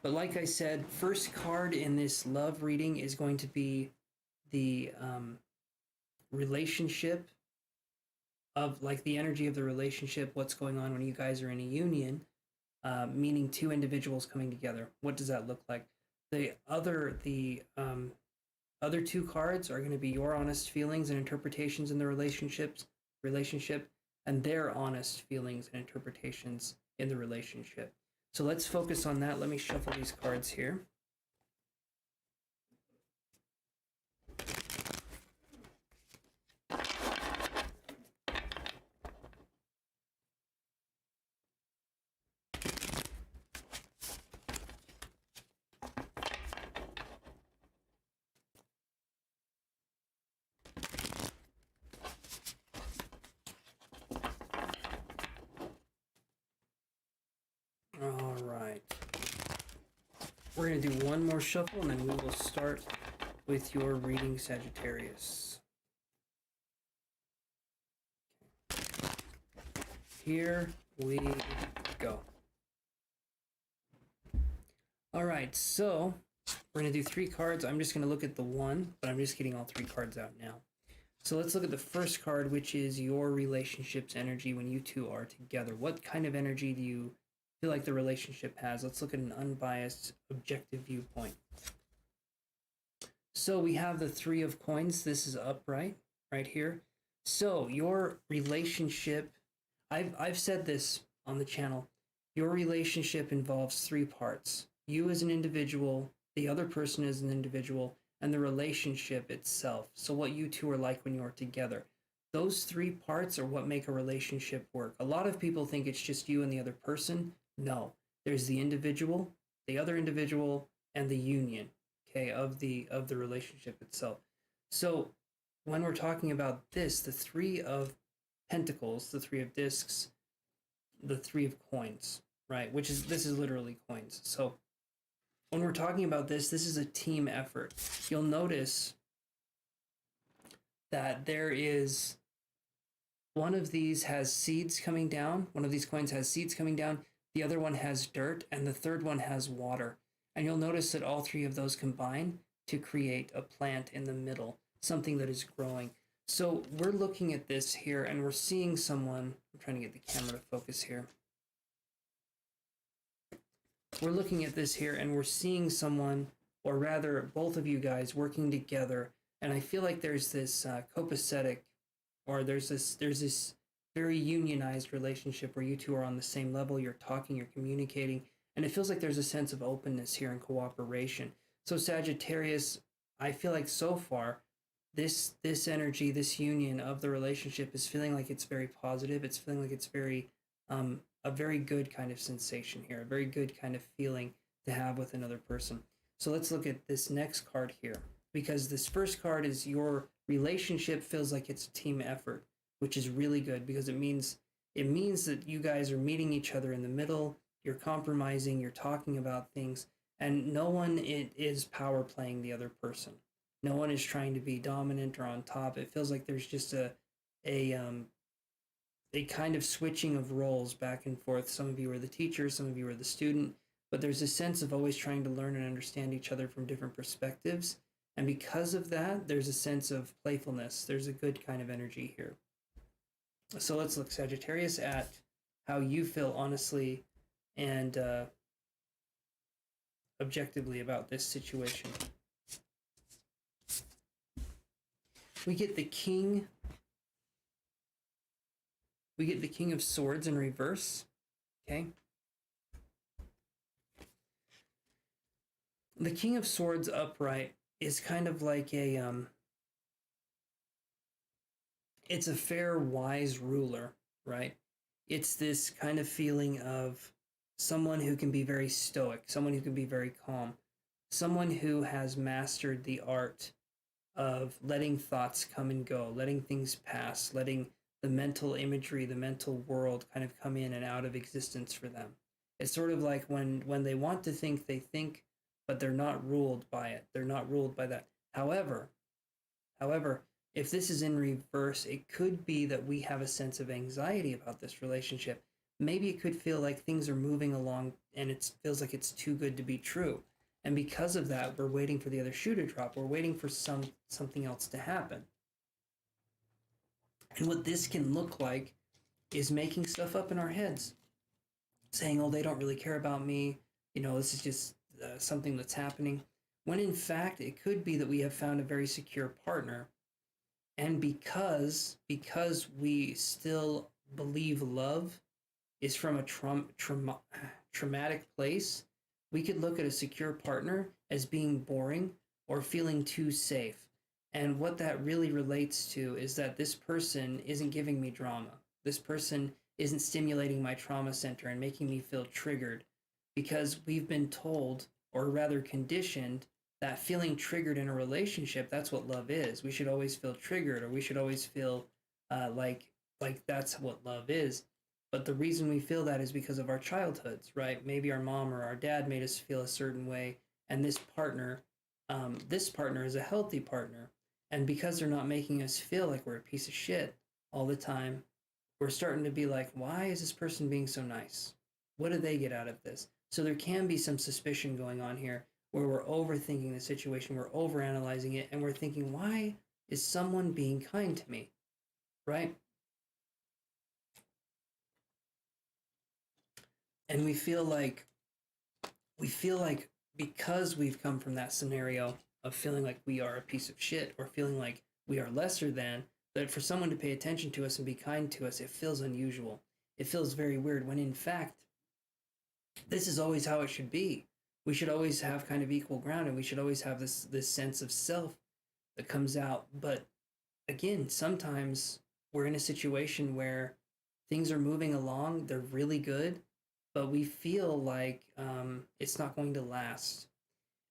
But like I said, first card in this love reading is going to be the relationship of, like, the energy of the relationship, what's going on when you guys are in a union, meaning 2 individuals coming together. What does that look like? The other other two cards are going to be your honest feelings and interpretations in the relationship, and their honest feelings and interpretations in the relationship. So let's focus on that. Let me shuffle these cards here. All right. We're going to do one more shuffle, and then we will start with your reading, Sagittarius. Here we go. All right, so we're going to do 3 cards. I'm just going to look at the one, but I'm just getting all 3 cards out now. So let's look at the first card, which is your relationship's energy when you two are together. What kind of energy do you feel like the relationship has? Let's look at an unbiased, objective viewpoint. So we have the 3 of coins. This is upright right here. So your relationship, I've said this on the channel, your relationship involves 3 parts. You as an individual, the other person as an individual, and the relationship itself. So what you two are like when you're together. Those 3 parts are what make a relationship work. A lot of people think it's just you and the other person. No, there's the individual, the other individual, and the union, okay, of the relationship itself. So when we're talking about this, the 3 of pentacles, the 3 of discs, the 3 of coins, right? This is literally coins. So when we're talking about this is a team effort. You'll notice that there is one of these has seeds coming down. One of these coins has seeds coming down. The other one has dirt, and the third one has water. And you'll notice that all 3 of those combine to create a plant in the middle, something that is growing. So we're looking at this here, and we're seeing someone. I'm trying to get the camera to focus here. We're looking at this here, and we're seeing someone, or rather both of you guys, working together. And I feel like there's this copacetic, or there's this very unionized relationship where you two are on the same level, you're talking, you're communicating, and it feels like there's a sense of openness here and cooperation. So Sagittarius, I feel like so far, this energy, this union of the relationship is feeling like it's very positive. It's feeling like it's very, a very good kind of sensation here, a very good kind of feeling to have with another person. So let's look at this next card here, because this first card is your relationship feels like it's a team effort, which is really good because it means that you guys are meeting each other in the middle, you're compromising, you're talking about things, and no one is power playing the other person. No one is trying to be dominant or on top. It feels like there's just a kind of switching of roles back and forth. Some of you are the teacher, some of you are the student, but there's a sense of always trying to learn and understand each other from different perspectives. And because of that, there's a sense of playfulness. There's a good kind of energy here. So let's look, Sagittarius, at how you feel honestly and objectively about this situation. We get the King. We get the King of Swords in reverse. Okay. The King of Swords upright is kind of like it's a fair, wise ruler, right? It's this kind of feeling of someone who can be very stoic, someone who can be very calm, someone who has mastered the art of letting thoughts come and go, letting things pass, letting the mental imagery, the mental world kind of come in and out of existence for them. It's sort of like when they want to think, they think, but they're not ruled by it. They're not ruled by that. However, if this is in reverse, it could be that we have a sense of anxiety about this relationship. Maybe it could feel like things are moving along and it feels like it's too good to be true. And because of that, we're waiting for the other shoe to drop. We're waiting for something else to happen. And what this can look like is making stuff up in our heads. Saying, oh, they don't really care about me. You know, this is just something that's happening. when in fact it could be that we have found a very secure partner. And because we still believe love is from a traumatic place, we could look at a secure partner as being boring or feeling too safe. And what that really relates to is that this person isn't giving me drama. This person isn't stimulating my trauma center and making me feel triggered, because we've been told, or rather conditioned, that feeling triggered in a relationship, that's what love is. We should always feel triggered, or we should always feel like that's what love is. But the reason we feel that is because of our childhoods, right? Maybe our mom or our dad made us feel a certain way, and this partner is a healthy partner. And because they're not making us feel like we're a piece of shit all the time, we're starting to be like, why is this person being so nice? What do they get out of this? So there can be some suspicion going on here where we're overthinking the situation, we're overanalyzing it, and we're thinking, why is someone being kind to me, right? And we feel like because we've come from that scenario of feeling like we are a piece of shit or feeling like we are lesser than, that for someone to pay attention to us and be kind to us, it feels unusual. It feels very weird, when in fact, this is always how it should be. We should always have kind of equal ground, and we should always have this sense of self that comes out. But again, sometimes we're in a situation where things are moving along, they're really good, but we feel like it's not going to last.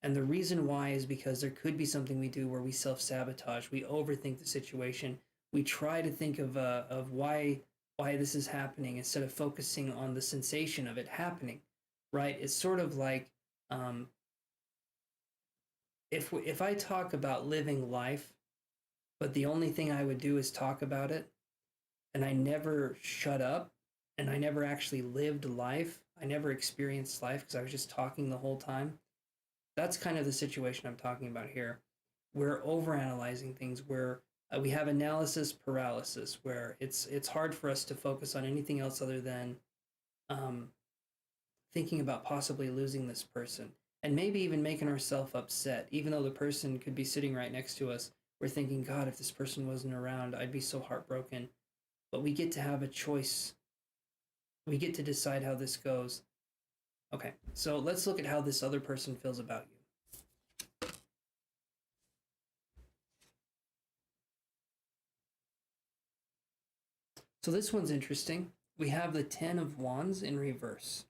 And the reason why is because there could be something we do where we self-sabotage, we overthink the situation, we try to think of why this is happening instead of focusing on the sensation of it happening, right? It's sort of like, if I talk about living life, but the only thing I would do is talk about it, and I never shut up, and I never actually lived life, I never experienced life because I was just talking the whole time. That's kind of the situation I'm talking about here. We're overanalyzing things, where we have analysis paralysis, where it's hard for us to focus on anything else other than thinking about possibly losing this person, and maybe even making ourselves upset, even though the person could be sitting right next to us. We're thinking, God, if this person wasn't around, I'd be so heartbroken. But we get to have a choice. We get to decide how this goes. Okay, so let's look at how this other person feels about you. So this one's interesting. We have the 10 of Wands in reverse.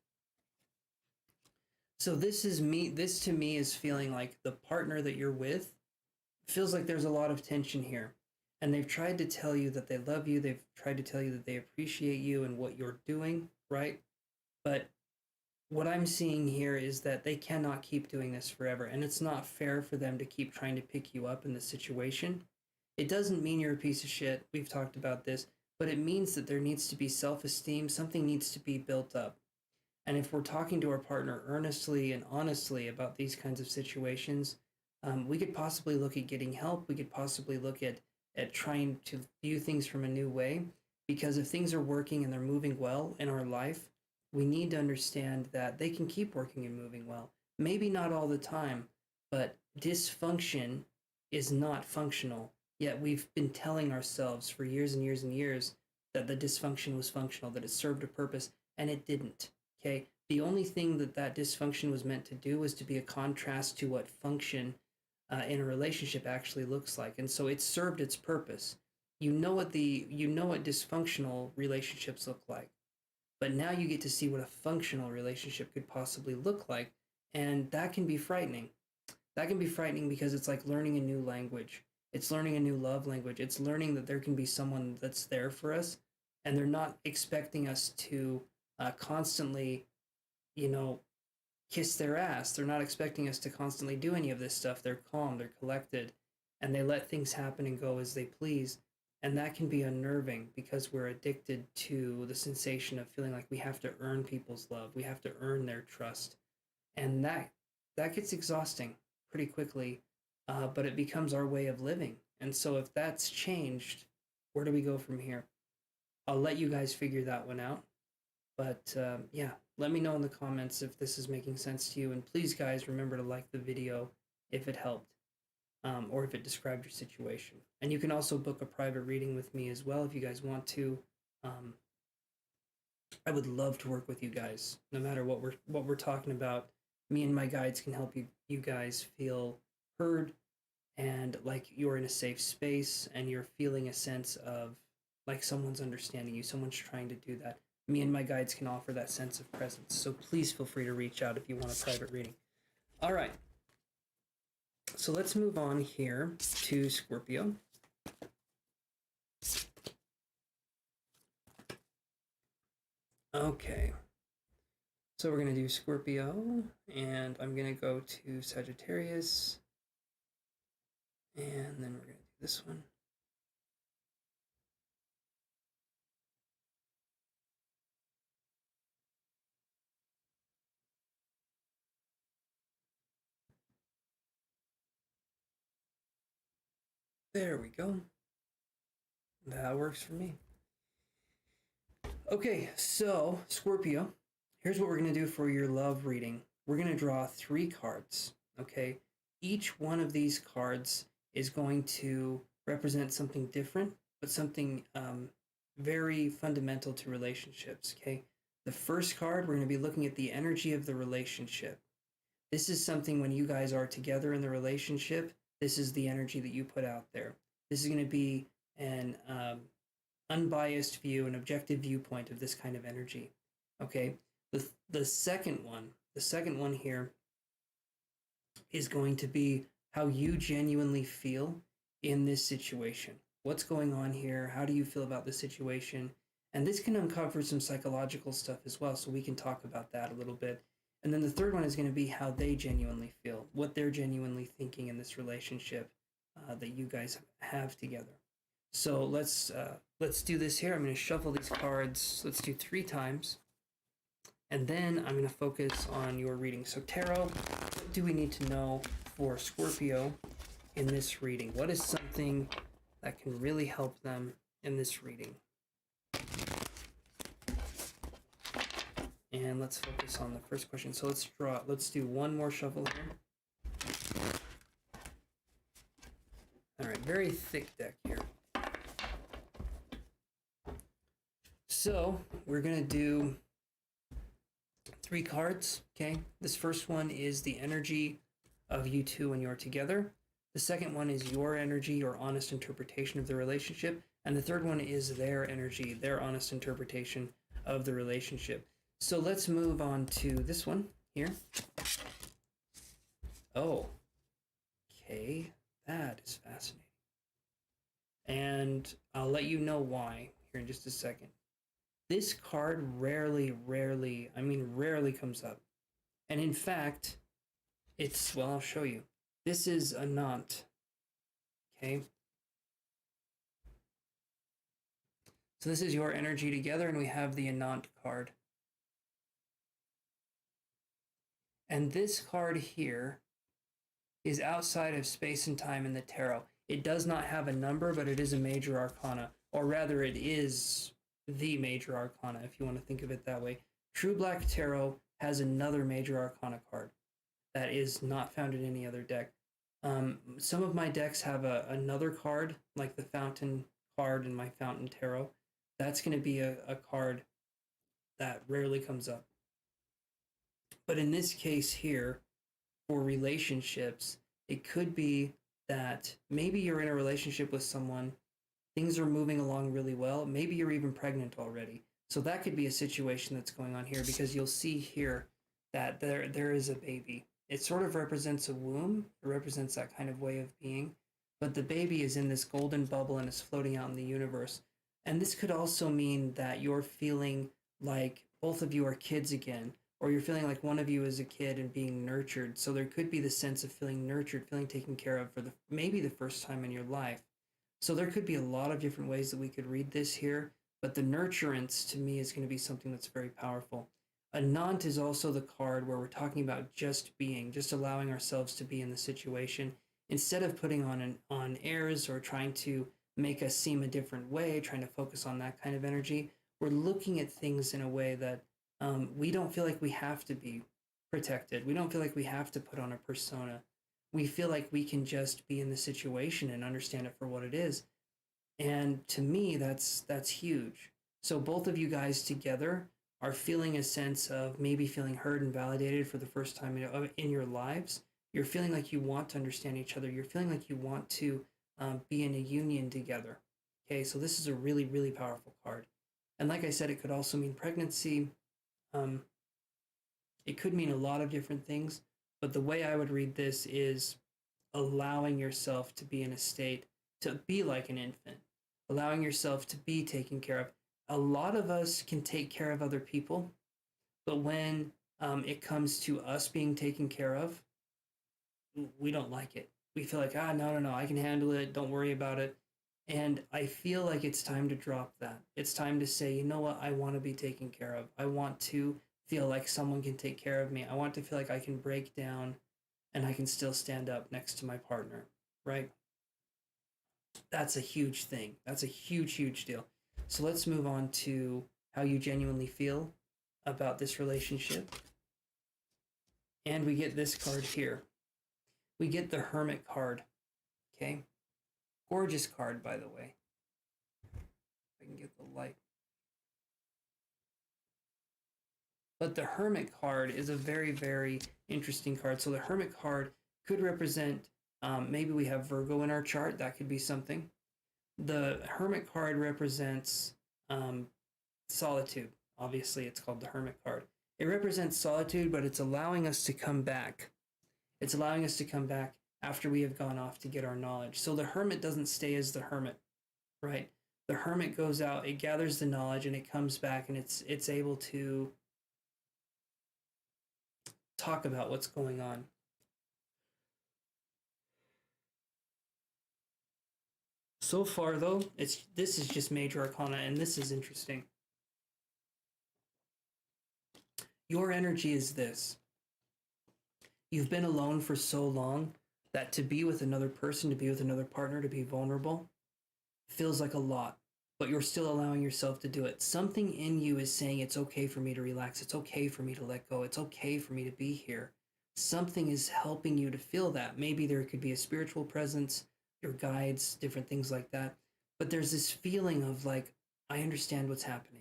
So this to me is feeling like the partner that you're with feels like there's a lot of tension here. And they've tried to tell you that they love you. They've tried to tell you that they appreciate you and what you're doing, right? But what I'm seeing here is that they cannot keep doing this forever. And it's not fair for them to keep trying to pick you up in this situation. It doesn't mean you're a piece of shit. We've talked about this. But it means that there needs to be self-esteem. Something needs to be built up. And if we're talking to our partner earnestly and honestly about these kinds of situations, we could possibly look at getting help. We could possibly look at trying to view things from a new way. Because if things are working and they're moving well in our life, we need to understand that they can keep working and moving well. Maybe not all the time, but dysfunction is not functional. Yet we've been telling ourselves for years and years and years that the dysfunction was functional, that it served a purpose, and it didn't. Okay? The only thing that dysfunction was meant to do was to be a contrast to what function in a relationship actually looks like. And so it served its purpose. You know what dysfunctional relationships look like. But now you get to see what a functional relationship could possibly look like. And that can be frightening. That can be frightening because it's like learning a new language. It's learning a new love language. It's learning that there can be someone that's there for us, and they're not expecting us to constantly, kiss their ass. They're not expecting us to constantly do any of this stuff. They're calm, they're collected, and they let things happen and go as they please. And that can be unnerving because we're addicted to the sensation of feeling like we have to earn people's love. We have to earn their trust. And that gets exhausting pretty quickly, but it becomes our way of living. And so if that's changed, where do we go from here? I'll let you guys figure that one out. But yeah, let me know in the comments if this is making sense to you. And please, guys, remember to like the video if it helped, or if it described your situation. And you can also book a private reading with me as well if you guys want to. I would love to work with you guys, no matter what we're talking about. Me and my guides can help you guys feel heard and like you're in a safe space and you're feeling a sense of like someone's understanding you, someone's trying to do that. Me and my guides can offer that sense of presence. So please feel free to reach out if you want a private reading. All right. So let's move on here to Scorpio. Okay. So we're going to do Scorpio, and I'm going to go to Sagittarius, and then we're going to do this one. There we go. That works for me. Okay, so Scorpio, here's what we're going to do for your love reading. We're going to draw 3 cards, okay? Each one of these cards is going to represent something different, but something very fundamental to relationships, okay? The first card, we're going to be looking at the energy of the relationship. This is something when you guys are together in the relationship, this is the energy that you put out there. This is going to be an unbiased view, an objective viewpoint of this kind of energy. Okay, the second one here is going to be how you genuinely feel in this situation. What's going on here? How do you feel about the situation? And this can uncover some psychological stuff as well, so we can talk about that a little bit. And then the third one is going to be how they genuinely feel, what they're genuinely thinking in this relationship that you guys have together. So let's do this here. I'm going to shuffle these cards. Let's do 3 times. And then I'm going to focus on your reading. So tarot, what do we need to know for Scorpio in this reading? What is something that can really help them in this reading? And let's focus on the first question. So let's do one more shuffle here. All right, very thick deck here. So we're going to do 3 cards, okay? This first one is the energy of you two when you're together. The second one is your energy, your honest interpretation of the relationship. And the third one is their energy, their honest interpretation of the relationship. So let's move on to this one here. Oh, okay. That is fascinating. And I'll let you know why here in just a second. This card rarely comes up. And in fact, well, I'll show you. This is a knot. Okay. So this is your energy together, and we have the Anant card. And this card here is outside of space and time in the tarot. It does not have a number, but it is a major arcana, or rather it is the major arcana, if you want to think of it that way. True Black Tarot has another major arcana card that is not found in any other deck. Some of my decks have another card, like the Fountain card in my Fountain Tarot. That's going to be a card that rarely comes up. But in this case here, for relationships, it could be that maybe you're in a relationship with someone, things are moving along really well, maybe you're even pregnant already. So that could be a situation that's going on here, because you'll see here that there is a baby. It sort of represents a womb, it represents that kind of way of being, but the baby is in this golden bubble and is floating out in the universe. And this could also mean that you're feeling like both of you are kids again, or you're feeling like one of you is a kid and being nurtured. So there could be the sense of feeling nurtured, feeling taken care of for maybe the first time in your life. So there could be a lot of different ways that we could read this here, but the nurturance to me is going to be something that's very powerful. Anant is also the card where we're talking about just being, just allowing ourselves to be in the situation, instead of putting on airs or trying to make us seem a different way, trying to focus on that kind of energy. We're looking at things in a way that we don't feel like we have to be protected. We don't feel like we have to put on a persona. we feel like we can just be in the situation and understand it for what it is. And to me, that's huge. So both of you guys together are feeling a sense of maybe feeling heard and validated for the first time in your lives. You're feeling like you want to understand each other. You're feeling like you want to be in a union together. Okay, so this is a really, really powerful card. And like I said, it could also mean pregnancy. It could mean a lot of different things. But the way I would read this is allowing yourself to be in a state to be like an infant, allowing yourself to be taken care of. A lot of us can take care of other people, but when it comes to us being taken care of, we don't like it. We feel like, no, I can handle it. Don't worry about it. And I feel like it's time to drop that. It's time to say, you know what? I want to be taken care of. I want to feel like someone can take care of me. I want to feel like I can break down and I can still stand up next to my partner, right? That's a huge thing. That's a huge, huge deal. So let's move on to how you genuinely feel about this relationship. And we get this card here. We get the Hermit card, okay? Gorgeous card, by the way. If I can get the light. But the Hermit card is a very, very interesting card. So the Hermit card could represent, maybe we have Virgo in our chart. That could be something. The Hermit card represents solitude. Obviously, it's called the Hermit card. It represents solitude, but it's allowing us to come back. It's allowing us to come back after we have gone off to get our knowledge. So the Hermit doesn't stay as the Hermit, right? The Hermit goes out, it gathers the knowledge, and it comes back, and it's able to talk about what's going on. So far, though, this is just major arcana, and this is interesting. Your energy is this. You've been alone for so long that to be with another person, to be with another partner, to be vulnerable, feels like a lot, but you're still allowing yourself to do it. Something in you is saying it's okay for me to relax. It's okay for me to let go. It's okay for me to be here. Something is helping you to feel that. Maybe there could be a spiritual presence, your guides, different things like that. But there's this feeling of like, I understand what's happening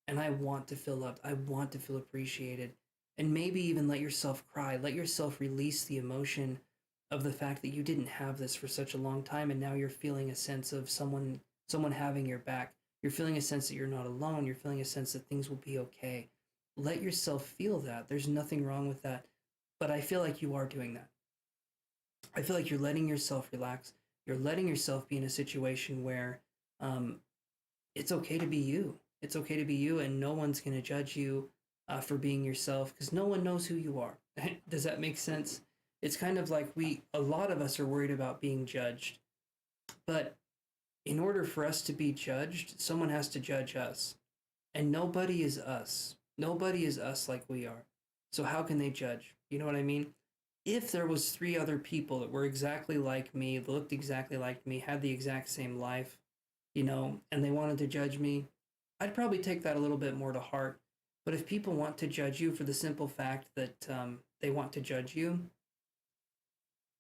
and I want to feel loved. I want to feel appreciated. And maybe even let yourself cry. Let yourself release the emotion of the fact that you didn't have this for such a long time, and now you're feeling a sense of someone having your back. You're feeling a sense that you're not alone. You're feeling a sense that things will be okay. Let yourself feel that. There's nothing wrong with that. But I feel like you are doing that. I feel like you're letting yourself relax. You're letting yourself be in a situation where it's okay to be you. It's okay to be you, and no one's going to judge you for being yourself, because no one knows who you are. Does that make sense? It's kind of like a lot of us are worried about being judged, but in order for us to be judged, someone has to judge us, and nobody is us. Nobody is us like we are. So how can they judge? You know what I mean? If there was 3 other people that were exactly like me, that looked exactly like me, had the exact same life, and they wanted to judge me, I'd probably take that a little bit more to heart. But if people want to judge you for the simple fact that they want to judge you,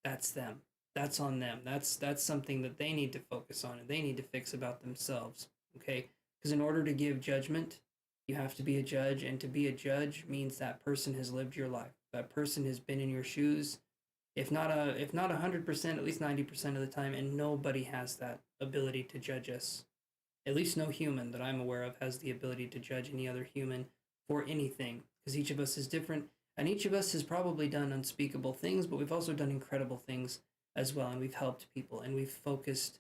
that's them. That's on them. That's something that they need to focus on and they need to fix about themselves. Okay? Because in order to give judgment, you have to be a judge, and to be a judge means that person has lived your life. That person has been in your shoes, if not 100%, at least 90% of the time, and nobody has that ability to judge us. At least no human that I'm aware of has the ability to judge any other human for anything, because each of us is different. And each of us has probably done unspeakable things, but we've also done incredible things as well. And we've helped people and we've focused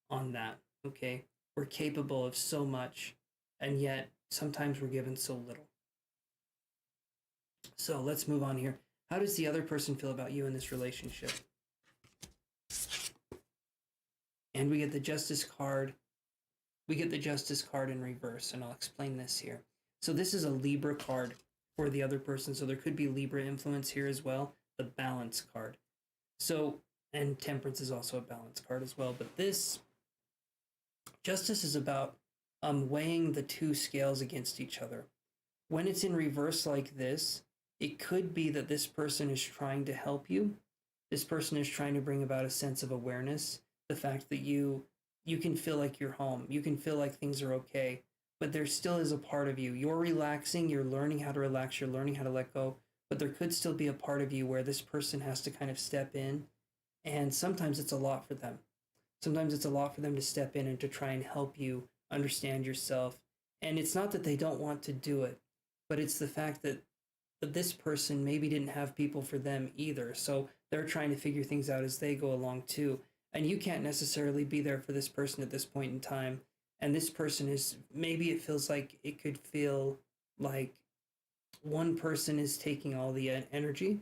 on that. Okay. We're capable of so much, and yet sometimes we're given so little. So let's move on here. How does the other person feel about you in this relationship? And we get the Justice card. We get the Justice card in reverse, and I'll explain this here. So this is a Libra card for the other person, so there could be Libra influence here as well. The Balance card. So, and Temperance is also a Balance card as well, but this Justice is about weighing the 2 scales against each other. When it's in reverse like this, it could be that this person is trying to help you, This person is trying to bring about a sense of awareness, the fact that you can feel like you're home, you can feel like things are okay, but there still is a part of you. You're relaxing, you're learning how to relax, you're learning how to let go, but there could still be a part of you where this person has to kind of step in, and sometimes it's a lot for them. Sometimes it's a lot for them to step in and to try and help you understand yourself. And it's not that they don't want to do it, but it's the fact that this person maybe didn't have people for them either. So they're trying to figure things out as they go along too. And you can't necessarily be there for this person at this point in time. And this person is, maybe it feels like, it could feel like one person is taking all the energy,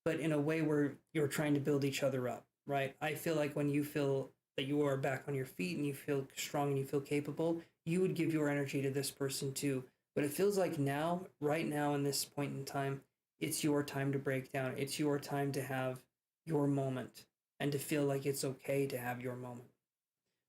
but in a way where you're trying to build each other up, right? I feel like when you feel that you are back on your feet and you feel strong and you feel capable, you would give your energy to this person too. But it feels like now, right now in this point in time, it's your time to break down. It's your time to have your moment and to feel like it's okay to have your moment.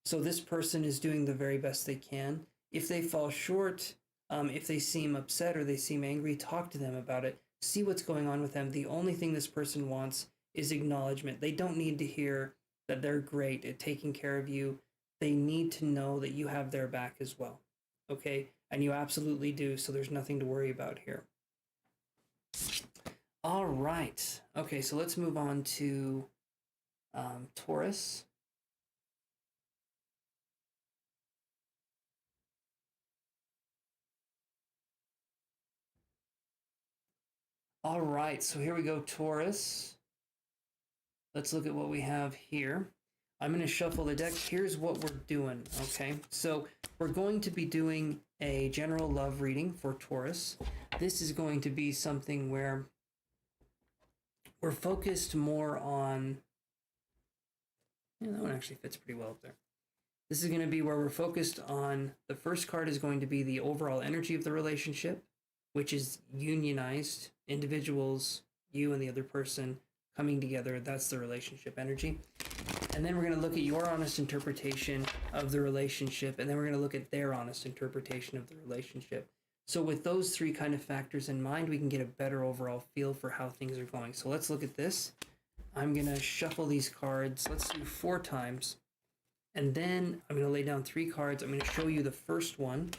So this person is doing the very best they can. If they fall short, if they seem upset or they seem angry, talk to them about it. See what's going on with them. The only thing this person wants is acknowledgement. They don't need to hear that they're great at taking care of you. They need to know that you have their back as well. Okay? And you absolutely do, so there's nothing to worry about here. All right. Okay, so let's move on to Taurus. All right, so here we go, Taurus. Let's look at what we have here. I'm going to shuffle the deck. Here's what we're doing, okay? So we're going to be doing a general love reading for Taurus. This is going to be something where we're focused more on... Yeah, that one actually fits pretty well up there. This is going to be where we're focused on... The first card is going to be the overall energy of the relationship, which is unionized individuals, you and the other person coming together. That's the relationship energy. And then we're going to look at your honest interpretation of the relationship, and then we're going to look at their honest interpretation of the relationship. So with those three kind of factors in mind, we can get a better overall feel for how things are going. So let's look at this. I'm going to shuffle these cards. Let's do 4 times. And then I'm going to lay down 3 cards. I'm going to show you the first one.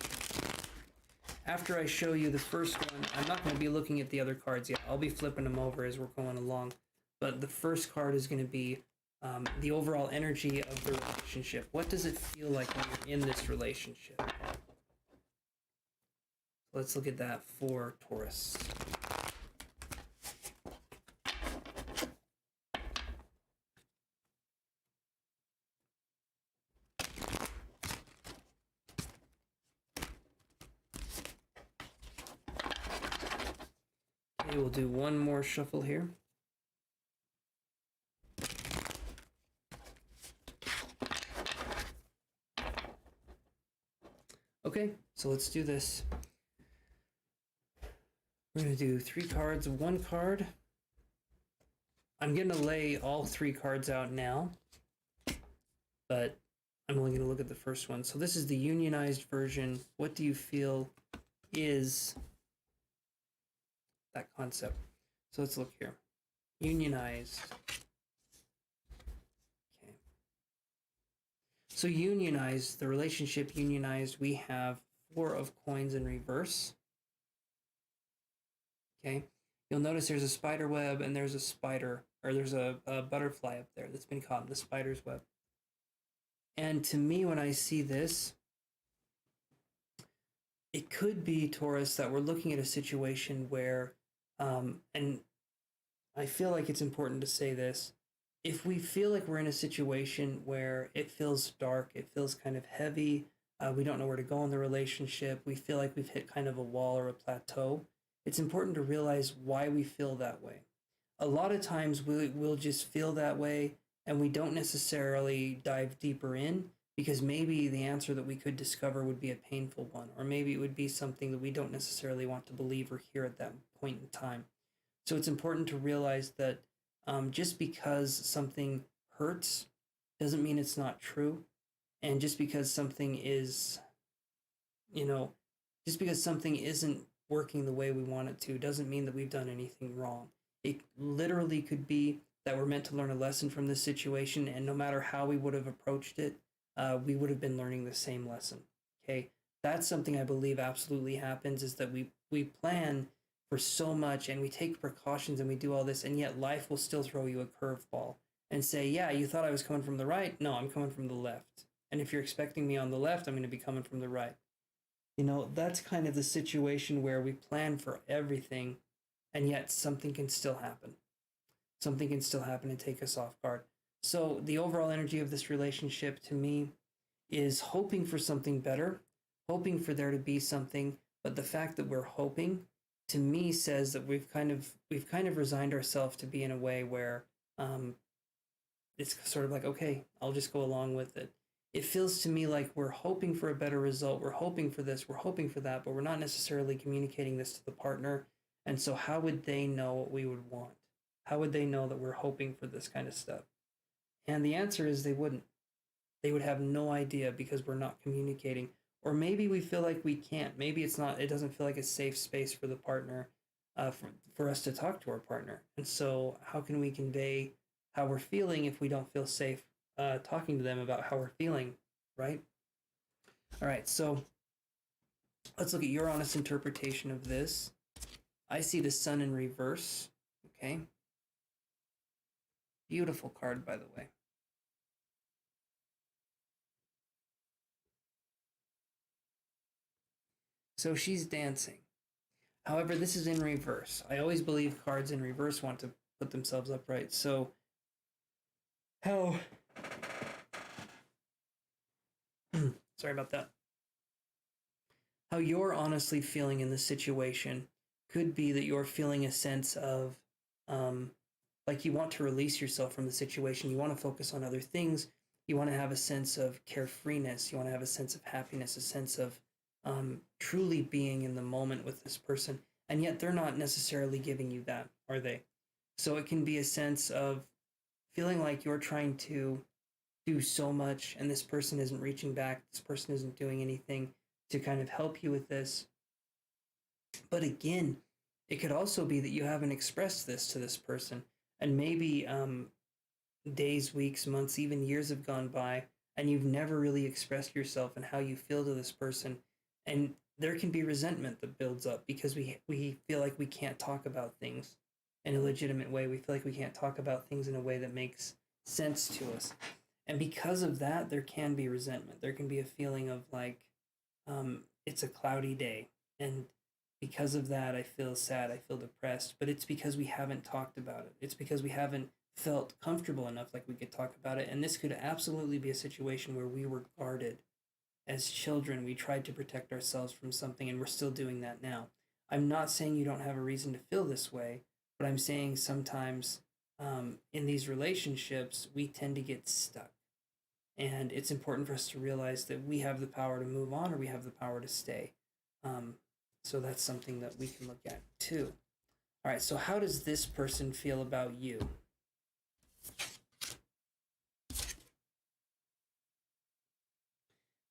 After I show you the first one, I'm not going to be looking at the other cards yet. I'll be flipping them over as we're going along. But the first card is going to be the overall energy of the relationship. What does it feel like when you're in this relationship? Let's look at that for Taurus. Okay, we'll do one more shuffle here. Okay, so let's do this. We're going to do 3 cards, 1 card. I'm going to lay all 3 cards out now, but I'm only going to look at the first one. So this is the unionized version. What do you feel is that concept? So let's look here. Unionized. Okay. So unionized, the relationship unionized, we have 4 of coins in reverse. Okay. You'll notice there's a spider web and there's a spider, or there's a butterfly up there that's been caught in the spider's web. And to me, when I see this, it could be, Taurus, that we're looking at a situation where, and I feel like it's important to say this, if we feel like we're in a situation where it feels dark, it feels kind of heavy, we don't know where to go in the relationship, we feel like we've hit kind of a wall or a plateau, it's important to realize why we feel that way. A lot of times we'll just feel that way and we don't necessarily dive deeper in, because maybe the answer that we could discover would be a painful one, or maybe it would be something that we don't necessarily want to believe or hear at that point in time. So it's important to realize that just because something hurts doesn't mean it's not true. And just because something is, just because something isn't working the way we want it to doesn't mean that we've done anything wrong. It literally could be that we're meant to learn a lesson from this situation, and no matter how we would have approached it, we would have been learning the same lesson. Okay, that's something I believe absolutely happens, is that we plan for so much and we take precautions and we do all this, and yet life will still throw you a curveball and say, yeah, you thought I was coming from the right. No, I'm coming from the left. And if you're expecting me on the left, I'm going to be coming from the right. You know, that's kind of the situation where we plan for everything, and yet something can still happen. Something can still happen and take us off guard. So the overall energy of this relationship to me is hoping for something better, hoping for there to be something, but the fact that we're hoping to me says that we've kind of resigned ourselves to be in a way where it's sort of like, okay, I'll just go along with it. It feels to me like we're hoping for a better result, we're hoping for this, we're hoping for that, but we're not necessarily communicating this to the partner. And so how would they know what we would want? How would they know that we're hoping for this kind of stuff? And the answer is they wouldn't. They would have no idea because we're not communicating. Or maybe we feel like we can't. Maybe it doesn't feel like a safe space for the partner, for us to talk to our partner. And so how can we convey how we're feeling if we don't feel safe talking to them about how we're feeling, right? All right, so let's look at your honest interpretation of this. I see the sun in reverse, okay? Beautiful card, by the way. So she's dancing. However, this is in reverse. I always believe cards in reverse want to put themselves upright. So how... Sorry about that. How you're honestly feeling in this situation could be that you're feeling a sense of like you want to release yourself from the situation. You want to focus on other things. You want to have a sense of carefreeness. You want to have a sense of happiness, a sense of truly being in the moment with this person. And yet they're not necessarily giving you that, are they? So it can be a sense of feeling like you're trying to do so much and this person isn't reaching back. This person isn't doing anything to kind of help you with this. But again, it could also be that you haven't expressed this to this person. And maybe days, weeks, months, even years have gone by, and you've never really expressed yourself and how you feel to this person. And there can be resentment that builds up because we feel like we can't talk about things in a legitimate way. We feel like we can't talk about things in a way that makes sense to us. And because of that, there can be resentment. There can be a feeling of like, it's a cloudy day. And because of that, I feel sad, I feel depressed. But it's because we haven't talked about it. It's because we haven't felt comfortable enough like we could talk about it. And this could absolutely be a situation where we were guarded. As children, we tried to protect ourselves from something, and we're still doing that now. I'm not saying you don't have a reason to feel this way, but I'm saying sometimes in these relationships, we tend to get stuck. And it's important for us to realize that we have the power to move on or we have the power to stay. So that's something that we can look at too. All right, so how does this person feel about you?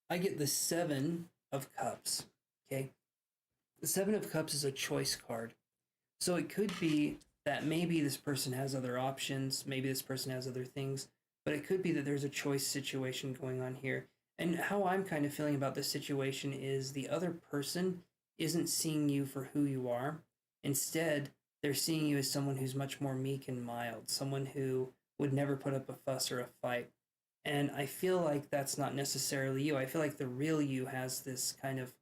I get the 7 of Cups, okay? The 7 of Cups is a choice card. So it could be that maybe this person has other options, maybe this person has other things, but it could be that there's a choice situation going on here. And how I'm kind of feeling about this situation is the other person isn't seeing you for who you are. Instead, they're seeing you as someone who's much more meek and mild, someone who would never put up a fuss or a fight. And I feel like that's not necessarily you. I feel like the real you has this kind of,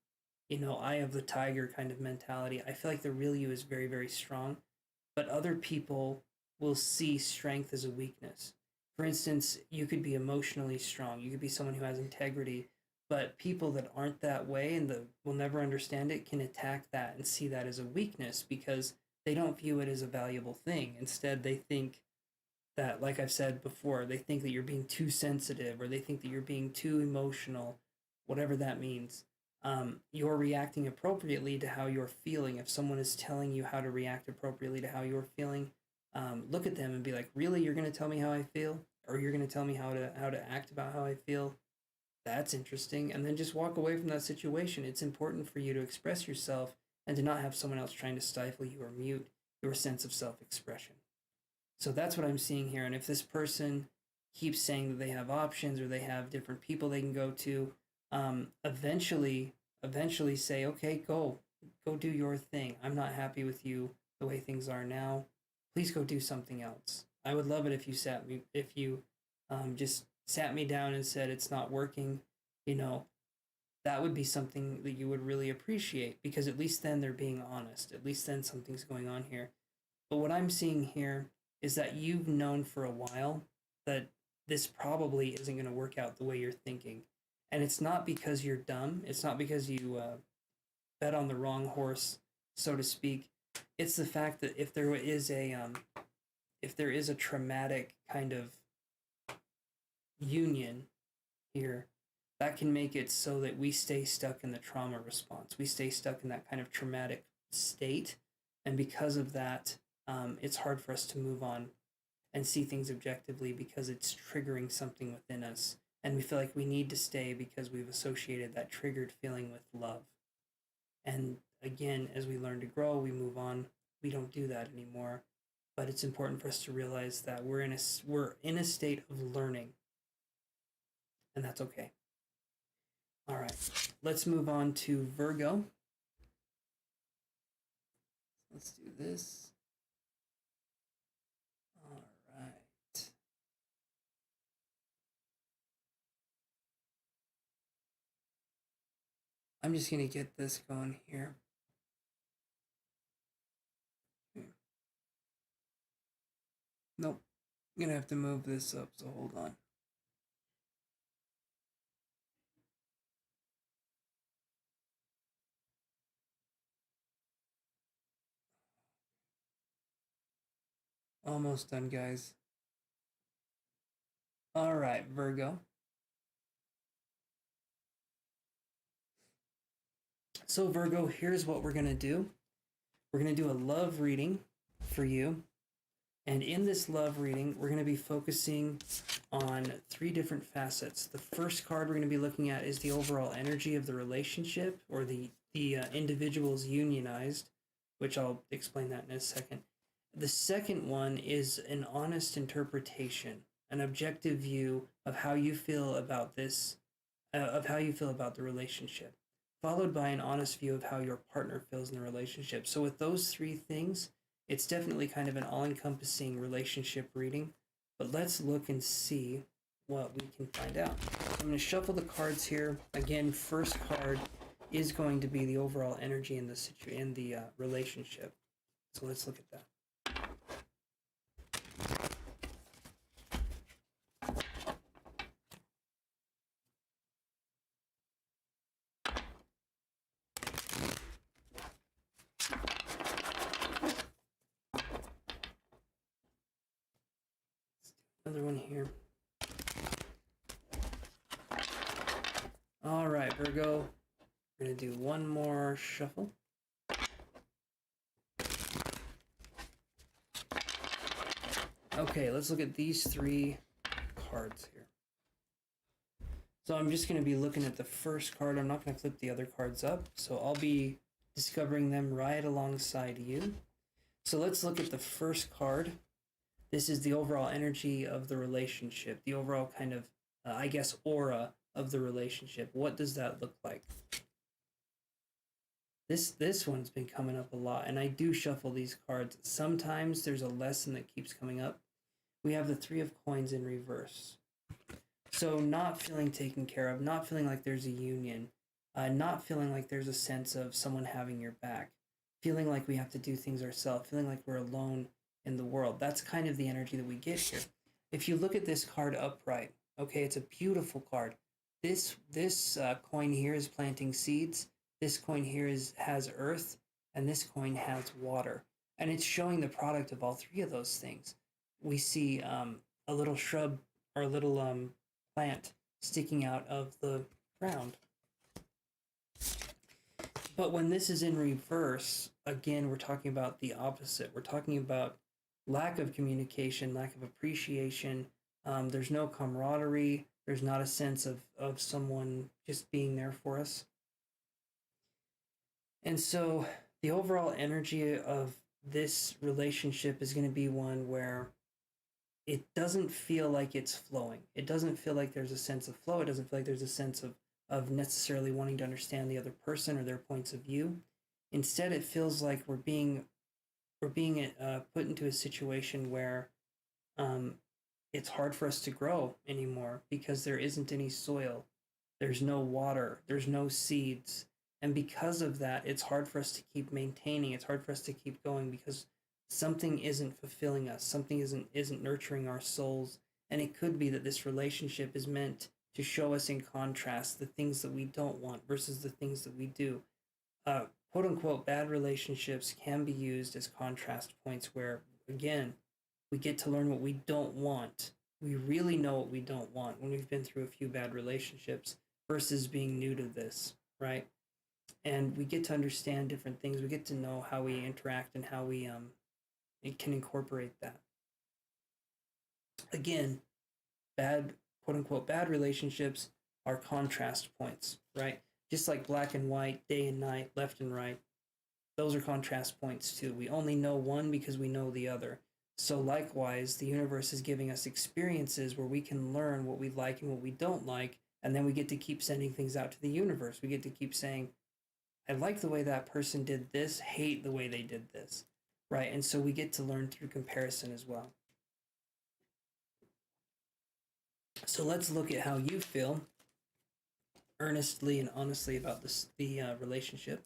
eye of the tiger kind of mentality. I feel like the real you is very, very strong, but other people will see strength as a weakness. For instance, you could be emotionally strong. You could be someone who has integrity, but people that aren't that way and that will never understand it can attack that and see that as a weakness because they don't view it as a valuable thing. Instead, they think that, like I've said before, they think that you're being too sensitive or they think that you're being too emotional, whatever that means. You're reacting appropriately to how you're feeling. If someone is telling you how to react appropriately to how you're feeling, look at them and be like, really, you're going to tell me how I feel? Or you're going to tell me how to act about how I feel? That's interesting. And then just walk away from that situation. It's important for you to express yourself and to not have someone else trying to stifle you or mute your sense of self-expression. So that's what I'm seeing here. And if this person keeps saying that they have options or they have different people they can go to, eventually say, okay, go do your thing. I'm not happy with you the way things are now. Please go do something else. I would love it if you just sat me down and said it's not working. You know, that would be something that you would really appreciate, because at least then they're being honest. At least then something's going on here. But what I'm seeing here is that you've known for a while that this probably isn't going to work out the way you're thinking. And it's not because you're dumb. It's not because you bet on the wrong horse, so to speak. It's the fact that if there is a traumatic kind of union here, that can make it so that we stay stuck in the trauma response. We stay stuck in that kind of traumatic state. And because of that, it's hard for us to move on and see things objectively, because it's triggering something within us. And we feel like we need to stay because we've associated that triggered feeling with love. And again, as we learn to grow, we move on. We don't do that anymore. But it's important for us to realize that we're in a state of learning. And that's okay. All right, let's move on to Virgo. Let's do this. All right. I'm just going to get this going here. Nope. I'm going to have to move this up, so hold on. Almost done, guys. All right, Virgo. So Virgo, here's what we're going to do. We're going to do a love reading for you. And in this love reading, we're going to be focusing on 3 different facets. The first card we're going to be looking at is the overall energy of the relationship, or the individuals unionized, which I'll explain that in a second. The second one is an honest interpretation, an objective view of how you feel about this, of how you feel about the relationship, followed by an honest view of how your partner feels in the relationship. So with those 3 things, it's definitely kind of an all-encompassing relationship reading. But let's look and see what we can find out. I'm going to shuffle the cards here. Again, first card is going to be the overall energy in the relationship. So let's look at that. Another one here. All right, Virgo. We're going to do one more shuffle. Okay, let's look at these 3 cards here. So I'm just going to be looking at the first card. I'm not going to flip the other cards up. So I'll be discovering them right alongside you. So let's look at the first card. This is the overall energy of the relationship, the overall kind of, I guess, aura of the relationship. What does that look like? This one's been coming up a lot, and I do shuffle these cards. Sometimes there's a lesson that keeps coming up. We have the 3 of coins in reverse. So not feeling taken care of, not feeling like there's a union, not feeling like there's a sense of someone having your back, feeling like we have to do things ourselves, feeling like we're alone in the world. That's kind of the energy that we get here. If you look at this card upright, okay, it's a beautiful card. This coin here is planting seeds. This coin here has earth, and this coin has water. And it's showing the product of all 3 of those things. We see a little shrub or a little plant sticking out of the ground. But when this is in reverse, again, we're talking about the opposite. We're talking about lack of communication, lack of appreciation. There's no camaraderie. There's not a sense of someone just being there for us. And so the overall energy of this relationship is going to be one where it doesn't feel like it's flowing. It doesn't feel like there's a sense of flow. It doesn't feel like there's a sense of necessarily wanting to understand the other person or their points of view. Instead, it feels like we're being put into a situation where um, it's hard for us to grow anymore because there isn't any soil, there's no water, there's no seeds, and because of that, it's hard for us to keep maintaining. It's hard for us to keep going because something isn't fulfilling us, something isn't nurturing our souls, and it could be that this relationship is meant to show us in contrast the things that we don't want versus the things that we do. uh, Quote unquote bad relationships can be used as contrast points where, again, we get to learn what we don't want. We really know what we don't want when we've been through a few bad relationships versus being new to this, right? And we get to understand different things. We get to know how we interact and how we it can incorporate that. Again, bad, quote unquote bad relationships are contrast points, right? Just like black and white, day and night, left and right. Those are contrast points too. We only know one because we know the other. So likewise, the universe is giving us experiences where we can learn what we like and what we don't like, and then we get to keep sending things out to the universe. We get to keep saying, I like the way that person did this, hate the way they did this, right? And so we get to learn through comparison as well. So let's look at how you feel earnestly and honestly about the relationship.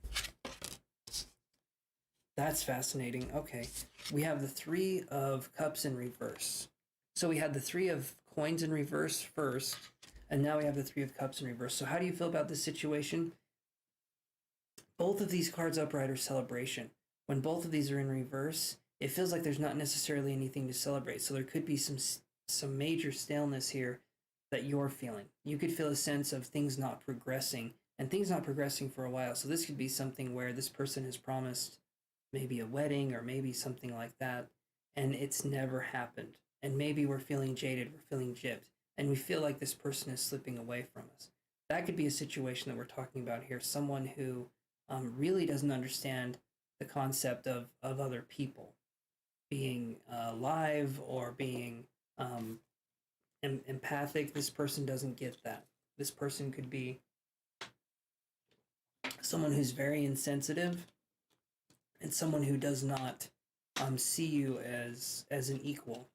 That's fascinating. Okay, we have the Three of Cups in reverse. So we had the Three of Coins in reverse first, and now we have the Three of Cups in reverse. So how do you feel about this situation? Both of these cards upright are celebration. When both of these are in reverse, it feels like there's not necessarily anything to celebrate. So there could be some major staleness here that you're feeling. You could feel a sense of things not progressing, and things not progressing for a while. So this could be something where this person has promised maybe a wedding or maybe something like that, and it's never happened. And maybe we're feeling jaded, we're feeling gypped, and we feel like this person is slipping away from us. That could be a situation that we're talking about here. Someone who really doesn't understand the concept of other people being alive or being empathic. This person doesn't get that. This person could be someone who's very insensitive and someone who does not see you as an equal.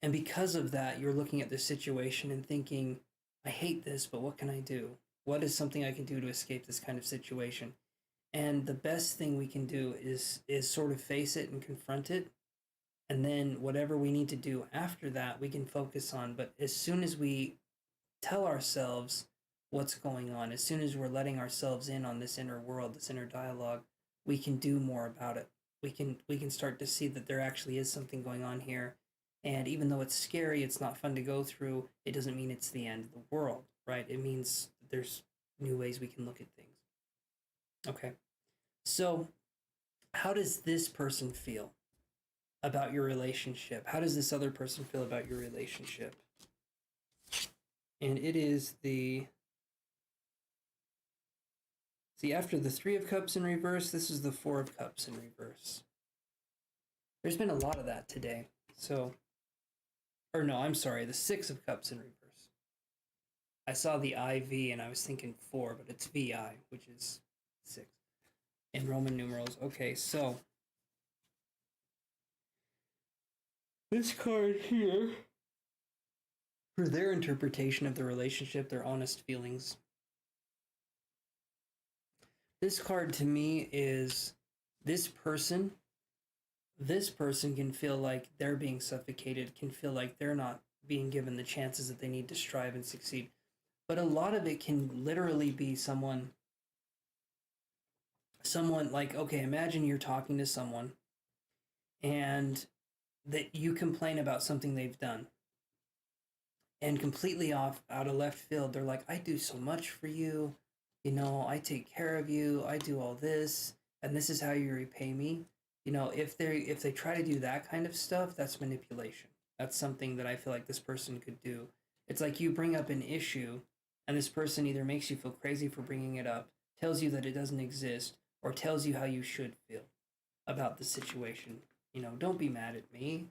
And because of that, you're looking at the situation and thinking, I hate this, but what can I do? What is something I can do to escape this kind of situation? And the best thing we can do is sort of face it and confront it. And then whatever we need to do after that, we can focus on. But as soon as we tell ourselves what's going on, as soon as we're letting ourselves in on this inner world, this inner dialogue, we can do more about it. We can start to see that there actually is something going on here. And even though it's scary, it's not fun to go through, it doesn't mean it's the end of the world, right? It means there's new ways we can look at things. Okay. So, how does this person feel about your relationship? How does this other person feel about your relationship? And it is the... See, after the Three of Cups in reverse, this is the Four of Cups in reverse. There's been a lot of that today. So, or no, I'm sorry, the Six of Cups in reverse. I saw the IV and I was thinking 4, but it's VI, which is 6 in Roman numerals. Okay, so this card here, for their interpretation of the relationship, their honest feelings. This card to me is this person can feel like they're being suffocated, can feel like they're not being given the chances that they need to strive and succeed. But a lot of it can literally be someone like, okay, imagine you're talking to someone and that you complain about something they've done. And completely out of left field, they're like, I do so much for you. You know, I take care of you. I do all this. And this is how you repay me. You know, if they try to do that kind of stuff, that's manipulation. That's something that I feel like this person could do. It's like you bring up an issue, and this person either makes you feel crazy for bringing it up, tells you that it doesn't exist, or tells you how you should feel about the situation. You know, don't be mad at me.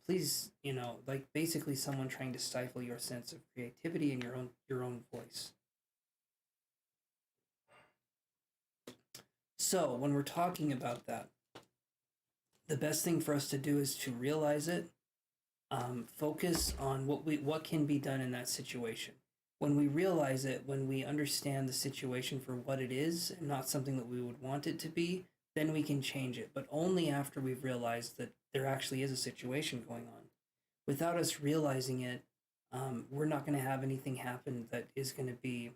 please, like basically someone trying to stifle your sense of creativity and your own voice. So when we're talking about that, the best thing for us to do is to realize it, focus on what can be done in that situation. When we realize it, when we understand the situation for what it is and not something that we would want it to be, then we can change it. But only after we've realized that there actually is a situation going on. Without us realizing it, we're not going to have anything happen that is going to be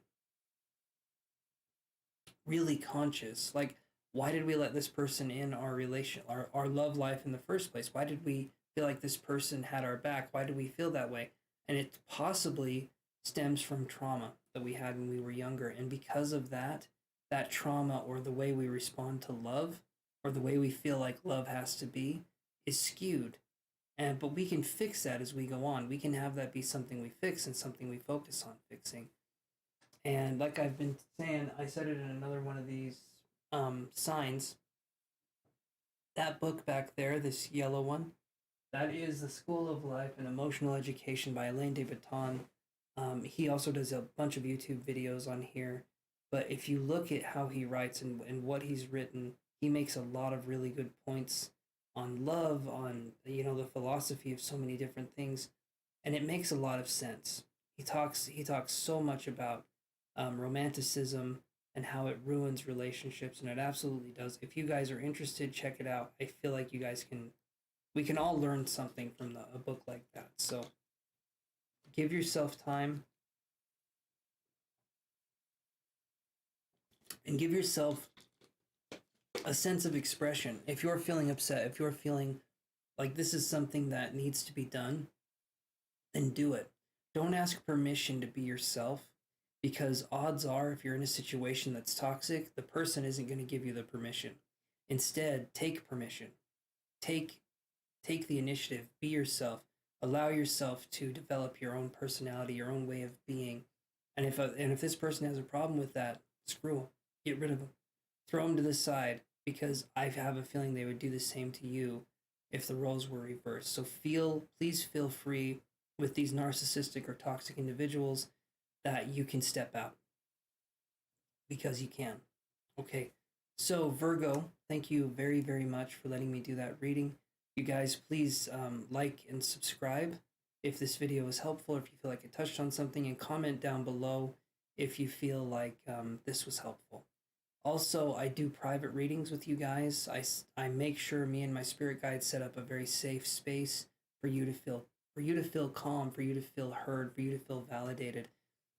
really conscious. Like, why did we let this person in our love life in the first place? Why did we feel like this person had our back? Why did we feel that way? And it possibly stems from trauma that we had when we were younger. And because of that trauma, or the way we respond to love, or the way we feel like love has to be, is skewed. But we can fix that as we go on. We can have that be something we fix and something we focus on fixing. And like I've been saying, I said it in another one of these signs. That book back there, this yellow one, that is The School of Life and Emotional Education by Alain de Botton. He also does a bunch of YouTube videos on here. But if you look at how he writes and what he's written, he makes a lot of really good points on love, on the philosophy of so many different things, and it makes a lot of sense. He talks so much about romanticism and how it ruins relationships, and it absolutely does. If you guys are interested, check it out. I feel like we can all learn something from a book like that. So give yourself time and give yourself a sense of expression. If you're feeling upset, if you're feeling like this is something that needs to be done, then do it. Don't ask permission to be yourself, because odds are, if you're in a situation that's toxic, the person isn't going to give you the permission. Instead, take permission. Take the initiative. Be yourself. Allow yourself to develop your own personality, your own way of being. And if this person has a problem with that, screw them. Get rid of them. Throw them to the side, because I have a feeling they would do the same to you if the roles were reversed. So please feel free with these narcissistic or toxic individuals that you can step out, because you can. Okay, so Virgo, thank you very, very much for letting me do that reading. You guys, please like and subscribe if this video was helpful, if you feel like it touched on something, and comment down below if you feel like this was helpful. Also, I do private readings with you guys. I make sure me and my spirit guides set up a very safe space for you to feel calm, for you to feel heard, for you to feel validated.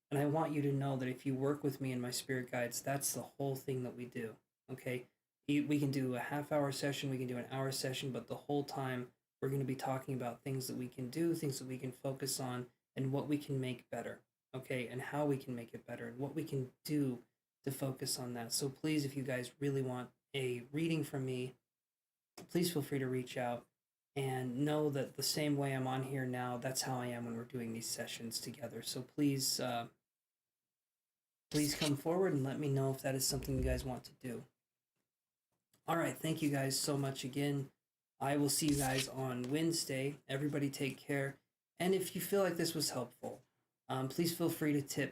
And I want you to know that if you work with me and my spirit guides, that's the whole thing that we do. Okay? We can do a half-hour session, we can do an hour session, but the whole time we're going to be talking about things that we can do, things that we can focus on, and what we can make better. Okay? And how we can make it better, and what we can do to focus on that. So please, if you guys really want a reading from me, please feel free to reach out, and know that the same way I'm on here now, that's how I am when we're doing these sessions together. So please come forward and let me know if that is something you guys want to do. All right, thank you guys so much again. I will see you guys on Wednesday. Everybody take care. And if you feel like this was helpful, please feel free to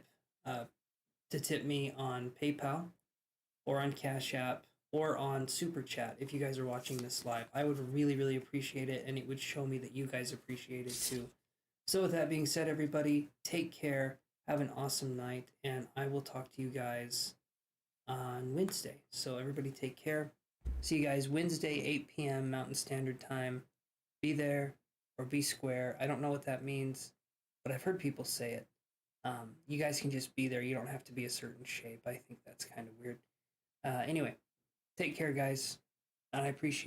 tip me on PayPal or on Cashapp or on Super Chat if you guys are watching this live. I would really, really appreciate it, and it would show me that you guys appreciate it too. So with that being said, everybody, take care, have an awesome night, and I will talk to you guys on Wednesday. So everybody take care. See you guys Wednesday, 8 p.m. Mountain Standard Time. Be there or be square. I don't know what that means, but I've heard people say it. You guys can just be there. You don't have to be a certain shape. I think that's kind of weird. Anyway, take care, guys, and I appreciate